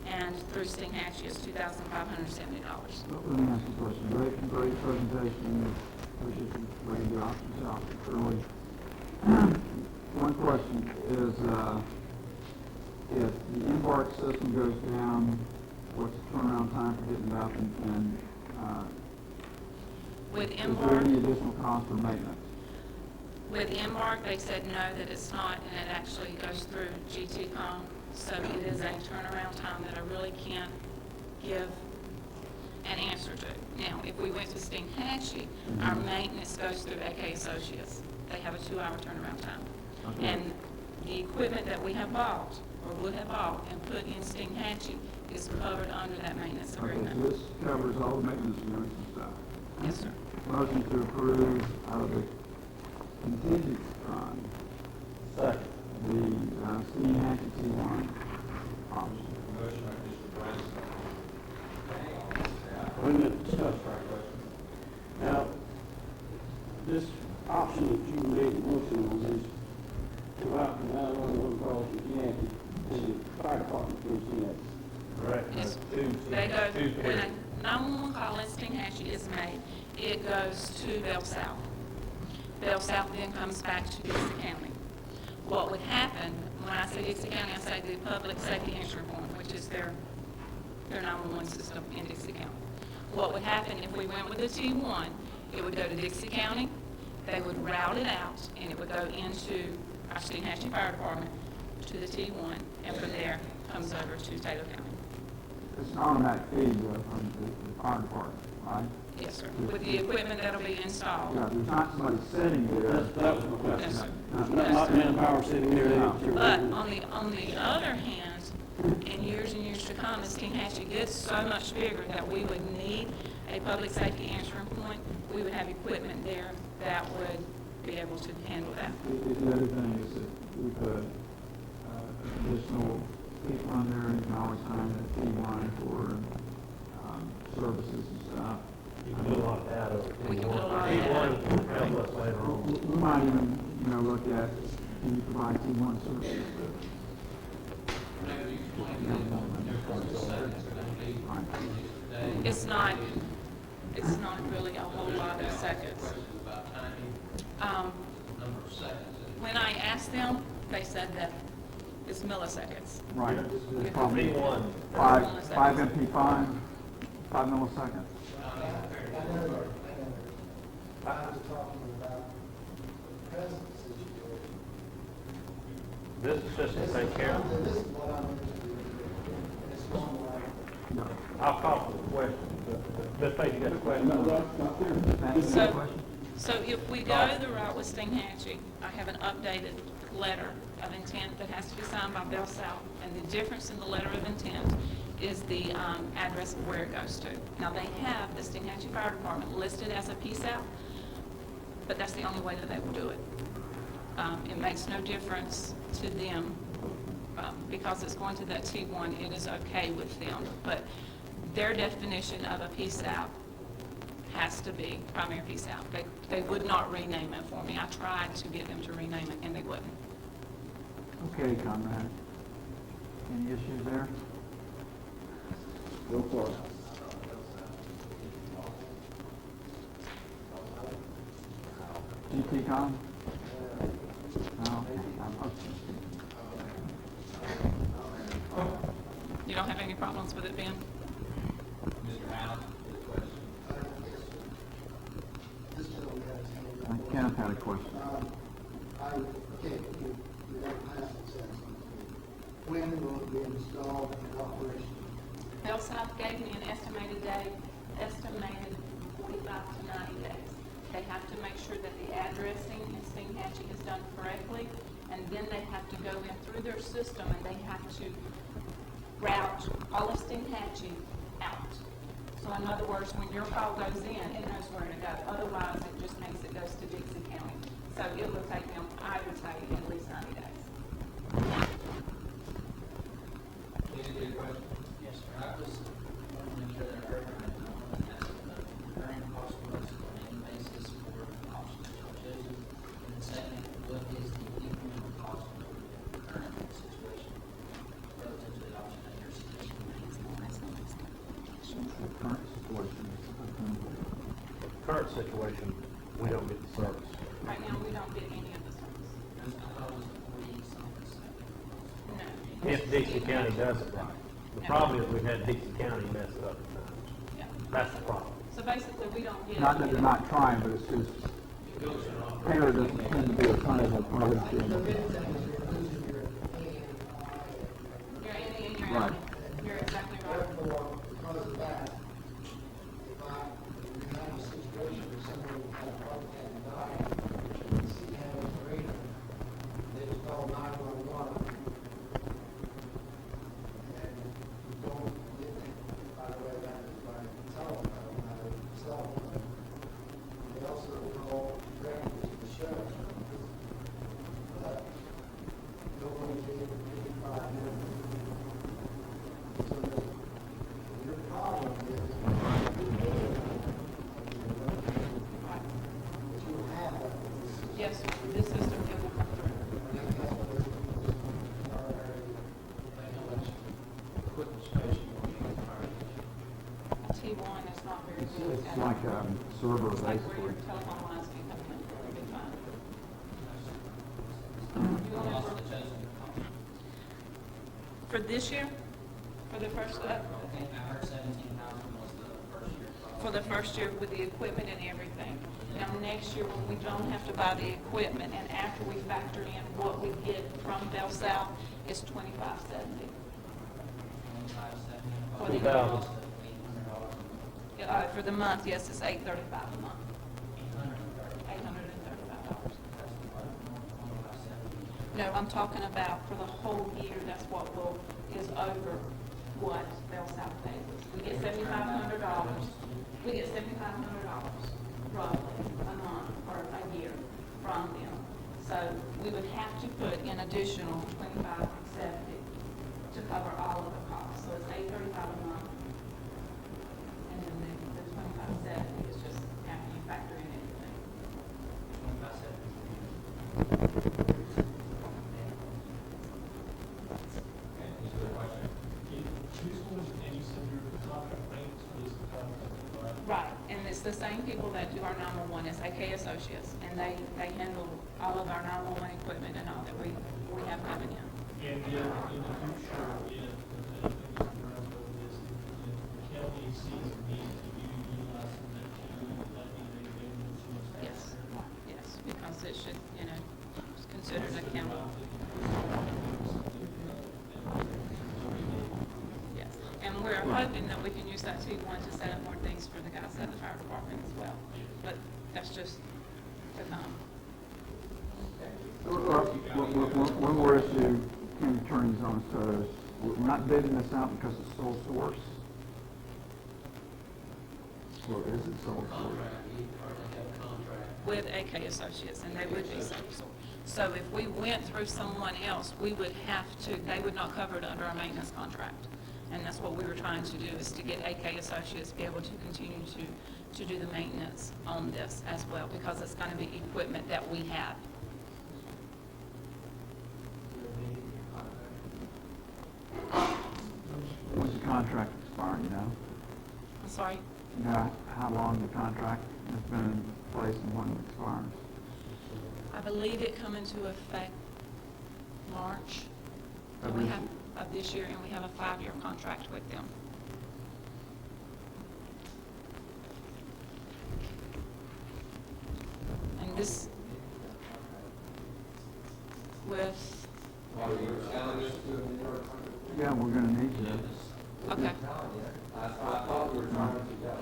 and through Steinhatchee is $2,570. Let me ask you a question. Great presentation. Appreciate you bringing the options out early. One question is, if the Embark system goes down, what's the turnaround time for getting it up, and With is Embark, there any additional cost for maintenance? with Embark, they said no, that it's not, and it actually goes through GTCOM So it is a turnaround time that I really can't give an answer to. Now, if we went to Steinhatchee, our maintenance goes through AK Associates. They have a 2-hour turnaround time. Okay. And the equipment that we have bought, or would have bought, and put in Steinhatchee is covered under that maintenance Okay, agreement. so this covers all the maintenance agreements and stuff. Yes, sir. Motion to approve out of the contingent fund. Second. The Steinhatchee T1 option. Motion by Mr. Branson. We're going to discuss. Now, this option that you made the motion on is to out the 911 calls from Yankee to the fire department from Yankee. Correct. Yes. They go, when a 911 call in Steinhatchee is made, it goes to Bell South. Bell South then comes back to Dixie County. What would happen, when I say Dixie County, I say the Public Safety Insurance Point, which is their 911 system in Dixie County. What would happen if we went with the T1, it would go to Dixie County, they would route it out, and it would go into our Steinhatchee Fire Department to the T1, and from there comes over to Taylor County. It's an automatic feed from the fire department, right? Yes, sir. With the equipment that'll be installed. Yeah, there's not somebody sitting there. That was my question. Yes, sir. There's not manpower sitting there. But on the other hand, in years and years to come, as Steinhatchee gets so much bigger that we would need a public safety answering point, we would have equipment there that would be able to handle that. The other thing is that we put additional people on there, and you can always find a T1 for services and stuff. You can do a lot of that over We can do a lot of T1 will help us later on. We might even, look at, can you provide T1 services? Maybe you can explain that, seconds, don't need It's not really a whole lot of seconds. questions about timing, number of seconds. When I asked them, they said that it's milliseconds. Right. Yeah. It's probably T1. 5 MP5, 5 milliseconds. I was talking about the present situation. This is just to take care of. This is what I'm interested in. It's one way. I'll call for the question. Ms. Page, you got a question? So if we go the route with Steinhatchee, I have an updated letter of intent that has to be signed by Bell South, and the difference in the letter of intent is the address of where it goes to. Now, they have the Steinhatchee Fire Department listed as a PSAP, but that's the only way that they will do it. It makes no difference to them because it's going to that T1, it is okay with them, but their definition of a PSAP has to be primary PSAP. They would not rename it for me. I tried to get them to rename it, and they wouldn't. Okay, Conrad. Any issues there? Go for it. GT-Con? No? You don't have any problems with it, Ben? Mr. Allen, your question. This gentleman has his hand up. Kenneth had a question. I can't give that last sentence. When will it be installed and operational? Bell South gave me an estimated date, estimated 45 to 90 days. They have to make sure that the addressing in Steinhatchee is done correctly, and then they have to go in through their system and they have to route all of Steinhatchee out. So in other words, when your call goes in, it knows where to go. Otherwise, it just means it goes to Dixie County. So it will take them, I would say, at least 90 days. Any other questions? Yes, sir. I just want to make sure that I heard right now, and that's the current cost was on any basis for options that you're choosing. And then second, what is the incremental cost of the current situation relative to the option that you're suggesting? Current situation, we don't get the service. Right now, we don't get any of the service. I thought it was 40-something seconds. No. If Dixie County does it right. The problem is we've had Dixie County mess it up at times. Yeah. That's the problem. So basically, we don't get. Not that they're not trying, but it's just, Taylor doesn't tend to be a kind of a part of The the big thing is you're losing your hand-eye Right. You're exactly right. Therefore, because of that, if I have a situation where someone had a heart attack and died, and the city had a generator, they just call 911. And you don't get that, by the way, that is by telephone, not a cell phone. They also call directly to the sheriff. But nobody gave 85 minutes. So your problem is that you have Yes, sir. This system can work. T1 is not very good. It's like a server, It's like where basically. your telephone lines can come in. It'll be fine. You want to- For this year? For the first, for the first year with the equipment and everything. Now, next year, when we don't have to buy the equipment, and after we factor in what we get from Bell South, it's $25.70. For the- 2,000. For the month, yes, it's $835 a month. $835. No, I'm talking about for the whole year, that's what is over what Bell South pays us. We get $7,500, roughly, a month or a year from them. So we would have to put in additional $25.70 to cover all of the costs. So it's $835 a month. And then the $25.70 is just after you factor in everything. Right, and it's the same people that do our 911, it's AK Associates, and they handle all of our 911 equipment and all that we have coming in. And in the future, if the county sees a need to utilize some of that, that means they give them insurance. Yes, yes, because it should, it's considered a county. Yes, and we're hoping that we can use that T1 to set up more things for the guys at the fire department as well, but that's just to come. One more issue, county attorney's on, so we're not bidding this out because it's sole source? Or is it sole source? With AK Associates, and they would be sole source. So if we went through someone else, we would have to, they would not cover it under our maintenance contract. And that's what we were trying to do, is to get AK Associates to be able to continue to do the maintenance on this as well, because it's going to be equipment that we have. When's the contract expiring, you know? I'm sorry? You know how long the contract has been in place and when it expires? I believe it come into effect March Of and this of this year, and we have a 5-year contract with them. And this, with, Yeah, we're gonna need to. okay. I thought we were trying to go.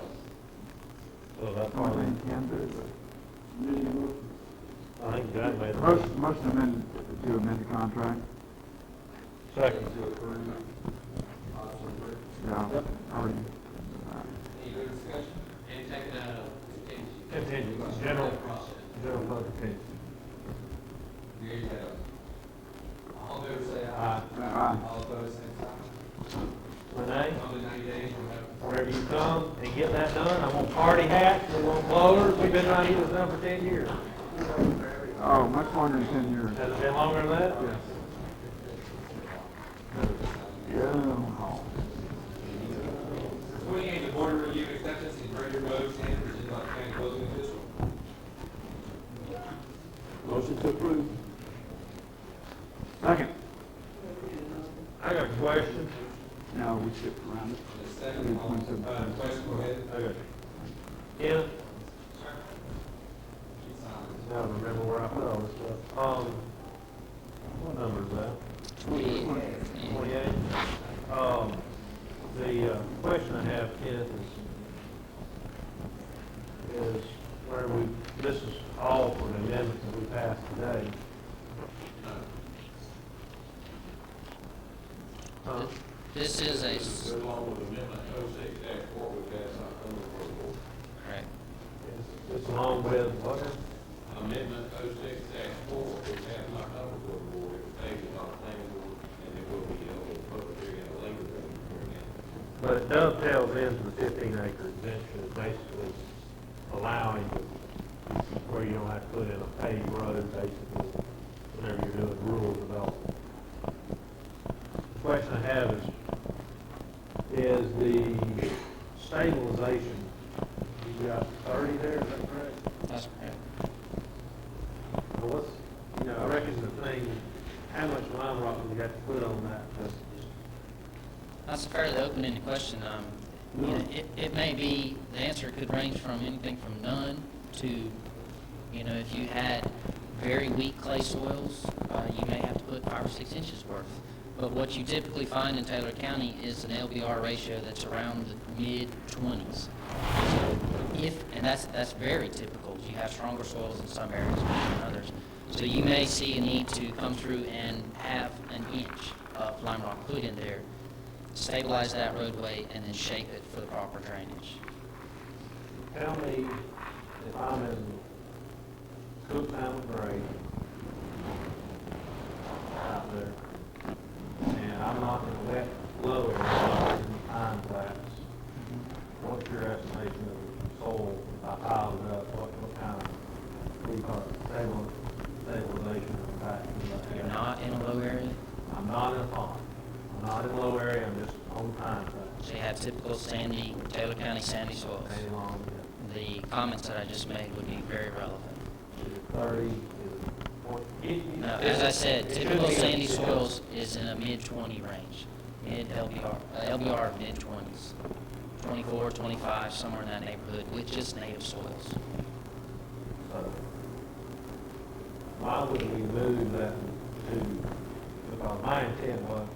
So that's Only why thing you can do, I think that made but most of them to amend the contract. second. Yeah, already. Any good discussion? And take it out of Continue, general publication. There you go. All in favor, say Aye. aye. All opposed, same sign. Renee, Only 90 days, we'll have. wherever you come and get that done, I want party hats, I want blowers, we've been trying to get this done for 10 years. Oh, much longer than 10 years. Has it been longer than that? Yes. Yeah. 28, the board review acceptance and greater road standards presented by the county closing official. Motion to approve. Second. I got a question. No, we skipped around it. The second, question, go ahead. Okay. Ken? I don't remember where I put all this stuff. What number is that? 28. this is all for the amendments that we passed today. This is a, Go along with Amendment 06-4 we passed October 4th. correct. It's along with what? Amendment 06-4 we passed October 4th, it was tabled on the planning board, and it will be held in public hearing at a later date. But it dovetails into the 15-acre exemption, basically allowing where you don't have to put in a paved road, basically, whenever you're doing rural development. The question I have is the stabilization, you got 30 there, is that correct? That's correct. Well, what's, I reckon the thing, how much lime rock have you got to put on that? That's a fairly open-ended question. It may be, the answer could range from anything from none to, if you had very weak clay soils, you may have to put 5 or 6 inches worth. But what you typically find in Taylor County is an LBR ratio that's around the mid-20s. So and that's very typical. You have stronger soils in some areas than others. So you may see a need to come through and have an inch of lime rock put in there, stabilize that roadway, and then shape it for the proper drainage. Tell me if I'm in Cooktown grade out there, and I'm not in a wet, low area, I'm in pine flats, what's your estimation of the soil, if I piled it up, what kind of stabilization impact? You're not in a low area? I'm not in a pond. I'm not in a low area, I'm just on pine flats. So you have typical sandy, Taylor County sandy soils. The comments that I just made would be very relevant. 30, No, as I said, typical sandy soils is in a mid-20 range, mid-LBR, LBR mid-20s, 24, 25, somewhere in that neighborhood, with just native soils. So, why would we move that to, because my intent was,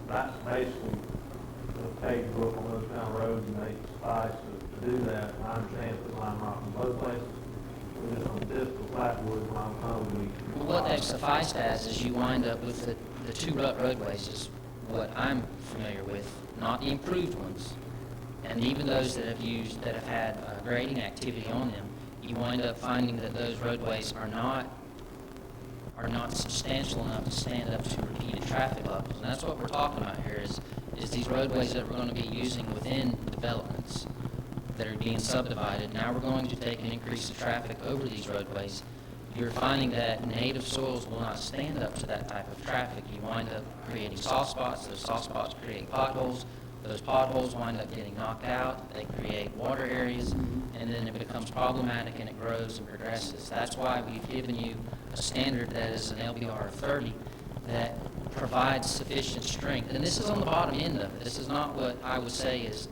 that's basically the paved brook on those kind of roads, and they suffice to do that. I understand put lime rock in both places. We're just on typical flatwood, when I'm home, Well, what they've sufficed as is you wind up with the 2 rut roadways is what I'm familiar with, not the improved ones. And even those that have had grading activity on them, you wind up finding that those roadways are not substantial enough to stand up to repeated traffic levels. And that's what we're talking about here is these roadways that we're going to be using within developments that are being subdivided. Now we're going to take an increase in traffic over these roadways. You're finding that native soils will not stand up to that type of traffic. You wind up creating soft spots. Those soft spots create potholes. Those potholes wind up getting knocked out. They create water areas, and then it becomes problematic and it grows and progresses. That's why we've given you a standard that is an LBR of 30 that provides sufficient strength. And this is on the bottom end of it. This is not what I would say is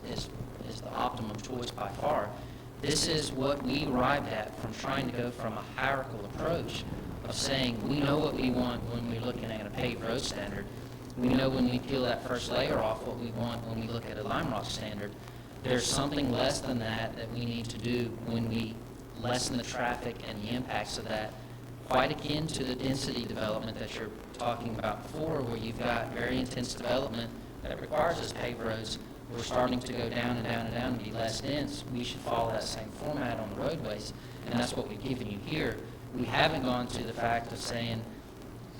the optimum choice by far. This is what we arrived at from trying to go from a hierarchical approach of saying we know what we want when we're looking at a paved road standard. We know when we peel that first layer off what we want when we look at a lime rock standard. There's something less than that that we need to do when we lessen the traffic and the impacts of that, quite akin to the density development that you're talking about before, where you've got very intense development that requires us paved roads. We're starting to go down and down and down and be less dense. We should follow that same format on the roadways, and that's what we've given you here. We haven't gone to the fact of saying,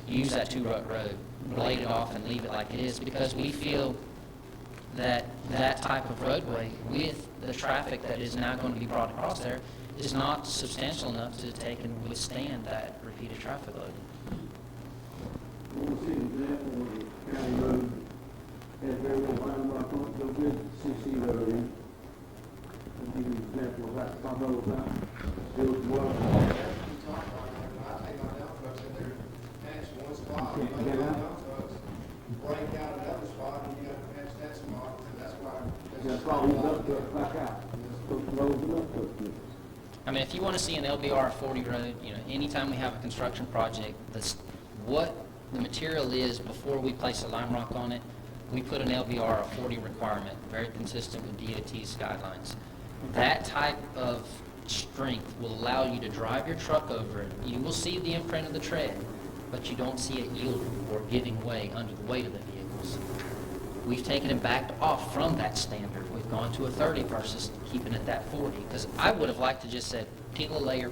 use that 2-rut road, blade it off and leave it like it is, because we feel that that type of roadway with the traffic that is now going to be brought across there is not substantial enough to take and withstand that repeated traffic load. We'll see an example of the county road, has very little line rock on it, go good, CC road in. I'll give you an example of that, talk all about, still well. You can't get out? Break out another spot, and you got to patch that spot, and that's why. You gotta follow it up to it, back out. Supposed to roll it up to it. I mean, if you want to see an LBR 40 road, anytime we have a construction project, what the material is before we place a lime rock on it, we put an LBR of 40 requirement, very consistent with DOT's guidelines. That type of strength will allow you to drive your truck over it. You will see the imprint of the tread, but you don't see it yielding or giving way under the weight of the vehicles. We've taken it back off from that standard. We've gone to a 30 versus keeping it that 40, because I would have liked to just said, peel a layer,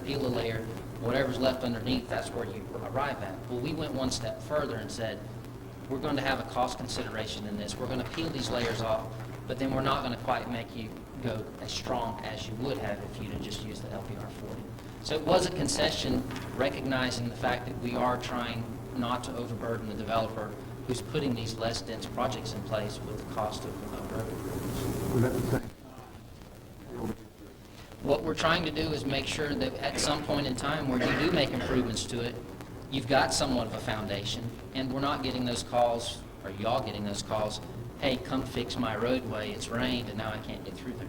whatever's left underneath, that's where you arrive at. Well, we went one step further and said, we're going to have a cost consideration in this. We're going to peel these layers off, but then we're not going to quite make you go as strong as you would have if you'd have just used the LPR 40. So it was a concession, recognizing the fact that we are trying not to overburden the developer who's putting these less dense projects in place with the cost of road improvements. What we're trying to do is make sure that at some point in time where you do make improvements to it, you've got somewhat of a foundation, and we're not getting those calls, or y'all getting those calls, hey, come fix my roadway, it's rained, and now I can't get through there.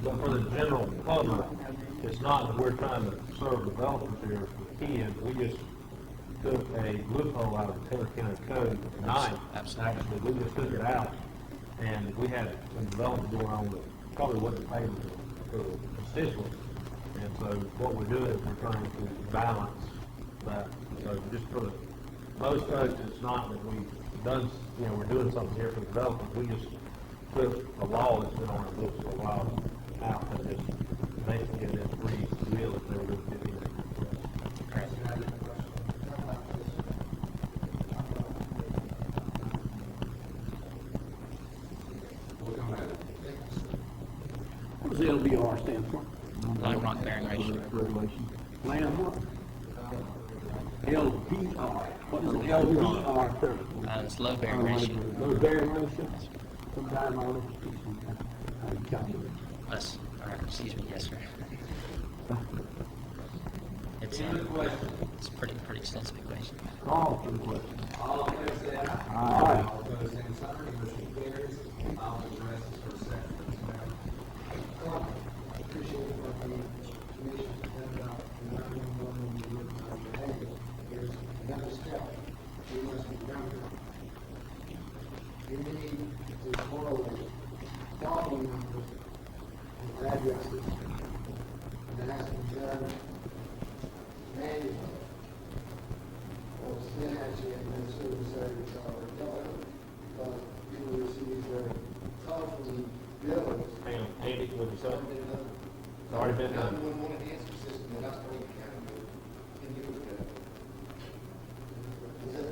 But for the general public, it's not that we're trying to serve developers here. The key is we just took a loophole out of the Taylor County Code tonight. Absolutely. Actually, we just took it out, and we had some development going on that probably wasn't paid for the constituents. And so what we're doing is we're trying to balance that. So just for the, most folks, it's not that we've done, we're doing something here for the developers. We just took a law that's been on our books for a while out and just making it as free will if they were going to get in. What does LBR stand for? Line rock bearing ratio. Land what? LBR. What is LBR? It's load bearing ratio. Load bearing ratio? Sometime I'll let you teach me how you calculate it. Yes, all right, excuse me, yes, sir. It's a pretty extensive equation. Call for the question. All in favor, say aye. Aye. All opposed, same sign. Motion carries. I'll address this for a second. I appreciate what the commission said about the 911 and the behavior. There's another step. We must remember. We need to correlate following numbers with addresses. And that's been done manually. Or send actually in the service areas are done. But people receive their telephone bills. Hang on, Andy, what you say? It's already been done. 911 answer system, and that's what we can do. Can do with that.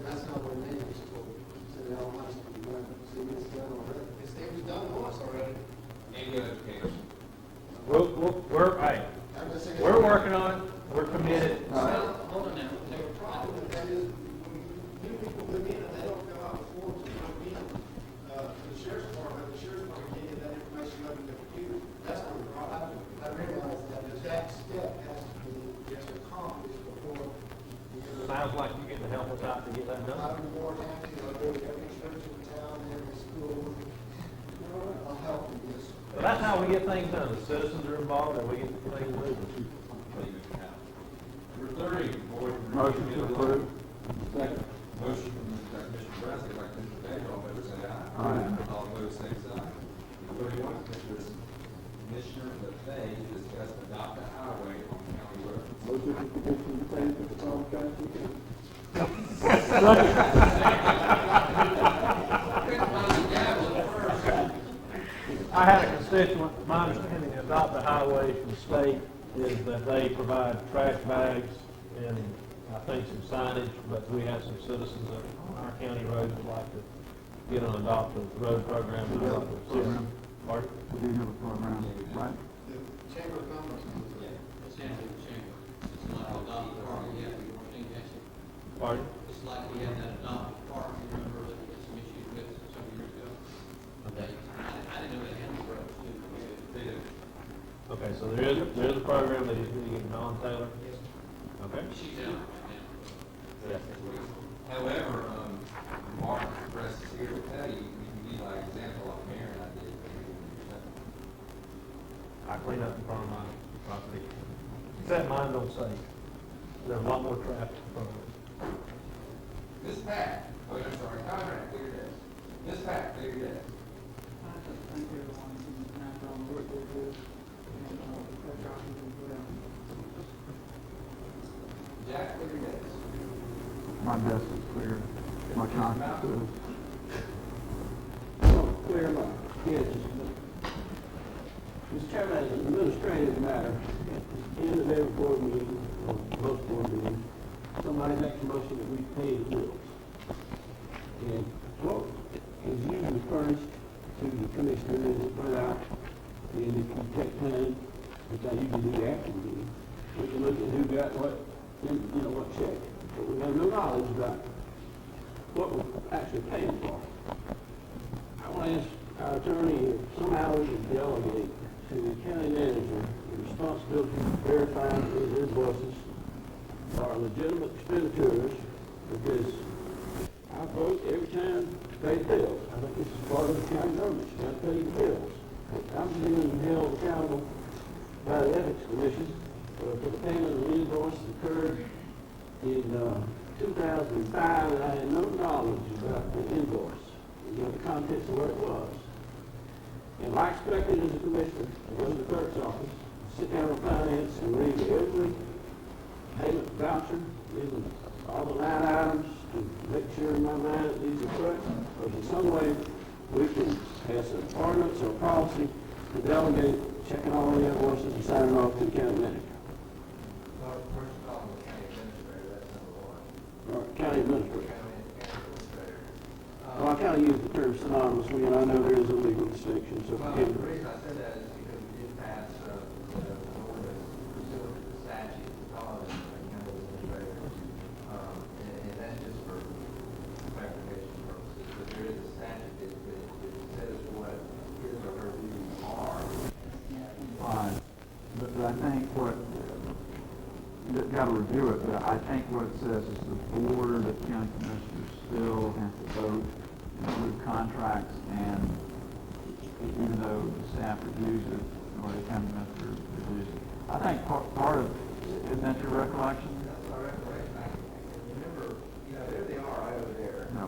That's not what it is. So they all wants to be done. See, it's done already. It was done once already. Any other education? We're working on it. We're committed. Hold on now. The problem with that is, when new people come in and they don't fill out the forms to come in, to the sheriff's department can't get that information up in the computer. That's what the problem. I realize that step has to be accomplished before. Sounds like you're getting the help us out to get that done. I'm more than happy to go to every church in town, every school. I'll help with this. So that's how we get things done. The citizens are involved and we get the thing moving. Number 30, board. Motion to approve. Second. Motion from Commissioner Brassey, by Commissioner Baker, all in favor, say aye. Aye. All opposed, same sign. 31, Commissioner Lefebvre to discuss adopt a highway on county road. Motion to Commissioner Lefebvre for the Solid Transportation. I had a constituent, my understanding of adopt a highway from the state is that they provide trash bags and I think some signage, but we have some citizens on our county roads would like to get an adopt a road program. Program. Pardon? We do have a program, right? The Chamber of Commerce. It's in the chamber. It's not adopted park yet, we weren't in that. Pardon? It's like we had that adopted park, you remember that we had some issues with some years ago? Okay. I didn't know they had the roads too. They do. Okay, so there is a program that is being non-Taylor? Okay. She's out right Yeah. However, Mark Press is here to tell you, you can be like example like Mayor and I did. I clean up in front of my property. Except mine don't say. There's a lot more traffic in front of it. This Pat, oh, I'm sorry, Conrad, clear your desk. This Pat, clear your desk. I just think everyone's not gonna work with this. my best to clear my conscience of Clear my head. Mr. Chairman, as an administrative matter, at the end of every board meeting, or most board meetings, somebody makes a motion that we pay the bills. And what is usually furnished to the commissioner is put out, and if you take time, which I usually do after the meeting, we can look at who got what, what check. But we have no knowledge about what we're actually paying for. I want to ask our attorney if somehow we can delegate to the county manager the responsibility of verifying these invoices are legitimate expenditures, because I vote every time to pay the bills. I think this is part of the county government. You got to pay the bills. I'm being held accountable by the Ethics Commission for the payment of an invoice that occurred in 2005, and I had no knowledge about the invoice, the contents of where it was. And I expected as a commissioner to go to the clerk's office, sit down on finance and read every payment voucher, read all the line items to make sure in my mind that these are correct. Or in some way we can pass an ordinance or policy to delegate checking all the invoices and signing off to the county manager. Or county administrator. Well, I kind of use the term synonymously, and I know there is a legal distinction, so Well, forgive the me. reason I said that is because we did pass the ordinance pursuant to the statute, calling it a county administrator. And that's just for clarification purposes, but there is a statute that says what his or her duties are. fine. But I think you've got to review it, but I think what it says is the board of county commissioners still has to vote and approve contracts, and even though the staff reviews it, or the county administrator reviews it. I think part of, isn't that your recollection? That's my recollection. I remember, there they are right over there. No.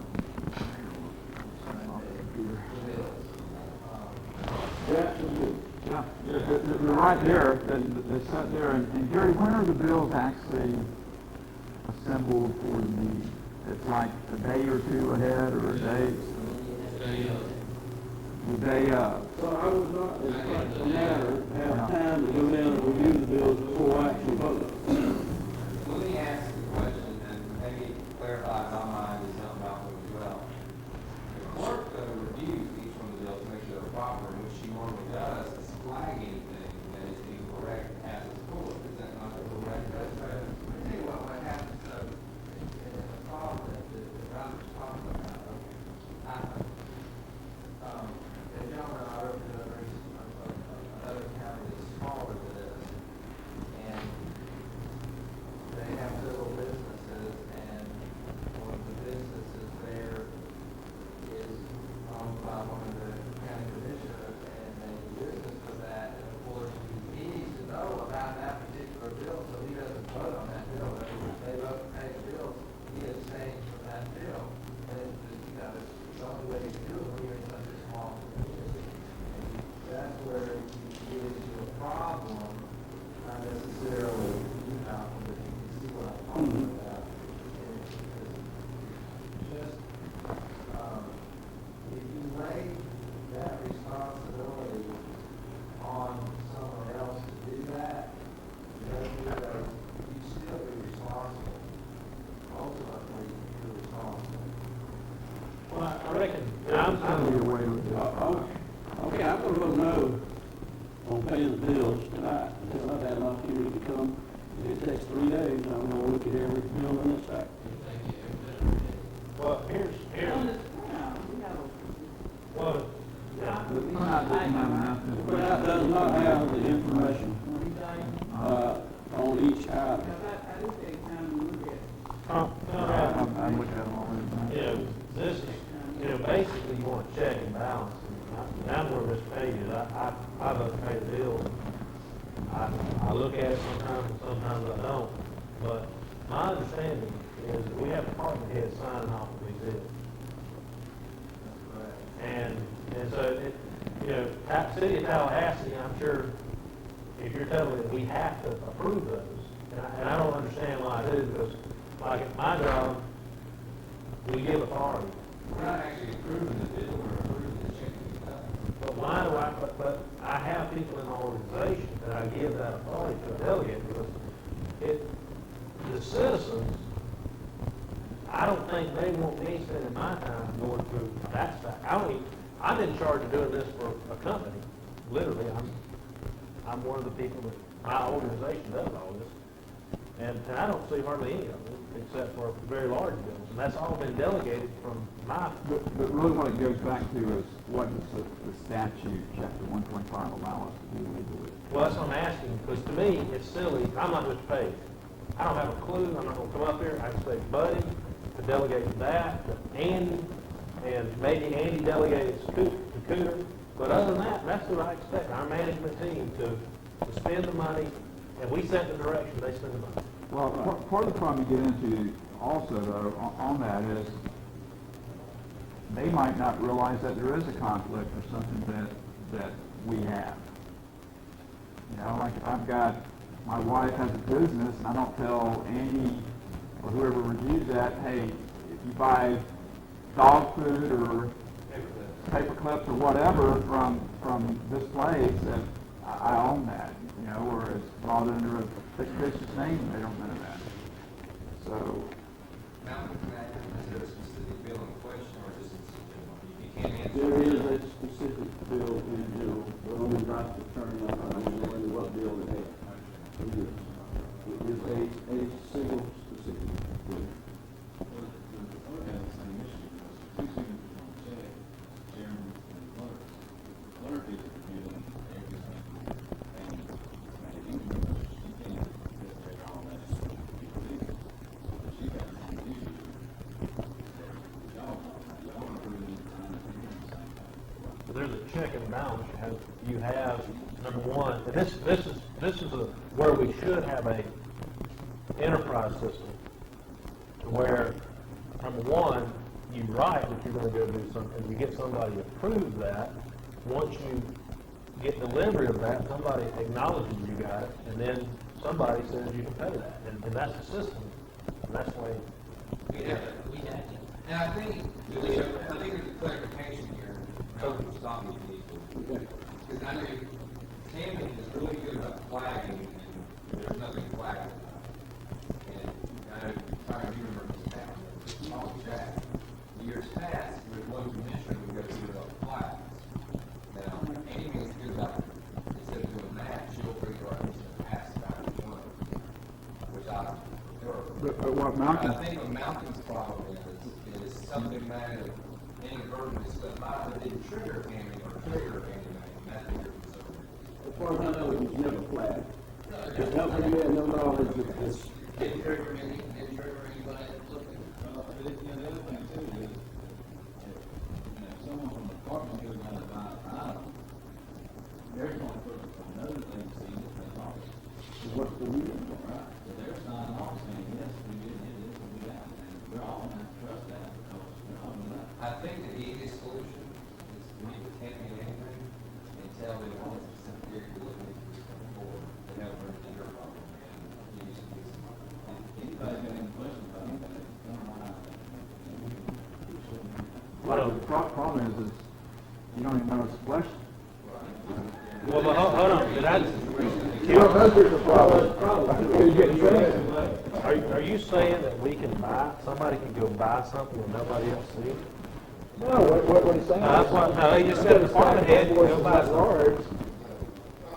Yeah, they're right there, they sat there, and Gary, when are the bills actually assembled for the meeting? It's like a day or two ahead, or a day? The day of. So I was not, as much a matter, have time to go down and review the bills before I actually vote. Let me ask the question, and maybe clarify in my mind is something about it as well. The clerk reviews each one of the bills to make sure they're proper, and what she normally does is flag anything that is incorrect as it's pulled. Is that not correct? That's right. Let me tell you what happens, in the problem that Robert's talking about. The gentleman I represent another county that's smaller than this, and they have several businesses, and one of the businesses there is owned by one of the county commissioners, and they do business for that, and of course, he needs to know about that particular bill, so he doesn't vote on that bill. If they vote to pay the bill, he abstains from that bill. And, it's the only way to do it when you're in such a small community. And that's where you get into a problem, not necessarily, but you can see what I'm talking about. If you lay that responsibility on someone else to do that, you still be responsible. Ultimately, you're responsible. Well, I reckon, I'm totally away with it. Okay, I'm going to vote no on paying the bills tonight until I've had an opportunity to come. If it takes 3 days, I'm going to look at every bill in this stack. well, here's, well, That does not have the information on each item. I do take time to look at it. I'm looking at them already. this is, basically you want to check and balance. And I'm where Mr. Page is. I love to pay the bills. I look at it sometimes and sometimes I don't. But my understanding is that we have department heads signing off on these bills. And so, City of Tallahassee, I'm sure, if you're telling me that we have to approve those, and I don't understand why I do, because like at my job, We give authority. We're not actually approving the bill, we're approving the check to be cut. But why do but I have people in my organization that I give that authority to a delegate because the citizens, I don't think they want me spending my time going through that stuff. I'm in charge of doing this for a company. Literally, I'm one of the people that my organization does all this. And I don't see hardly any of them, except for very large bills. And that's all been delegated from my... But really what it goes back to is what does the statute, chapter 125, allow us to do legally? Well, that's what I'm asking, because to me, it's silly. I'm not Mr. Page. I don't have a clue. I'm not going to come up here. I can say Buddy to delegate that, to Andy, and maybe Andy delegates to Cooter. But other than that, that's what I expect our management team to spend the money, and we set the direction, they spend the money. Well, part of the problem you get into also, though, on that is they might not realize that there is a conflict or something that we have. You know, like if I've got, my wife has a business and I don't tell Andy or whoever reviews that, hey, if you buy dog food or paper clips or whatever from this place, that I own that, you know, or it's brought under a fictitious name, they don't know that. So. Malcolm, is there a specific bill in question, or just you can't answer? There is a specific bill in general, but only right to turn on, I don't know what bill it is. It is a single specific bill. There's a check and balance. You have number one, and this is where we should have a enterprise system where number one, you write that you're going to go do something, you get somebody to approve that. Once you get delivery of that, somebody acknowledges you got it, and then somebody says you can pay that, and that's the system. And that's the way We have it. And I think there's a clarification here. Don't stop me, please. Because I know Tammy is really good about flagging, and there's nothing flagged about it. And I know, Tyler, you remember this now, small chat. Years past, there was one commissioner who would go through the flags. Now, Amy is good about, instead of doing that, she'll figure out to pass about each one, which I But what Malcolm... I think what Malcolm's problem is something that inadvertently slipped by that didn't trigger Tammy or trigger anything, and that's what you're concerned with. As far as I know, it was never flagged. Just helping you had no knowledge of this. Didn't trigger anybody that looked at it. The other thing too is, if someone from the department goes down to buy an item, they're going to put another thing saying that they bought it. So what's the reason for it? So they're signing off saying, yes, we did this and we got it. And we're all going to have to trust that because we're all going to. I think the easiest solution is to meet with Tammy and Andrew and tell them all it's a simple period to look at this coming forward. They have learned that your problem. You need to get some. Anybody got any questions about anything? Well, the problem is you don't even know it's a question. Well, but hold on. Did I? You don't know there's a problem. Are you saying that we can buy, somebody can go buy something and nobody else sees it? No, what he's saying That's what, no, you just said the department head can go buy something.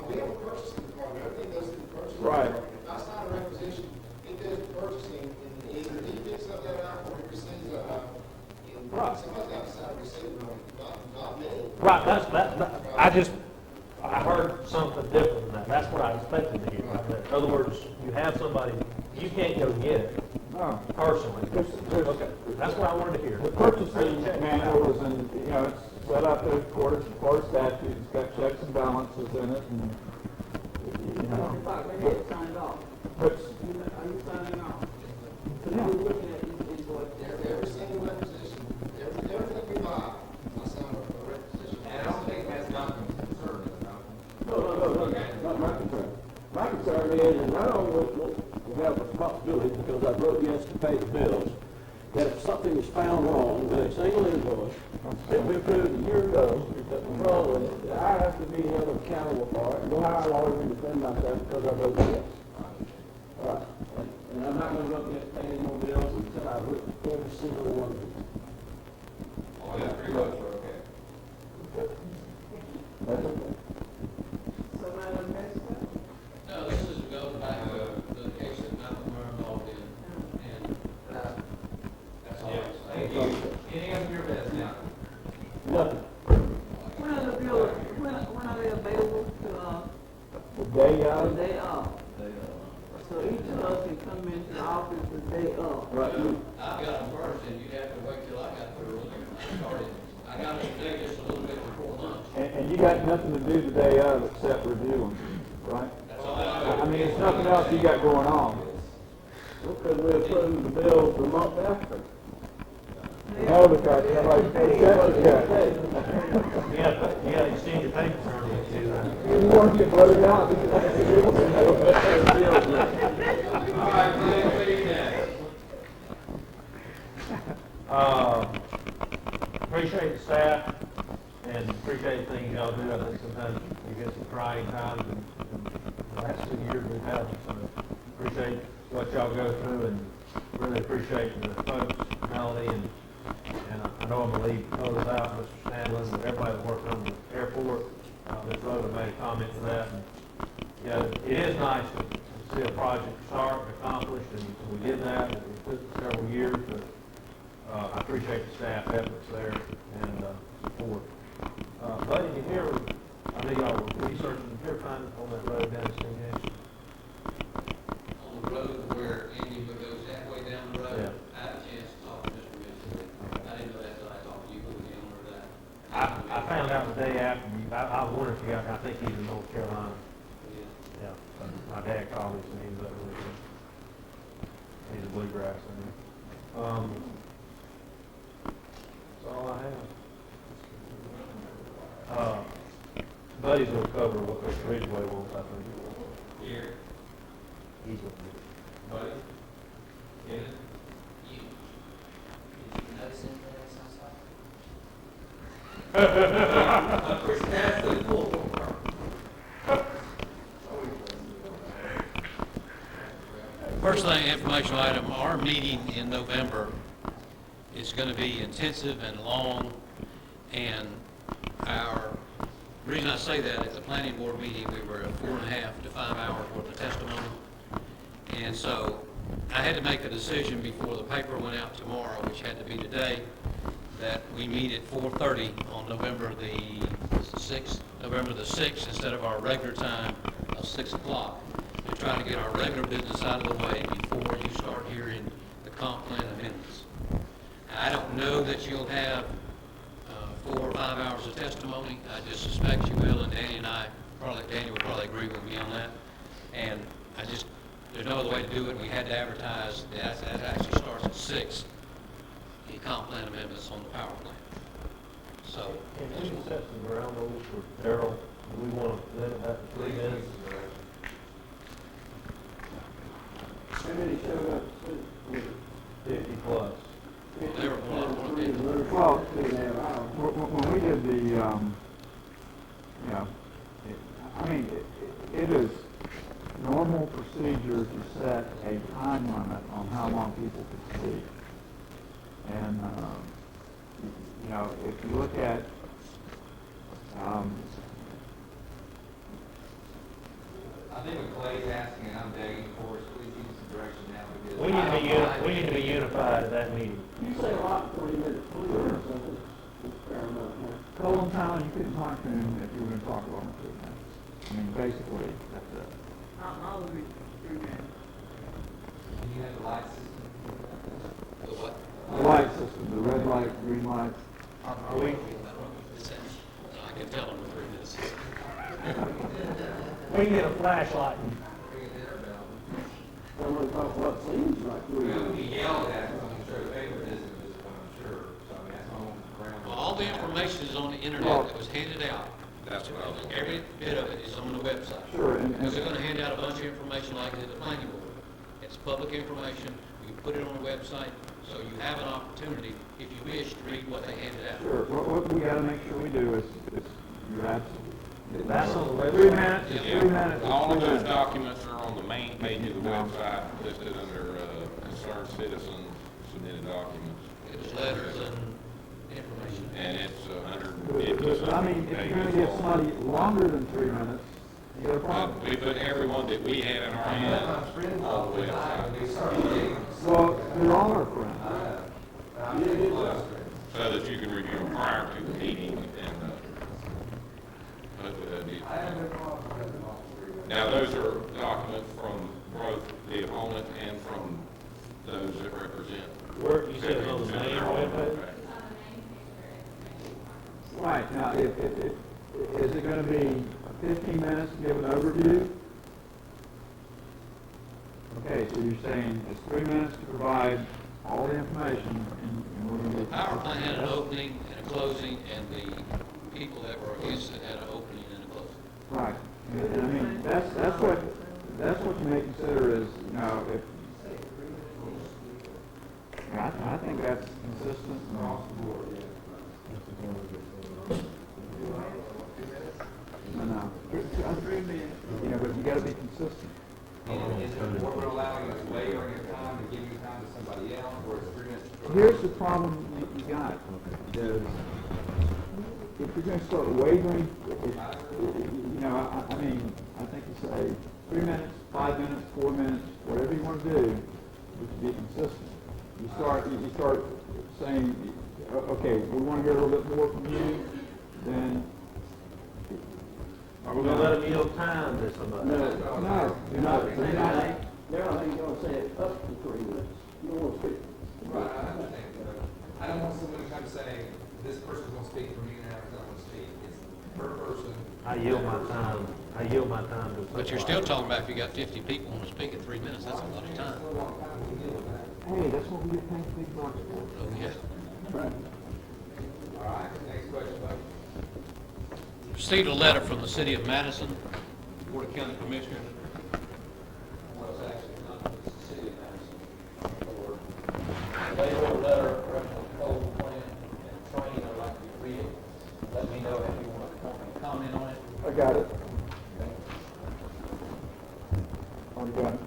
We have a purchasing department, everything goes through the purchasing Right. department. That's not a requisition, it does the purchasing, and either he picks up that out or he receives it out. And Right. somebody's outside receiving them, not me. Right, I heard something different than that. That's what I expected to hear right there. In other words, you have somebody, you can't go get it No. personally. Okay, that's what I wanted to hear. The purchasing manual is in, you know, it's set up in accordance with Florida statute, it's got checks and balances in it, and, you know. Signed off. But, Are you signing off? So now we're looking at each invoice. Every single requisition, everything we buy, I sign a requisition. And I don't think that's Malcolm's concern, is Malcolm? No, not my concern. My concern is, and not only we have a responsibility because I wrote yes to pay the bills, that if something is found wrong with a single invoice that we approved a year ago, that the problem, that I have to be held accountable for it, and go hire a lawyer and defend myself because I voted yes. All right. And I'm not gonna go up there and pay any more bills until I've written every single one of them. Oh, yeah, 3 votes are okay. That's okay. So, Madam Minister? No, this is goes back to the case that Malcolm were involved in, and that's all. Thank you. Any of your business now? Nothing. When are the bills, when are they available to, The day out. the day off? So each of us can come into the office the day off. Right. I've got them first, and you'd have to wait till I got through with them. I started, I got it today just a little bit before lunch. And you got nothing to do the day of except review them, right? That's all I I mean, there's nothing else you got going on. Because we're putting the bills the month after. No, because somebody paid check. You gotta exchange your papers early too. You want to get voted out. All right, please, next. Appreciate the staff and appreciate the things y'all do. I think sometimes you get some trying times and the last 2 years we've had them. So appreciate what y'all go through and really appreciate the folks, Melanie, and I know I'm going to leave others out, Mr. Stanley, and everybody that worked on the airport. Ms. Rhoda made a comment to that. And, you know, it is nice to see a project start, accomplished, and we did that. It took several years, but I appreciate the staff efforts there and support. Buddy, you hear, I know y'all were researching, you hear find on that road down to Stingham? On the road where Andy goes that way down the road, Yeah. I had a chance to talk to Mr. Mitchell. I didn't know that till I talked to you, but the owner of that. I found out the day after you, I wonder if you got, I think he's in North Carolina. Yeah, my dad called me, and he was up with him. He's a bluegrass, that's all I have. Buddy's gonna cover what the Ridgeway wants, I think. Here, He's gonna buddy. Kenneth? You notice anything else outside? That's the full. First thing, informational item, our meeting in November is going to be intensive and long, and the reason I say that, at the planning board meeting, we were at 4.5 to 5 hours worth of testimony, and so I had to make a decision before the paper went out tomorrow, which had to be today, that we meet at 4:30 on November the 6th, instead of our regular time of 6 o'clock, to try to get our regular business out of the way before you start hearing the comp plan amendments. I don't know that you'll have 4 or 5 hours of testimony. I just suspect you will, and Danny will probably agree with me on that. And there's no other way to do it. We had to advertise, that actually starts at 6, the comp plan amendments on the power plant. So, Can you set some ground rules for Darryl? Do we want to limit that to 3 minutes? How many showed up? 50 plus. they were Well, when we did the, I mean, it is normal procedure to set a time limit on how long people can speak. And, if you look at, I think what Clay's asking, and I'm begging for, is please give us some direction now, because. We need to be unified at that meeting. You say a lot in 20 minutes, please, or something. It's fair enough, man. Colin Town, you couldn't talk to him if you were gonna talk about him. I mean, basically, that's it. I'll agree. Do you have the light system? the what? The light system, the red light, green light. Are we? I can tell them in 3 minutes. We can get a flashlight. Someone talk what seems like We we're. will be yelled at when we show favoritism, I'm sure, so I mean, that's on the ground. Well, all the information is on the internet that was handed out. That's what I was. Every bit of it is on the website. Sure, and- Because they're going to hand out a bunch of information like they did at the planning board. It's public information. We put it on the website, so you have an opportunity, if you wish, to read what they handed out. Sure, what we gotta make sure we do is you're absolutely. That's on the website. 3 minutes, it's 3 minutes. All of it's 3 those minutes. documents are on the main page of the website, listed under concerned citizens, submitted documents. It was letters and information. And it's 150 I mean, if you're gonna give somebody longer than 3 minutes, you got a problem. We put everyone that we had in our hands on the website, Well, they're all our friends. so that you can review them prior to the meeting and, hopefully that'd be. Now, those are documents from both the opponent and from those that represent. Where, you said it's on the main webpage? Right, now, if, is it gonna be 15 minutes to give an overview? Okay, so you're saying it's 3 minutes to provide all the information, and we're gonna get. Power plant had an opening and a closing, and the people that were against it had an opening and a closing. Right, and I mean, that's what you may consider is, you know, if, I think that's consistent across the board. No. Yeah, but you gotta be consistent. And is the board allowing us way or your time to give you time to somebody else, or is 3 minutes? Here's the problem you got, is if you're gonna start wavering, you know, I mean, I think you say 3 minutes, 5 minutes, 4 minutes, whatever you wanna do, but to be consistent. You start saying, okay, we wanna hear a little bit more from you, then. Are we gonna let them yield time to somebody? No, you're not. They're not even gonna say it up to 3 minutes. You don't wanna speak. Right, I understand, but I don't want someone to come say, this person's gonna speak for me and I'm gonna speak. It's per person. I yield my time to. But you're still talking about if you got 50 people want to speak in 3 minutes, that's a lot of time. Hey, that's what we get paid big bucks for. Oh, yeah. Right. All right, next question, buddy. Received a letter from the city of Madison, Board of County Commissioners. Well, it's actually not the city of Madison. They wrote a letter of correctional code plan and training. I'd like you to read it. Let me know if you want to comment on it. I got it. Already got it.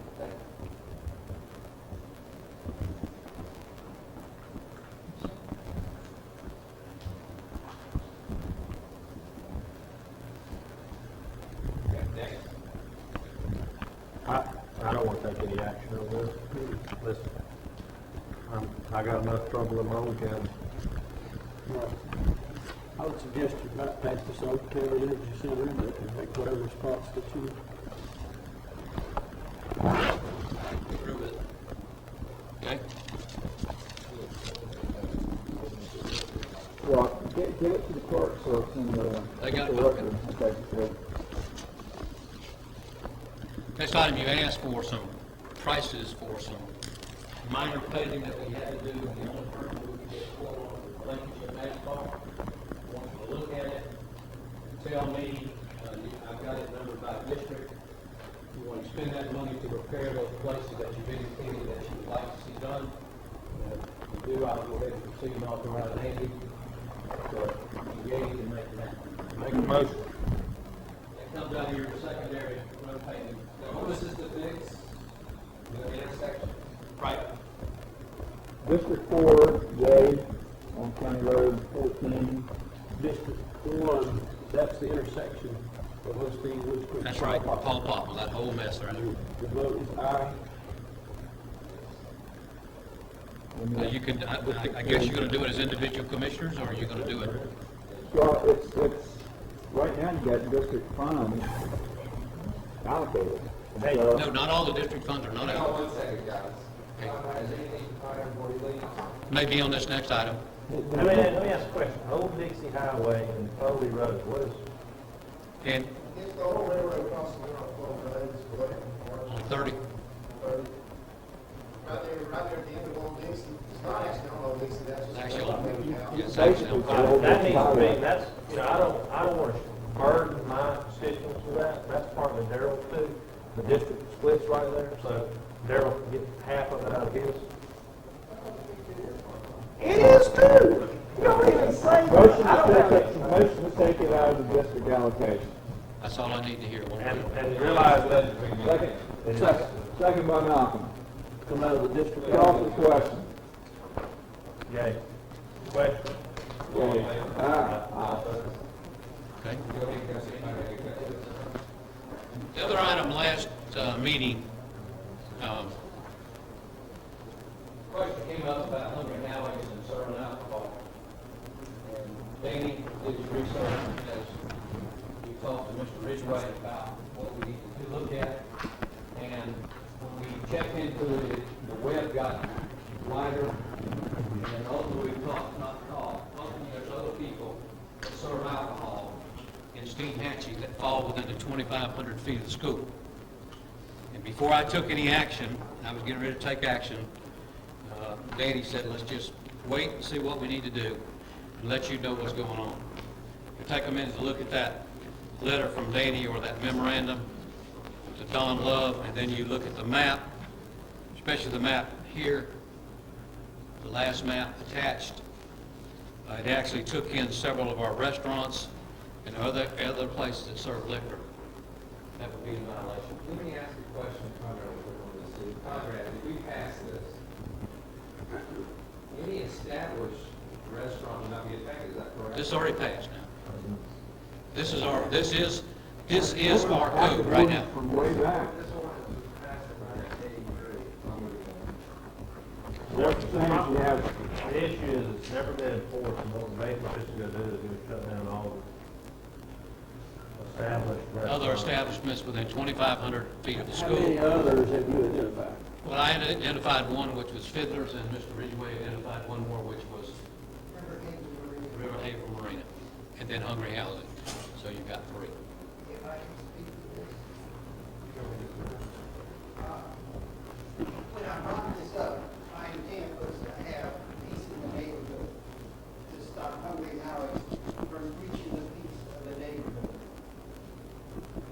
I don't want to take any action on this. Listen, I got enough trouble in my own county. I would suggest you might pass this on to the energy center and they can make whatever response that you. Approve it. Okay? Well, get it to the clerk so it's in the. They got it. the record. Okay, good. Next item, you asked for some prices for some minor paving that we had to do in the only person who could get a quote on Lincolnshire asphalt. I want you to look at it, tell me, I've got it numbered by district. You want to spend that money to repair those places that you've indicated that you would like to see done. If you do, I'll go ahead and proceed and authorize Andy to engage and make it happen. Make a motion. That comes out of your secondary road paving. Now, this is the fix, the intersection. Right. District 4, J, on County Road 14. District 1, that's the intersection of Hosteen, Woods Creek. That's right, Paul Popple, that whole mess right there. The vote is aye. You could, I guess you're gonna do it as individual commissioners, or are you gonna do it? Well, it's, right now you got district funds allocated. So- No, not all the district funds are not Hang on out. 1 second, guys. Has anything item before we leave? Maybe on this next item. Let me ask a question. Old Dixie Highway and Foley Road, what is, And It's the whole railroad crossing there on 12 roads, on 30, right there at the end of Old Dixie. It's not actually on Old Dixie, that's just. Actually, It's basically, that needs to be, that's, you know, I don't want to burden my constituents with that. That's partly Harold too. The district splits right there, so Darrell can get half of it out of his. It is too. You don't even say that. Motion to take it out of the district allocation. That's all I need to hear. And realize that. Second by Malcolm. Come out of the district. Call for the question. Yay. Question. Yay. Okay. The other item last meeting, Question came up about hungry highways and serving alcohol. And Danny did his research as we talked to Mr. Ridgway about what we need to look at. And when we checked into it, the web got wider. And ultimately we thought, ultimately there's other people that serve alcohol in Steinhatchee that fall within the 2,500 feet of the school. And before I took any action, I was getting ready to take action, Danny said, let's just wait and see what we need to do and let you know what's going on. If you take a minute to look at that letter from Danny or that memorandum to Don Love, and then you look at the map, especially the map here, the last map attached, it actually took in several of our restaurants and other places that serve liquor. That would be in violation. Let me ask you a question, Conrad, on this. Conrad, if we pass this, any established restaurant will not be affected, is that correct? This is already passed now. This is our code right now. From way back. The issue is it's never been enforced, and what we're basically just going to do is going to shut down all the established restaurants. Other establishments within 2,500 feet of the How school. many others have you identified? Well, I identified one, which was Fiddler's, and Mr. Ridgway identified one more, which was River Haven Marina, and then Hungry Housing. So you've got three. If I can speak to this. When I brought this up, my intent was to have peace in the neighborhood, to stop hungry hours from breaching the peace of the neighborhood.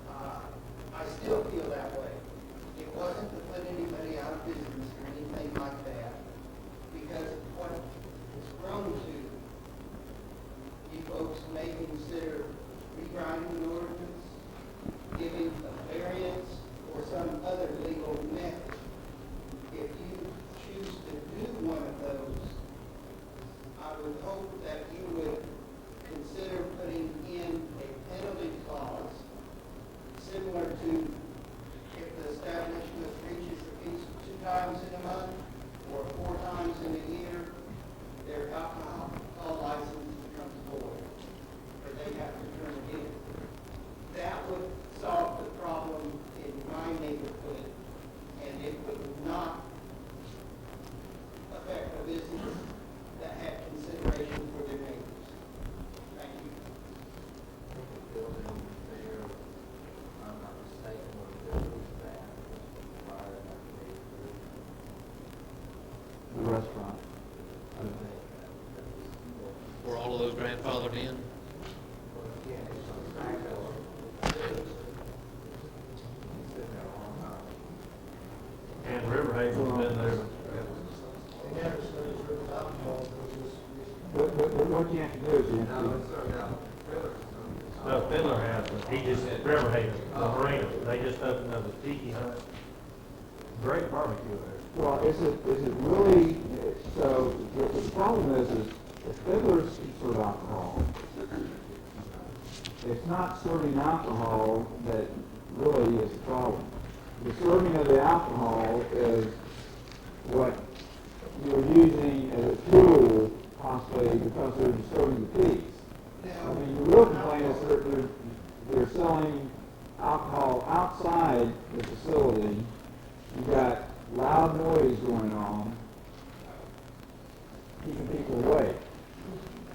I still feel that way. It wasn't to put anybody out of business or anything like that, because what it's grown to, you folks may consider rewriting the ordinance, giving a variance or some other legal method. If you choose to do one of those, I would hope that you would consider putting in a penalty clause similar to if the establishment reaches the peace 2 times in a month or 4 times in a year, their alcohol license becomes void, or they have to turn it in. That would solve the problem in my neighborhood, and it would not affect a business that had consideration for their neighbors. Thank you. The restaurant. Were all of those grandfathered in? And River Haven's been there. What you have to do is you have to. No, Fiddler has, but he just, River Haven, the marina, they just opened up a tiki hut. Great barbecue there. Well, is it really, so the problem is if Fiddler's can serve alcohol, it's not serving alcohol that really is the problem. The serving of the alcohol is what you're using as a tool, possibly because they're disturbing the peace. I mean, the real complaint is they're selling alcohol outside the facility. You've got loud noise going on, keeping people away.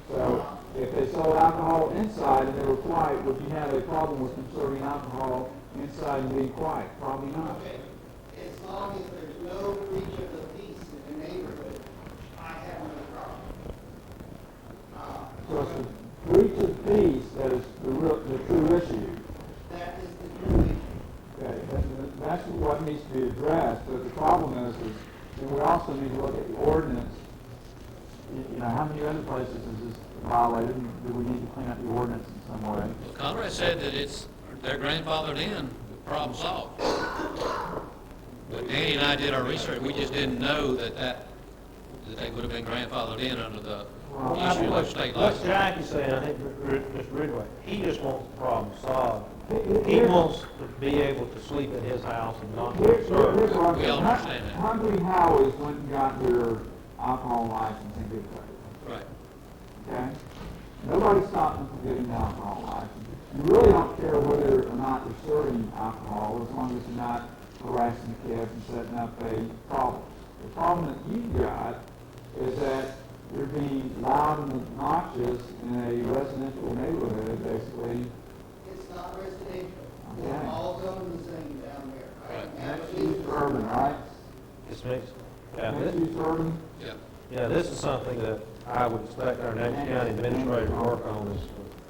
So if they sold alcohol inside and they were quiet, would you have a problem with them serving alcohol inside and being quiet? Probably not. Okay. As long as there's no breach of the peace in the neighborhood, I have no problem. So it's the breach of peace that is the true issue. That is the true issue. Okay, needs to be addressed, but the problem is that we also need to look at the ordinance. You know, how many other places is this violated, and do we need to clean up the ordinance in some way? Well, Conrad said that they're grandfathered in, problem solved. But Danny and I did our research, we just didn't know that they would have been grandfathered in under the issue of state What license. Jack is saying, I think, Mr. Ridgway, he just wants the problem solved. He wants to be able to sleep at his house and not be Here's what I'm disturbed. We saying. all understand that. Hungry Howie's went and got their alcohol license in good faith. Right. Okay? Nobody stopped them from getting an alcohol license. You really don't care whether or not they're serving alcohol, as long as you're not harassing kids and setting up a problem. The problem that you've got is that you're being loud and obnoxious in a residential neighborhood, basically. It's not residential. Okay. They're all zoned the same down there. Right? Next use urban, right? It's mixed. Yeah, Next this, use urban? Yeah. yeah, this is something that I would expect our next county administrator to work on, is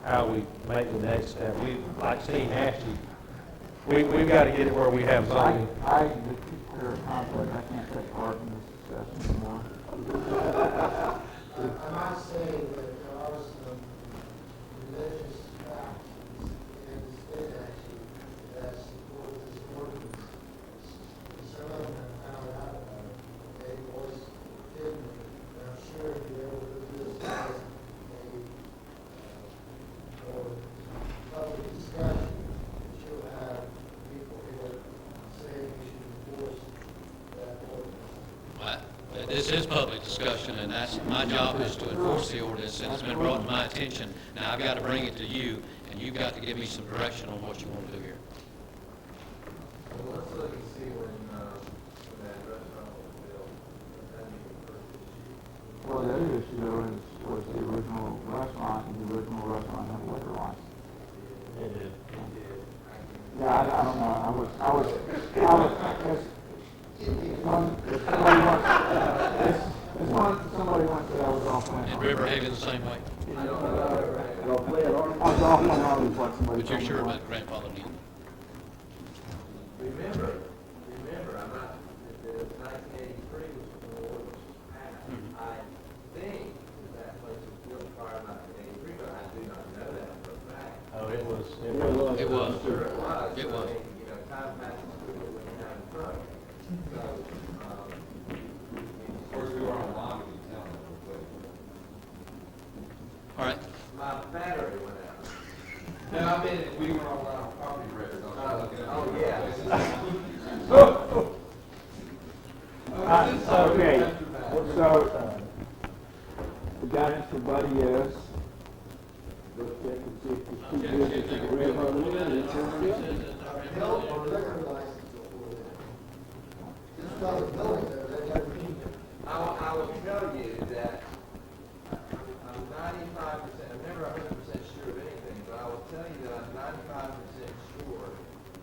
how we make the next step. We, like Steve asked you, we've got to get it where we have zoning. I declare a conflict. I can't take part in this discussion anymore. I might say that there are some religious factions in the state actually that support this ordinance. Some of them have found out about it. They voiced opinion, and I'm sure if you're able to do this as a public discussion, that you'll have people here saying we should enforce that ordinance. Right. This is public discussion, and that's, my job is to enforce the ordinance, and it's been brought to my attention. Now, I've got to bring it to you, and you've got to give me some direction on what you want to do here. Well, let's look and see when that restaurant was built, that may be the first issue. Well, the other issue though is, was the original restaurant, and the original restaurant had a liquor license. It did. Yeah, I don't know. I was, somebody once said I was off my. And Riverhaven the same way. I was off my Harley like somebody. But you're sure about grandfather in? Remember, I'm not, the 1983 was when the ordinance was passed. I think that place was built prior to 1983, but I do not know that for a fact. Oh, it was. It was. I'm sure it was. It I was. mean, you know, time passes quickly when you're having fun. So, Of course, we were on a lot of these towns. All right. my battery went out. No, I mean, we were on our property records. Oh, yeah. Okay, so, the guidance for Buddy is, let's check and see if it's too good to take a real hard look at it. Built or liquor license before that. Just by the building there, they never need it. I will tell you that I'm 95%, I'm never 100% sure of anything, but I will tell you that I'm 95% sure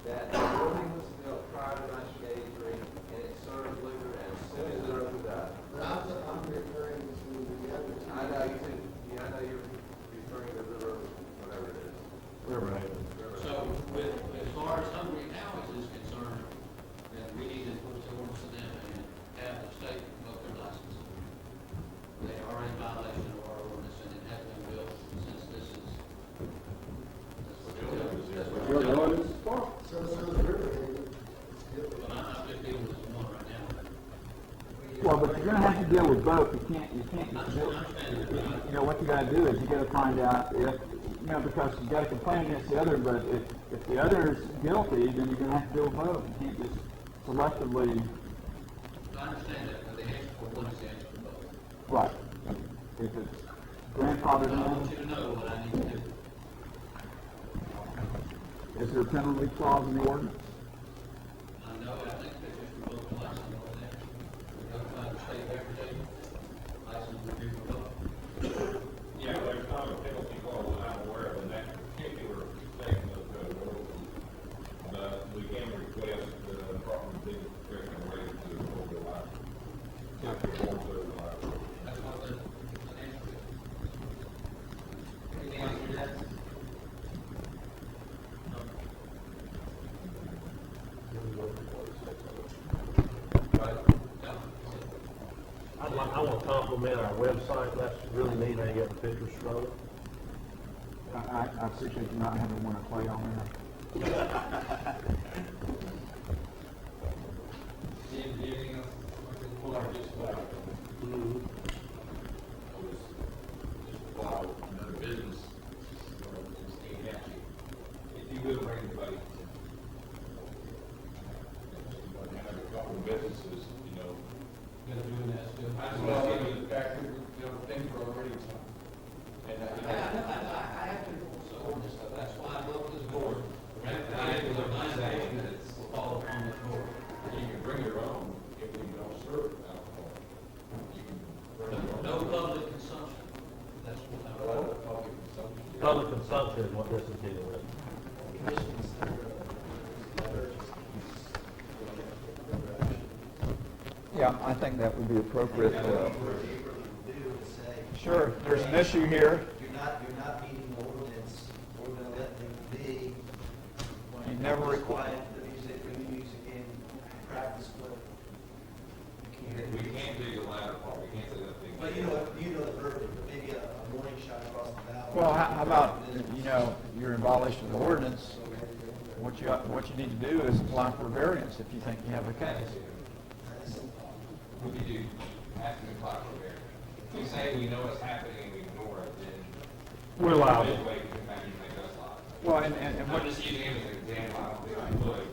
that the building was built prior to 1983 and it served liquor as soon as it opened up. But I'm referring to the other two. I know you too. Yeah, I know you're referring to River, whatever it is. Riverhaven. So, as far as Hungry Howie's is concerned, that we need to put the ordinance to them and have the state revoke their license. They are in violation of our ordinance, and it hasn't been built since this is, that's what they're telling us. So is Riverhaven. But I'm just dealing with one right now. Well, but you're gonna have to deal with both. You can't just, you know, what you gotta do is you gotta find out if, you know, because you gotta complain against the other, but if the other is guilty, then you're gonna have to deal with both. You can't just selectively, I understand that, but the answer for one is the answer for both. right. If it's grandfathered I want in, you to know what I need to do. is there a penalty clause in the ordinance? I know, I think they just revoked the license over there. We notified the state every day, license will be revoked. Yeah, there's not a penalty clause that I'm aware of in that particular section of the ordinance. But we can request the property be correctly rated to the full license. If the board so desires. That's what the answer is. Anything else you have? want to compliment our website. That's really neat. They got the pictures scrolling. I appreciate you not having one to play on there. Anything else? Well, I just, another business, if you will, bring anybody, have a couple of businesses, you know, doing that still. I just want to give you the fact that, you know, things are already done. And I have to enforce the ordinance, so that's why I built this board. It's all upon this board. you can bring your own if you don't serve alcohol. You can bring your own. No public consumption. That's what I'm. Public consumption. Public consumption is what this is dealing with. Yeah, I think that would be appropriate. Sure, there's an issue here. You're not meeting the ordinance, we're gonna let them be. You never It's require. quiet, the music in practice, but. We can't do the latter part, we can't do that thing. But you know the verbiage, maybe a warning shot across the bow. Well, how about, you're in violation of the ordinance. What you need to do is apply for a variance if you think you have a case. We could do, have to apply for variance. If we say we know what's happening and we ignore it, then. We're liable. Midway, we can make us liable. Well, and I'm what, just using him as an example, I don't think I would,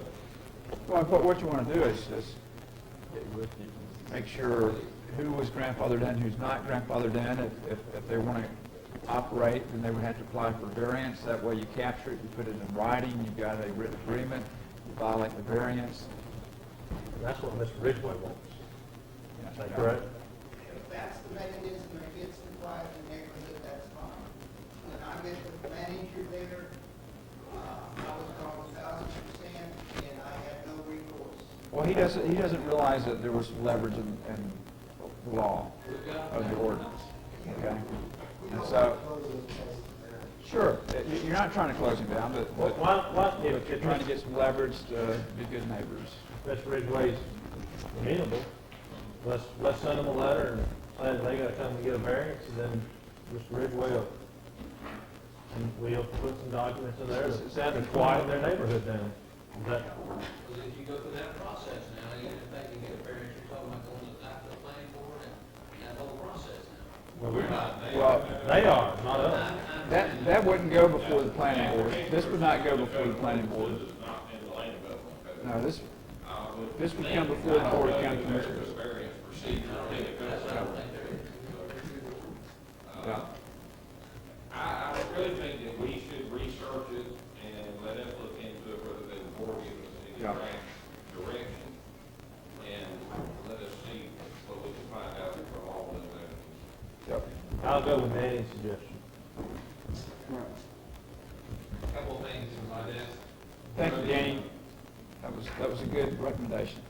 but. well, what you want to do is make sure who was grandfathered in, who's not grandfathered in. If they want to operate, then they would have to apply for variance. That way you capture it, you put it in writing, you've got a written agreement, you violate the variance. That's what Mr. Ridgway wants. Is that correct? If that's the mechanism that gets the quiet in the neighborhood, that's fine. When I met the manager there, I was called 1,000%, and I had no recourse. Well, he doesn't realize that there was leverage in the law of the ordinance. Okay? And so, sure, you're not trying to close him down, but you're trying to get some leverage to be good neighbors. Mr. Ridgway's amenable. Let's send them a letter and say that they gotta come and get a variance, and then Mr. Ridgway will, and we'll put some documents in there that quiet their neighborhood down. Is that, Because if you go through that process now, even if they can get a variance, you're talking about going to the planning board and that whole process now. well, we're not. Well, They are, not us. that wouldn't go before the planning board. This would not go before the planning board. No, this would come before the Board of County Commissioners. Yeah. I really think that we should research it and let us look into it, whether the board gives us any Yeah. direction, and let us see what we can find out from all of them. Yep. I'll go with Danny's suggestion. Couple of things from my desk. Thank you, Danny. That was a good recommendation.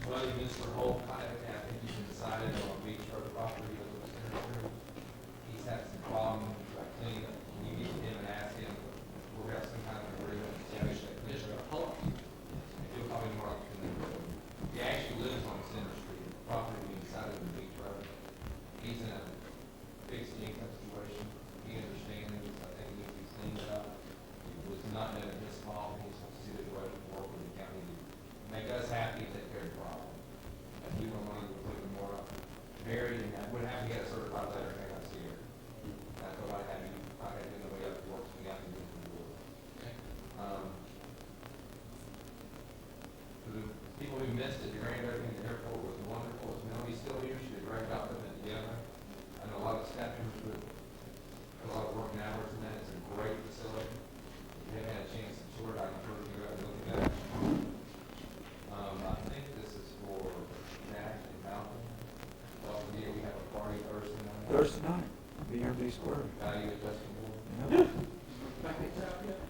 Buddy, Mr. Holt, I think you decided on beach road property with the senator. He's had some problems, I think, you need him and ask him, we'll have some kind of agreement. Mr. Holt, you'll probably more like, he actually lives on Center Street, the property we decided on beach road. He's in a fixed income situation, he understands, I think he needs to be cleaned up. It was not done at his fault, he's supposed to see the way to work with the county to make us happy and take care of the problem. And we don't want to put them more up. Mary, and I would have to get a certified letter, I got to see her. That's what I had to know we have to work, we have to do the board. For the people who missed it, the grand opening at the airport was wonderful. Is Melanie still here? She did a great job putting it together. I know a lot of staff members put a lot of working hours in that. It's a great facility. If you haven't had a chance to tour it, I encourage you to go out and look at that. I think this is for Jack and Malcolm. Well, here we have a party Thursday night. Thursday night, BRB Square. Value adjustment board. Yep. Package out yet?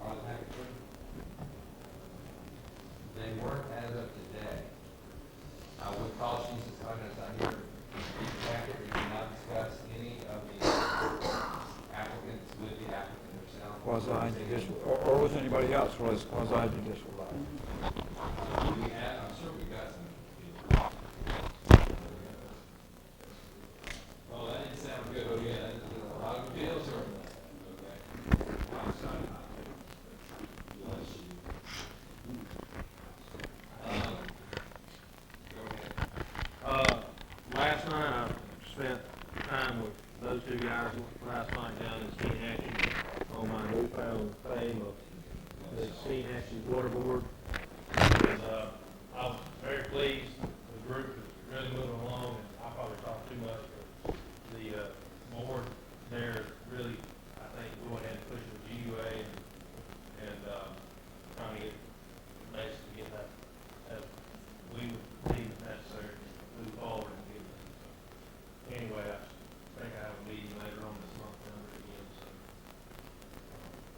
Are the package ready? They weren't as of today. I would caution you, since I'm not here, each packet, we do not discuss any of the applicants with the applicant themselves. Quasi-judicial, or with anybody else, was quasi-judicial. We have, I'm sure we got some. Natchez Water Board. And, I was very pleased. The group is really moving along, and I probably talked too much, but the, board there is really, I think, going ahead and pushing the GUA and trying to get, basically get that, as we would deem necessary to move forward and get this. Anyway, I think I have a meeting later on this month on it again, so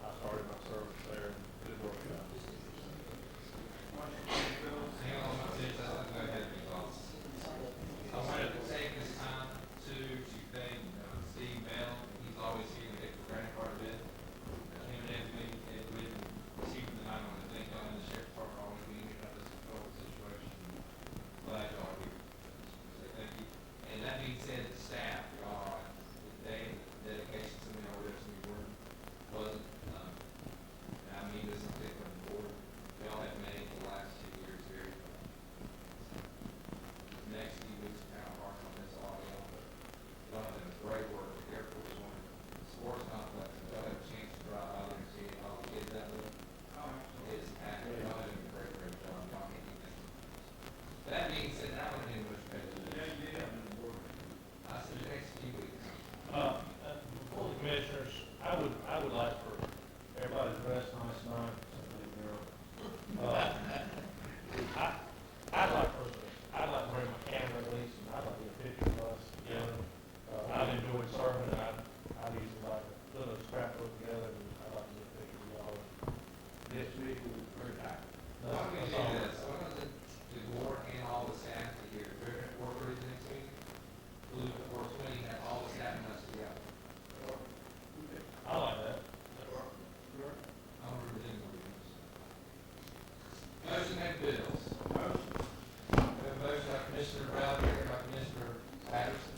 I started my service there, and good work, guys. Hang on, go ahead, I wanted to take this time to thank Steve Bell. He's always here to take the granted part of it. Him and Anthony, and with Chief tonight, I want to thank y'all and the sheriff's department always being here about this whole situation. Glad y'all are here. So thank you. And that being said, the staff, y'all, the dedication, some of y'all were there, some of you weren't, wasn't. And I mean this in particular on the board. Y'all have made the last 2 years very next few weeks, kind of hard on this all, y'all, but y'all have done great work. The Air Force One Sports Complex, y'all have a chance to drive out there and see it, all the kids out there. It's packed, y'all have done a great, great job, y'all can't keep that. That being said, I don't need much better. I said the next few weeks. Before the commissioners, I would like for everybody to dress nice tonight, something girl. I'd like to bring my camera at least, and I'd like to get a picture of us together. I've enjoyed serving, and I'd usually like to put a scrapbook together, and I'd like to get a picture of y'all. This week was very tight. Why don't we do this? Why don't the board and all the staff that you're workers next week? We'll look for 20, have all the staff and us together. I like that. I'll represent the meetings. Motion and bills. Motion. We have a motion by Commissioner Bell, second by Commissioner Patterson.